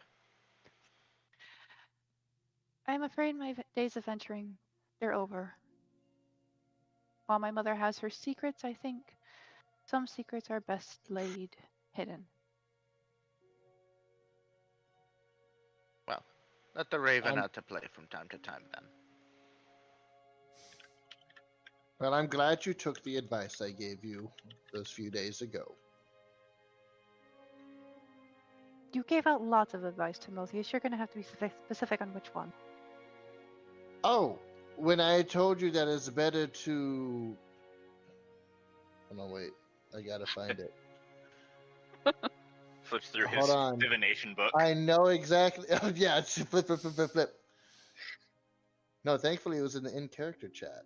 I'm afraid my days of venturing, they're over. While my mother has her secrets, I think some secrets are best laid hidden. Well, let the raven I'm- out to play from time to time then. Well, I'm glad you took the advice I gave you those few days ago. You gave out lots of advice, Timotheus. You're going to have to be specific on which one. Oh, when I told you that it's better to. Oh no, wait. I gotta find it. Flips through Hold his on. divination book. I know exactly. Oh, yeah, it's flip, flip, flip, flip, flip. No, thankfully it was in the in-character chat.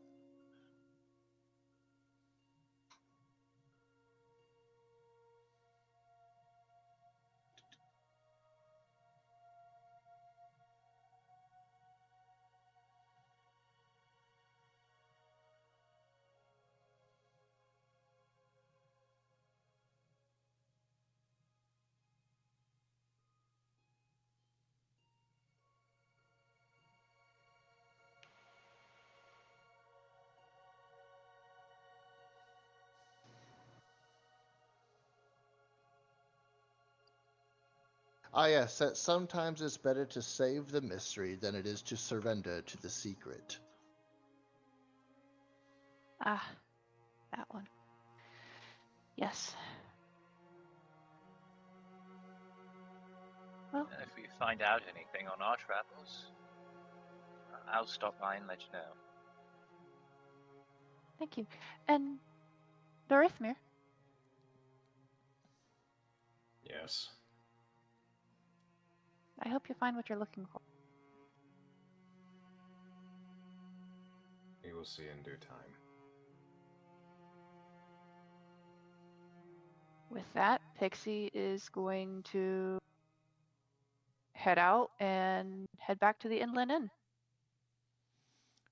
Ah, yes, that sometimes it's better to save the mystery than it is to surrender to the secret. Ah, that one. Yes. Well, And if we find out anything on our travels, I'll stop by and let you know. thank you. And Dorithmir, Yes. I hope you find what you're looking for. We will see in due time. With that, Pixie is going to head out and head back to the Inland Inn.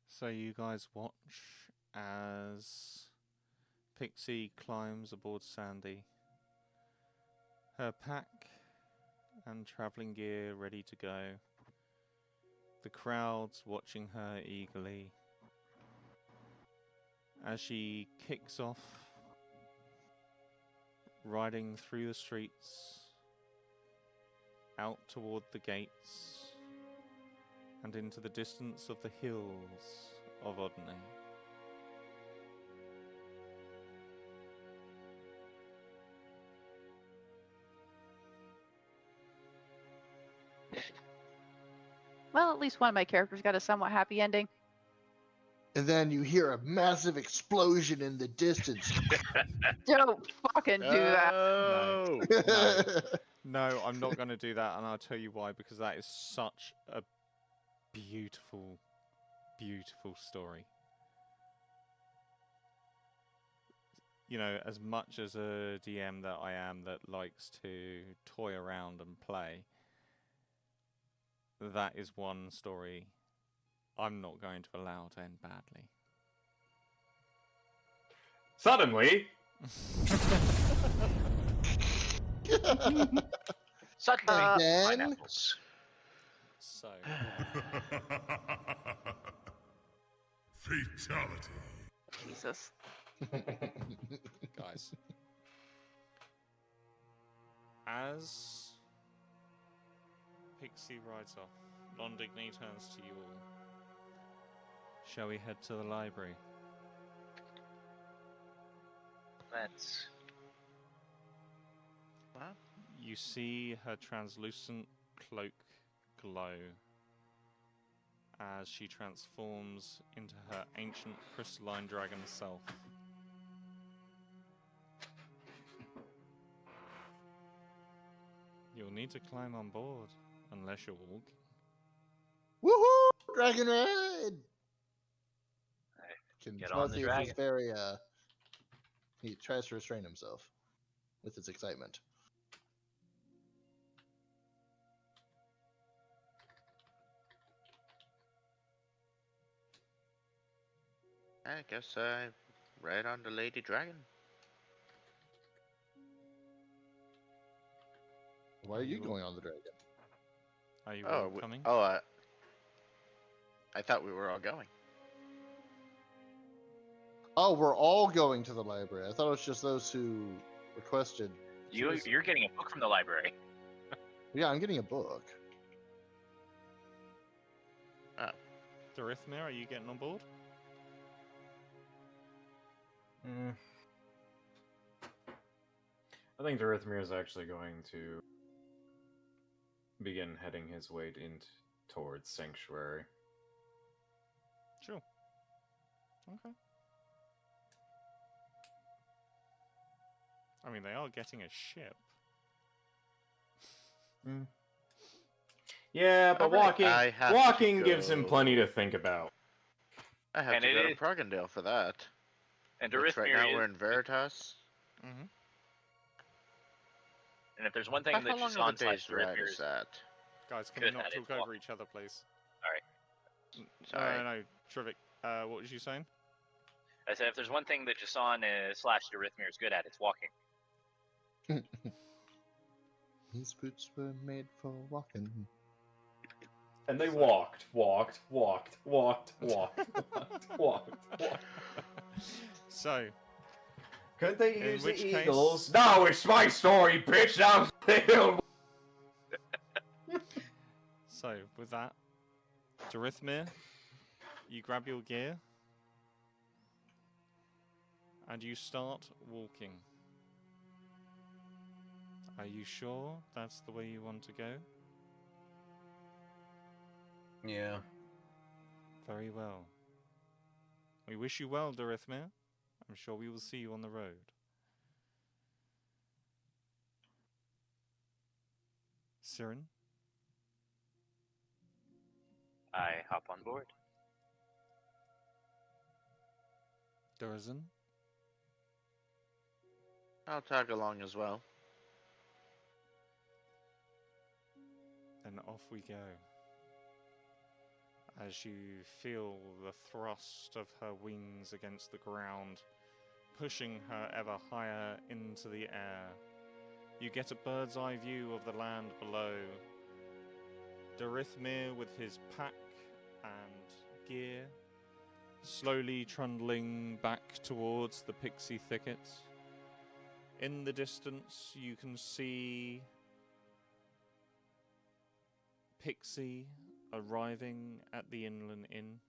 So you guys watch as Pixie climbs aboard Sandy, her pack and travelling gear ready to go. The crowd's watching her eagerly as she kicks off, riding through the streets, out toward the gates, and into the distance of the hills of Odney. Well, at least one of my characters got a somewhat happy ending. And then you hear a massive explosion in the distance. Don't fucking do that. No, no, no, I'm not going to do that, and I'll tell you why, because that is such a beautiful, beautiful story. You know, as much as a DM that I am that likes to toy around and play, that is one story I'm not going to allow to end badly. Suddenly, Suddenly, Then- pineapples. So, Fatality. Jesus. guys, as Pixie rides off, Londigny turns to you all. Shall we head to the library? Let's. What? You see her translucent cloak glow as she transforms into her ancient crystalline dragon self. You'll need to climb on board, unless you're walking. Woohoo! Dragon ride! Get on the Timotheus dragon. is very he tries to restrain himself with his excitement. I guess I ride on the Lady Dragon. Why are you going on the dragon? Are you Oh, all coming? I thought we were all going. Oh, we're all going to the library. I thought it was just those who requested. You're getting a book from the library. Yeah, I'm getting a book. Dorithmir, are you getting on board? I think Dorithmir is actually going to begin heading his way towards Sanctuary. Sure. Okay. I mean, they are getting a ship. Yeah, but walking gives him plenty to think about. I have to go to Proggendale for that. And Which right now we're is- in Veritas. Mm-hmm. And if there's one thing How that long of a Jason slash day's ride Dorithmir is that? Guys, can we good not at talk is over walking. each other, please? Sorry. No, Trivik. What was you saying? I said if there's one thing that Jason slash Dorithmir is good at, it's walking. His boots were made for walking. And they walked. So, could they in use which the case- Eagles? No, it's my story, bitch. So, with that, Dorithmir, you grab your gear and you start walking. Are you sure that's the way you want to go? Yeah. Very well. We wish you well, Dorithmir. I'm sure we will see you on the road. Siren? I hop on board. Durazin? I'll tag along as well. Then off we go. As you feel the thrust of her wings against the ground, pushing her ever higher into the air, you get a bird's eye view of the land below. Dorithmir with his pack and gear, slowly trundling back towards the pixie thickets. In the distance, you can see Pixie arriving at the Inland Inn.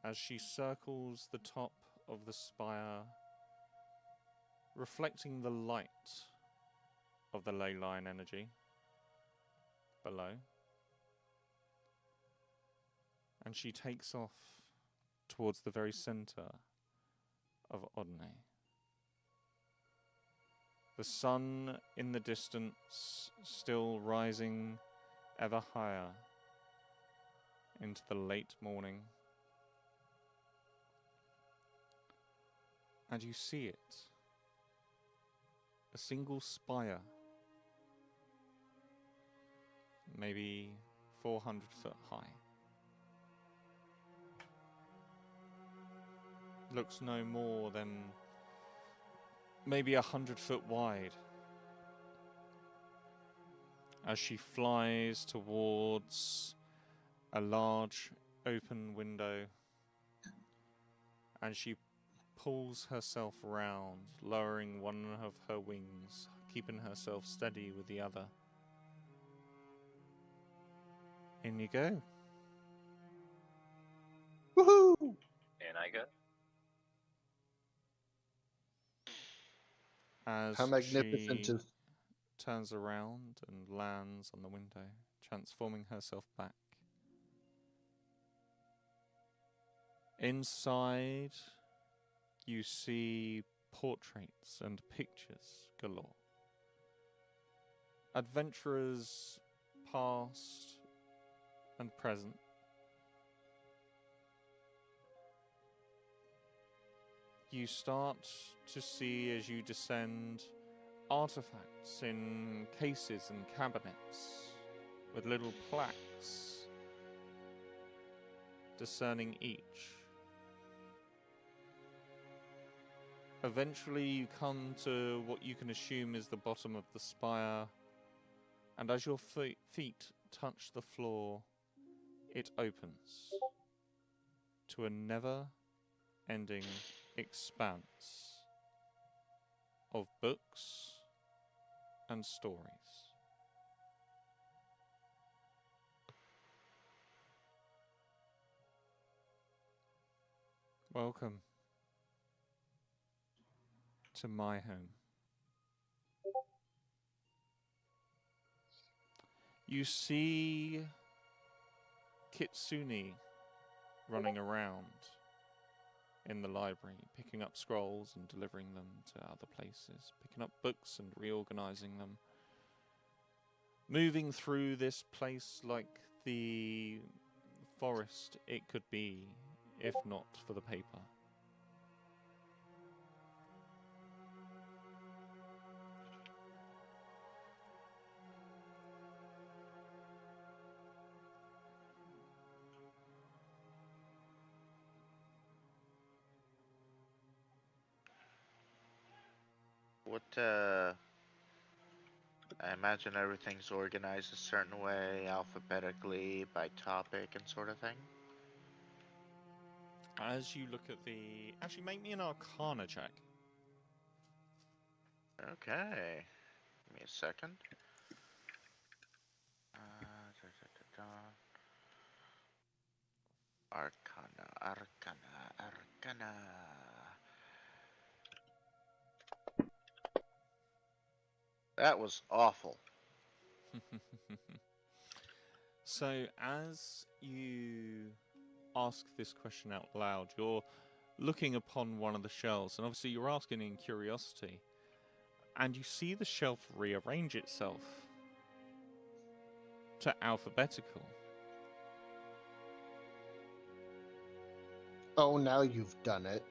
As she circles the top of the spire, reflecting the light of the ley line energy below. And she takes off towards the very center of Odney. The sun in the distance still rising ever higher into the late morning. And you see it. A single spire, maybe 400 foot high. Looks no more than maybe 100 foot wide. As she flies towards a large open window, and she pulls herself round, lowering one of her wings, keeping herself steady with the other. In you go. Woohoo! And I go. As How magnificent she is... turns around and lands on the window, transforming herself back. Inside, you see portraits and pictures galore. Adventurers past and present. You start to see, as you descend, artifacts in cases and cabinets with little plaques discerning each. Eventually you come to what you can assume is the bottom of the spire, and as your feet touch the floor, it opens to a never-ending expanse of books and stories. Welcome to my home. You see Kitsune running around in the library, picking up scrolls and delivering them to other places, picking up books and reorganizing them, moving through this place like the forest it could be, if not for the paper. What, I imagine everything's organized a certain way, alphabetically, by topic and sort of thing. As you look at the... Actually, make me an Arcana check. Okay. Give me a second. Da, da, da, da. Arcana, Arcana, Arcana. That was awful. So, as you ask this question out loud, you're looking upon one of the shelves, and obviously you're asking in curiosity, and you see the shelf rearrange itself to alphabetical. Oh, now you've done it.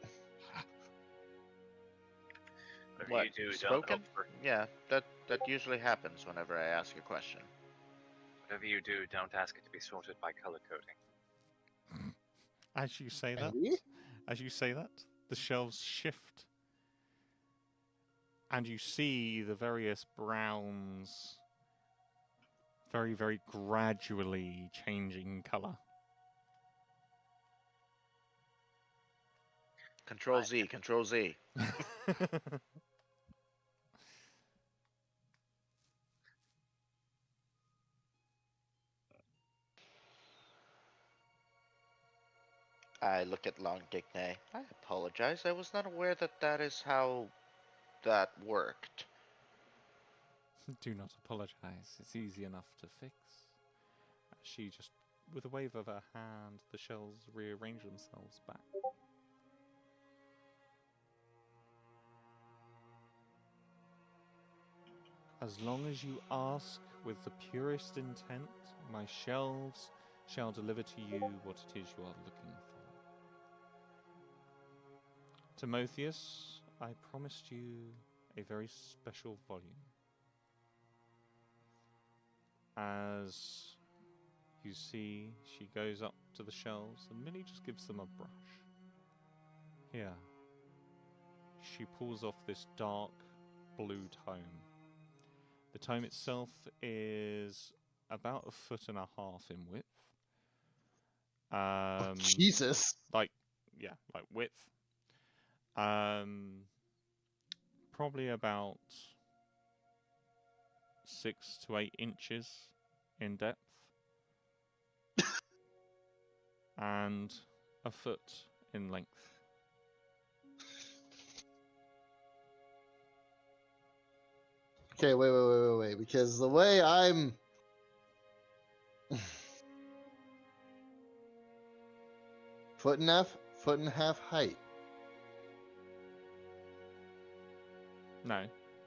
Whatever What, you do, don't spoken? hope for. Yeah, that usually happens whenever I ask a question. Whatever you do, don't ask it to be sorted by color coding. As you say that, the shelves shift, and you see the various browns very, very gradually changing colour. Control Z, Control Z. I look at Long Dignay. I apologize. I was not aware that that is how that worked. Do not apologise. It's easy enough to fix. She just, with a wave of her hand, the shells rearrange themselves back. As long as you ask with the purest intent, my shelves shall deliver to you what it is you are looking for. Timotheus, I promised you a very special volume. As you see, she goes up to the shelves and Millie just gives them a brush. Here. She pulls off this dark blue tome. The tome itself is about 1.5 feet in width. Jesus. Like width. Probably about 6 to 8 inches in depth. And 1 foot in length. Okay, wait, because the way I'm... foot and a half height. No.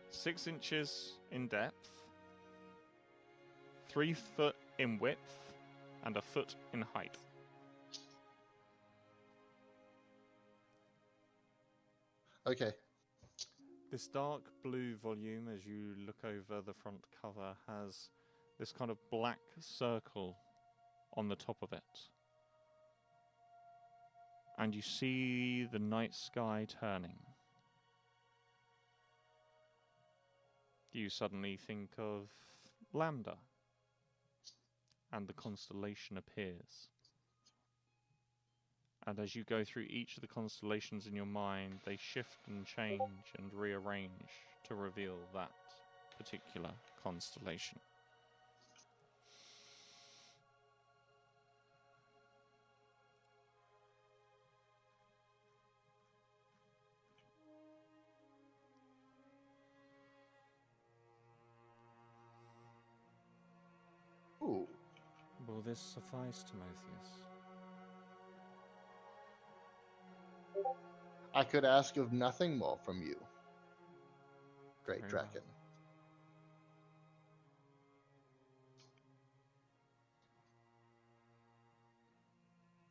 6 inches in depth, 3 foot in width, and 1 foot in height. Okay. This dark blue volume, as you look over the front cover, has this kind of black circle on the top of it. And you see the night sky turning. You suddenly think of Lambda, and the constellation appears. And as you go through each of the constellations in your mind, they shift and change and rearrange to reveal that particular constellation. Will this suffice, Timotheus? I could ask of nothing more from you, Great Very well. Draken.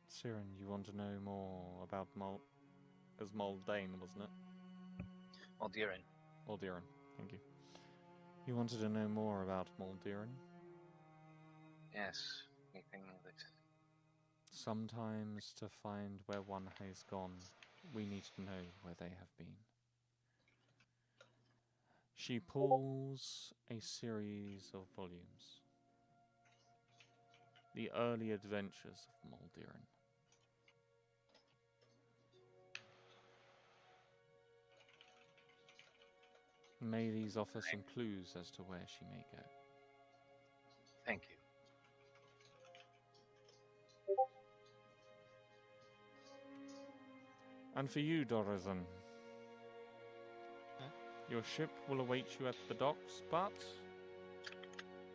Siren, you want to know more about as Moldane, wasn't it? Maldiran. Moldiran, thank you. You wanted to know more about Moldiran? Yes. Anything that. Sometimes to find where one has gone, we need to know where they have been. She pulls a series of volumes. The early adventures of Moldiran. May these offer some clues as to where she may go. Thank you. And for you, Dorazan, your ship will await you at the docks, but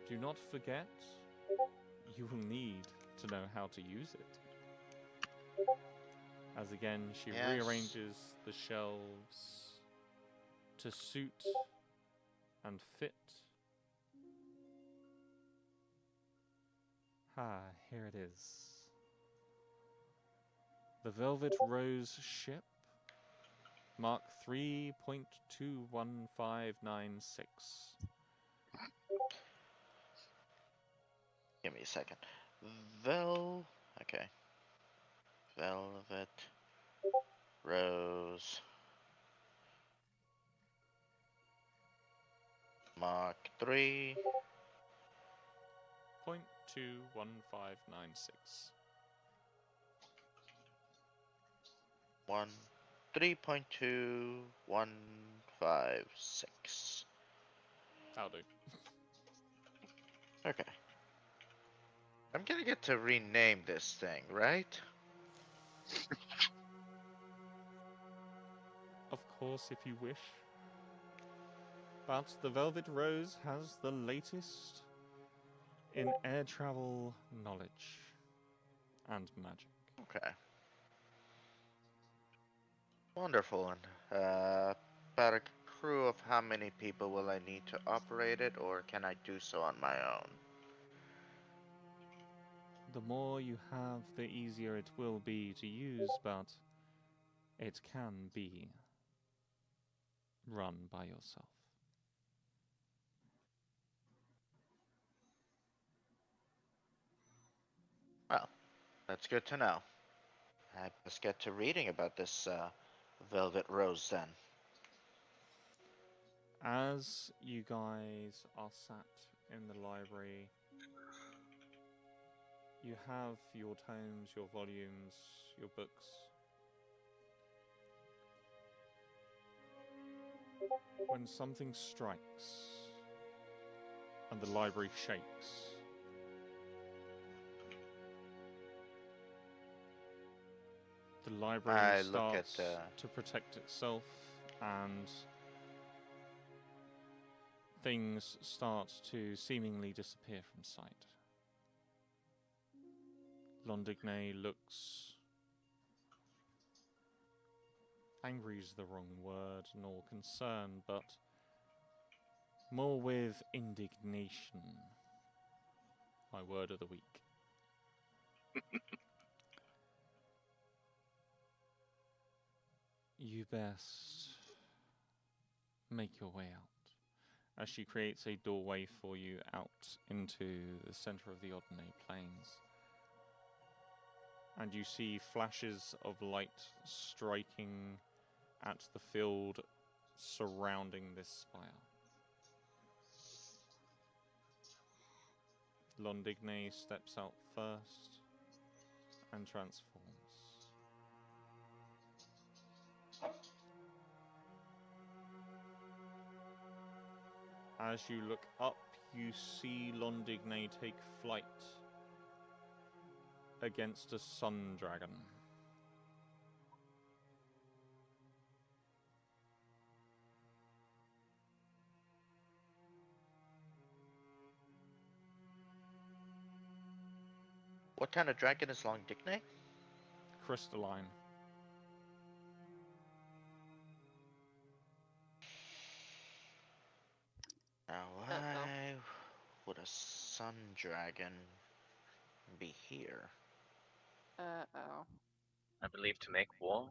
do not forget, you will need to know how to use it. As again, she rearranges the shelves to suit and fit. Here it is. The Velvet Rose ship, Mark 3.21596. Give me a second. Okay. Velvet Rose Mark 3. 0.21596. 3.2156. That'll do. Okay. I'm gonna get to rename this thing, right? Of course, if you wish. But the Velvet Rose has the latest in air travel knowledge and magic. Okay. Wonderful. And about a crew of how many people will I need to operate it, or can I do so on my own? The more you have, the easier it will be to use, but it can be run by yourself. Well, that's good to know. I must get to reading about this Velvet Rose then. As you guys are sat in the library, you have your tomes, your volumes, your books. When something strikes and the library shakes, the library starts to protect itself, and things start to seemingly disappear from sight. Londigne looks... angry is the wrong word, nor concern, but more with indignation. My word of the week. You best make your way out, as she creates a doorway for you out into the center of the Odine Plains. And you see flashes of light striking at the field surrounding this spire. Londigne steps out first and transforms. As you look up, you see Londigne take flight against a sun dragon. What kind of dragon is Long Dickney? Crystalline. Now, why would a sun dragon be here? Uh-oh. I believe to make war.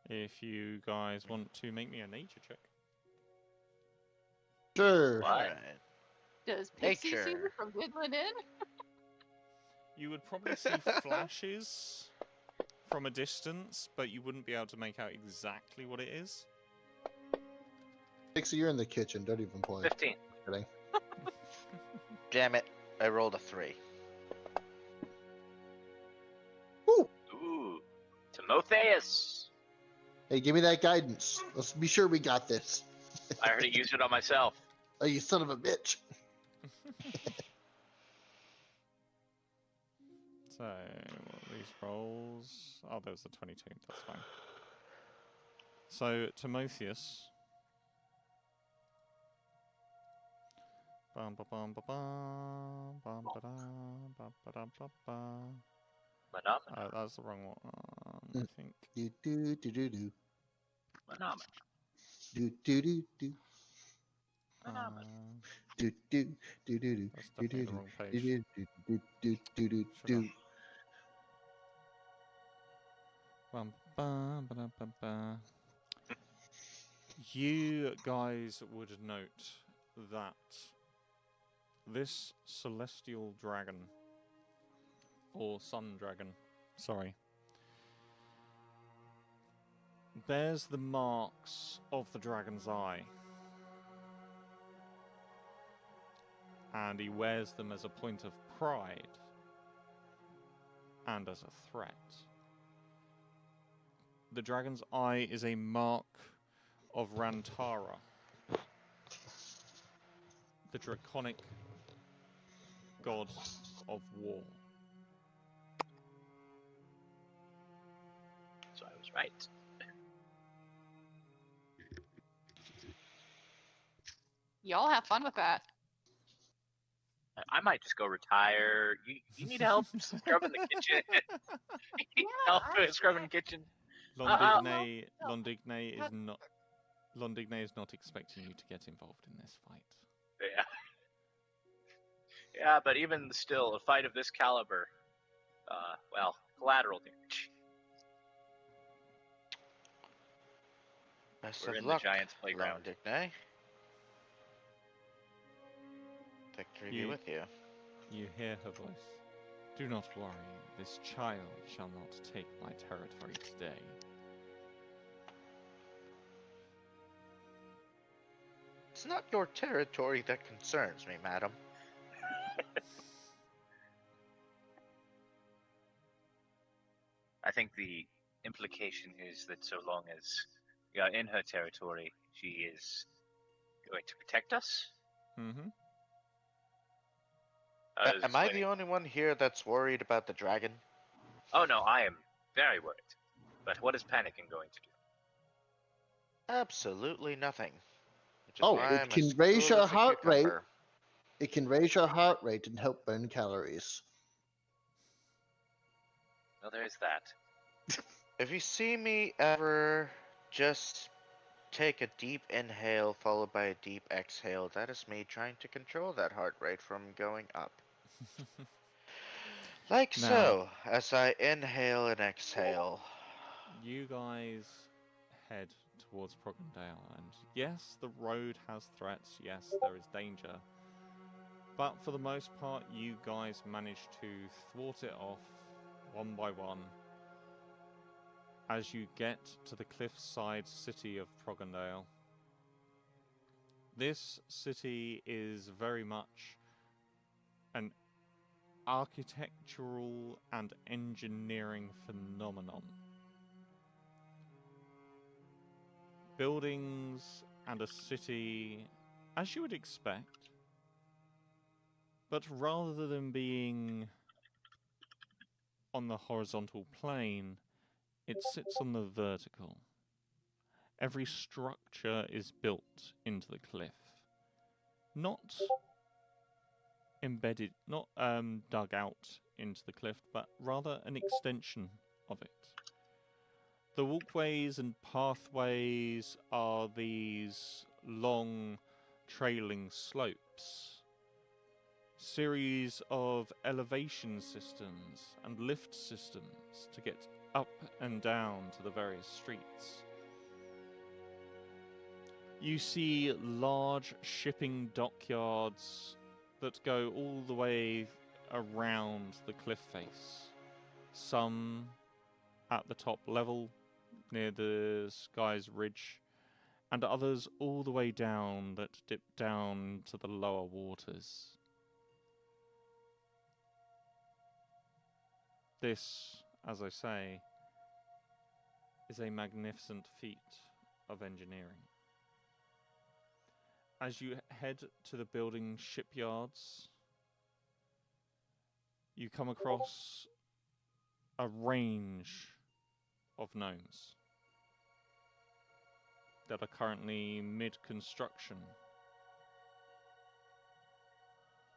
If you guys want to make me a nature check. Sure. Alright. Does Pixie see Nature. me from Midland Inn? You would probably see flashes from a distance, but you wouldn't be able to make out exactly what it is. Pixie, you're in the kitchen. Don't even play. 15. Kidding. Damn it, I rolled a 3. Ooh, Timotheus. Hey, give me that guidance. Let's be sure we got this. I already used it on myself. Oh, you son of a bitch. So, what are these rolls? Oh, there's the 22. That's fine. So, Timotheus. Bum ba bum ba bum bum ba dum bum ba dum ba bum. Phenomena. That's the wrong one. I think. Do do do do do. Phenomena. Do do do do. Do do do do do. That's Do definitely do the wrong do page. do do do do do do. Bum, bum, ba, dum, bum, ba. You guys would note that this celestial dragon, or sun dragon, sorry, bears the marks of the dragon's eye. And he wears them as a point of pride and as a threat. The dragon's eye is a mark of Rantara, the draconic god of war. So I was right. Y'all have fun with that. I might just go retire. You need help scrubbing the kitchen? You need help scrubbing the kitchen? Londigne is not expecting you to get involved in this fight. Yeah. Yeah, but even still, a fight of this caliber, well, collateral damage. Best We're of in luck, the Giants' playground. Long Dickney. Victory be with you. You hear her voice. Do not worry, this child shall not take my territory today. It's not your territory that concerns me, madam. I think the implication is that so long as we are in her territory, she is going to protect us. Mm-hmm. Am I the only one here that's worried about the dragon? Oh no, I am very worried. But what is panicking going to do? Absolutely nothing. Oh, it can raise your heart rate. It can raise your heart rate and help burn calories. Well, there's that. If you see me ever just take a deep inhale followed by a deep exhale, that is me trying to control that heart rate from going up. Like Now, so, as I inhale and exhale. You guys head towards Progendale, and yes, the road has threats, yes, there is danger. But for the most part, you guys manage to thwart it off one by one as you get to the cliffside city of Progendale. This city is very much an architectural and engineering phenomenon. Buildings and a city, as you would expect, but rather than being on the horizontal plane, it sits on the vertical. Every structure is built into the cliff. Not embedded, not dug out into the cliff, but rather an extension of it. The walkways and pathways are these long, trailing slopes. Series of elevation systems and lift systems to get up and down to the various streets. You see large shipping dockyards that go all the way around the cliff face. Some at the top level, near the sky's ridge, and others all the way down that dip down to the lower waters. This, as I say, is a magnificent feat of engineering. As you head to the building shipyards, you come across a range of gnomes that are currently mid-construction.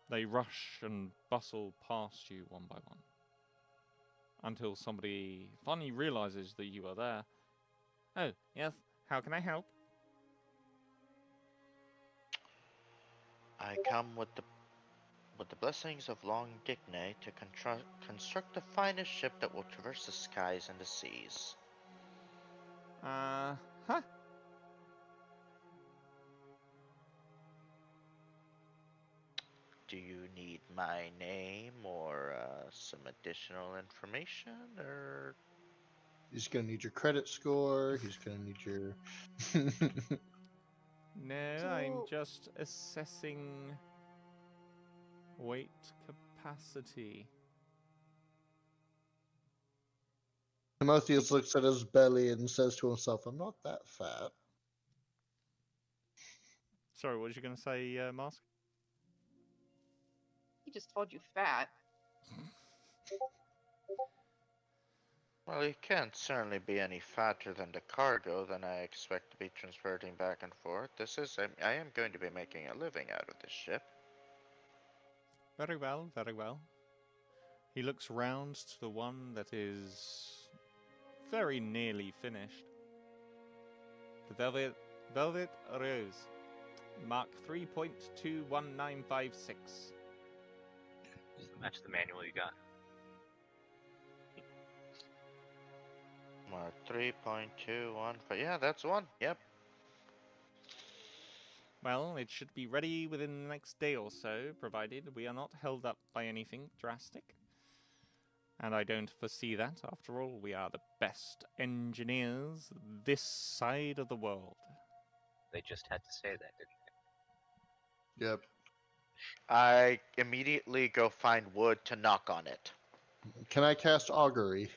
They rush and bustle past you one by one, until somebody finally realizes that you are there. Oh, yes, how can I help? I come with the blessings of Long Dickney to construct the finest ship that will traverse the skies and the seas. Huh? Do you need my name or some additional information, or? He's gonna need your credit score. He's gonna need your. No, I'm just assessing weight capacity. Timotheus looks at his belly and says to himself, "I'm not that fat." Sorry, what was you going to say, Mask? He just told you fat. Well, you can't certainly be any fatter than the cargo that I expect to be transporting back and forth. I am going to be making a living out of this ship. Very well, very well. He looks round to the one that is very nearly finished. The Velvet Rose, Mark 3.21956. Match the manual you got. Mark 3.215. Yeah, that's one. Yep. Well, it should be ready within the next day or so, provided we are not held up by anything drastic. And I don't foresee that. After all, we are the best engineers this side of the world. They just had to say that, didn't they? Yep. I immediately go find wood to knock on it. Can I cast augury?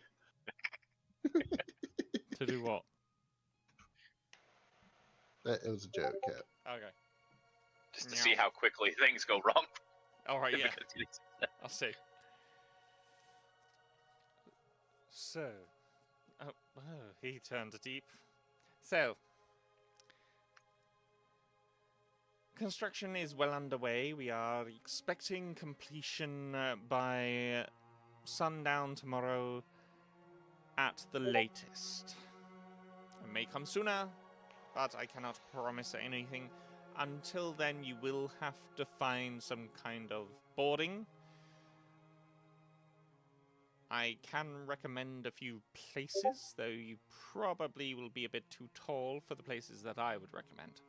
To do what? It was a joke, Cap. Okay. Just to see how quickly things go wrong. Alright, yeah. I'll see. So. Oh, he turned deep. So. Construction is well underway. We are expecting completion by sundown tomorrow at the latest. It may come sooner, but I cannot promise anything. Until then, you will have to find some kind of boarding. I can recommend a few places, though you probably will be a bit too tall for the places that I would recommend.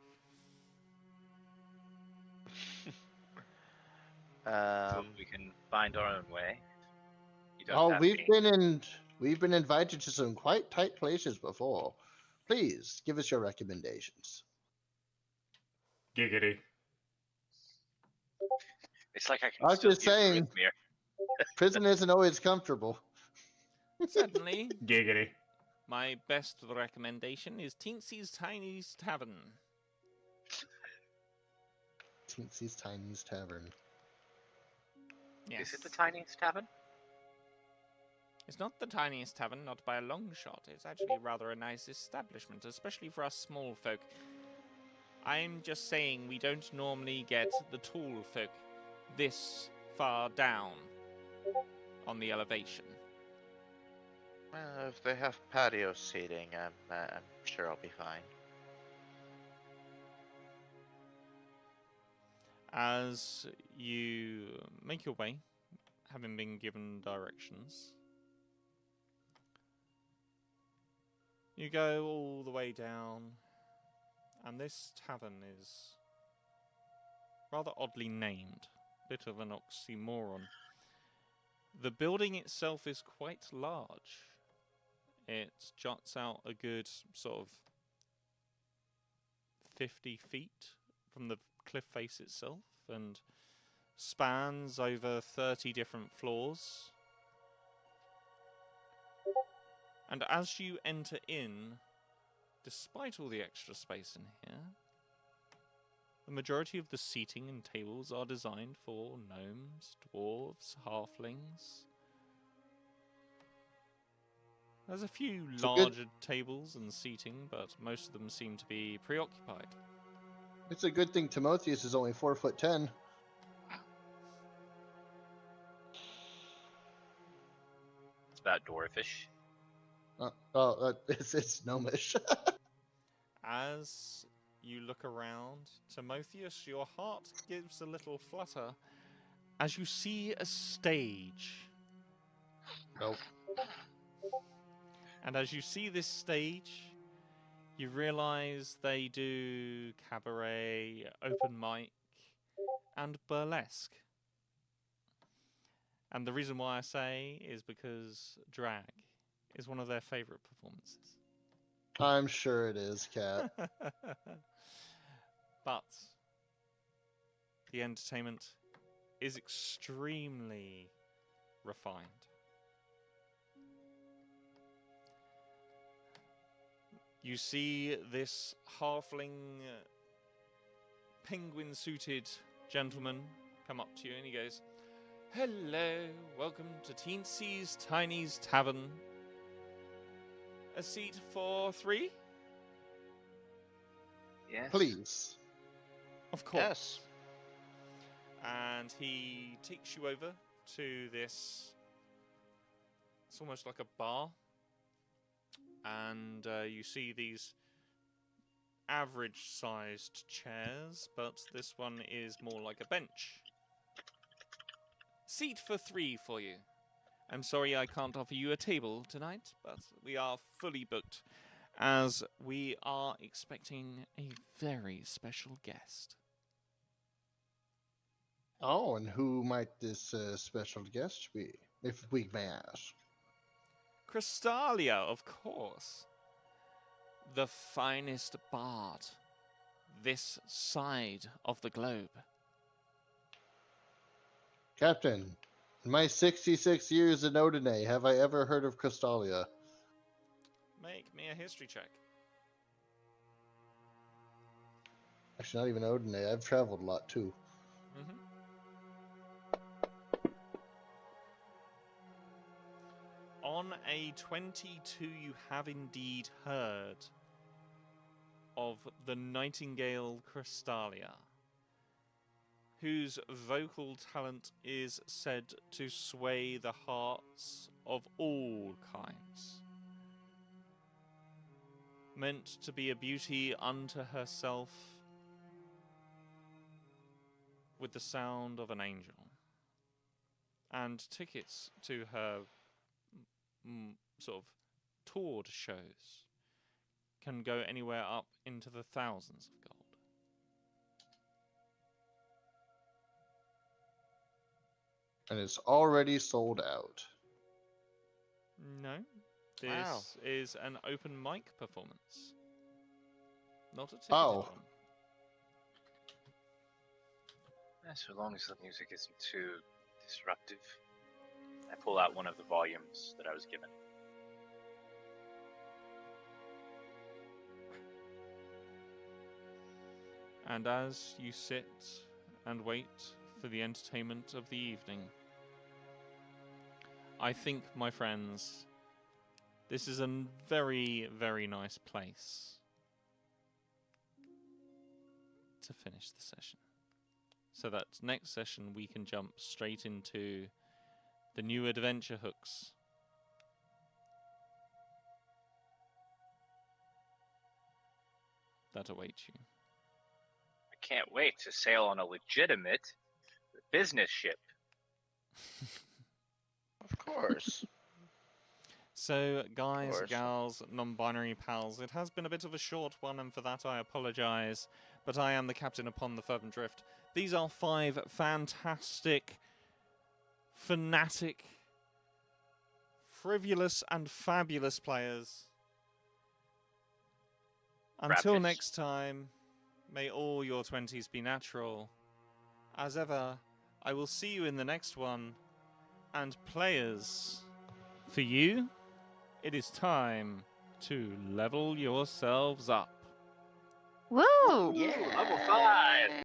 So we can find our own way. You don't have we've been invited to some quite tight places before. Please give us your recommendations. Giggity. It's like I can I was still just hear saying, Rhythmir. prison isn't always comfortable. Certainly. Giggity. My best recommendation is Tinksy's Tiny's Tavern. Tinksy's Tiny's Tavern. Yes. Is it the tiniest tavern? It's not the tiniest tavern, not by a long shot. It's actually rather a nice establishment, especially for us small folk. I'm just saying we don't normally get the tall folk this far down on the elevation. If they have patio seating, I'm sure I'll be fine. As you make your way, having been given directions, you go all the way down, and this tavern is rather oddly named, bit of an oxymoron. The building itself is quite large. It juts out a good sort of 50 feet from the cliff face itself and spans over 30 different floors. And as you enter in, despite all the extra space in here, the majority of the seating and tables are designed for gnomes, dwarves, halflings. There's a few larger tables and seating, but most of them seem to be preoccupied. It's a good thing Timotheus is only 4'10". It's about dwarfish. It's gnomish. As you look around, Timotheus, your heart gives a little flutter as you see a stage. Nope. And as you see this stage, you realise they do cabaret, open mic, and burlesque. And the reason why I say is because drag is one of their favourite performances. I'm sure it is, Cat. But the entertainment is extremely refined. You see this halfling penguin-suited gentleman come up to you and he goes, "Hello, welcome to Teensy's Tiny's Tavern. A seat for 3? Yes. Please. Of course." Yes. And he takes you over to this, it's almost like a bar. And you see these average-sized chairs, but this one is more like a bench. Seat for 3 for you. I'm sorry I can't offer you a table tonight, but we are fully booked, as we are expecting a very special guest. Oh, and who might this special guest be, if we may ask? Crystalia, of course. The finest bard this side of the globe. Captain, in my 66 years in Odine, have I ever heard of Crystalia? Make me a history check. Actually, not even Odine. I've traveled a lot, too. Mm-hmm. On a 22, you have indeed heard of the Nightingale Crystalia, whose vocal talent is said to sway the hearts of all kinds. Meant to be a beauty unto herself, with the sound of an angel. And tickets to her sort of toured shows can go anywhere up into the thousands of gold. And it's already sold out. No, this is an open mic performance, not a ticketed one. So long as the music isn't too disruptive. I pull out one of the volumes that I was given. And as you sit and wait for the entertainment of the evening, I think, my friends, this is a very, very nice place to finish the session. so that next session we can jump straight into the new adventure hooks. That await you. I can't wait to sail on a legitimate business ship. Of course. So, guys, course. gals, non-binary pals, it has been a bit of a short one, and for that I apologise, but I am the captain upon the Fervent Drift. These are 5 fantastic, fanatic, frivolous and fabulous players. Until Rapids. next time, may all your 20s be natural. As ever, I will see you in the next one. And players, for you, it is time to level yourselves up. Woo! Level 5!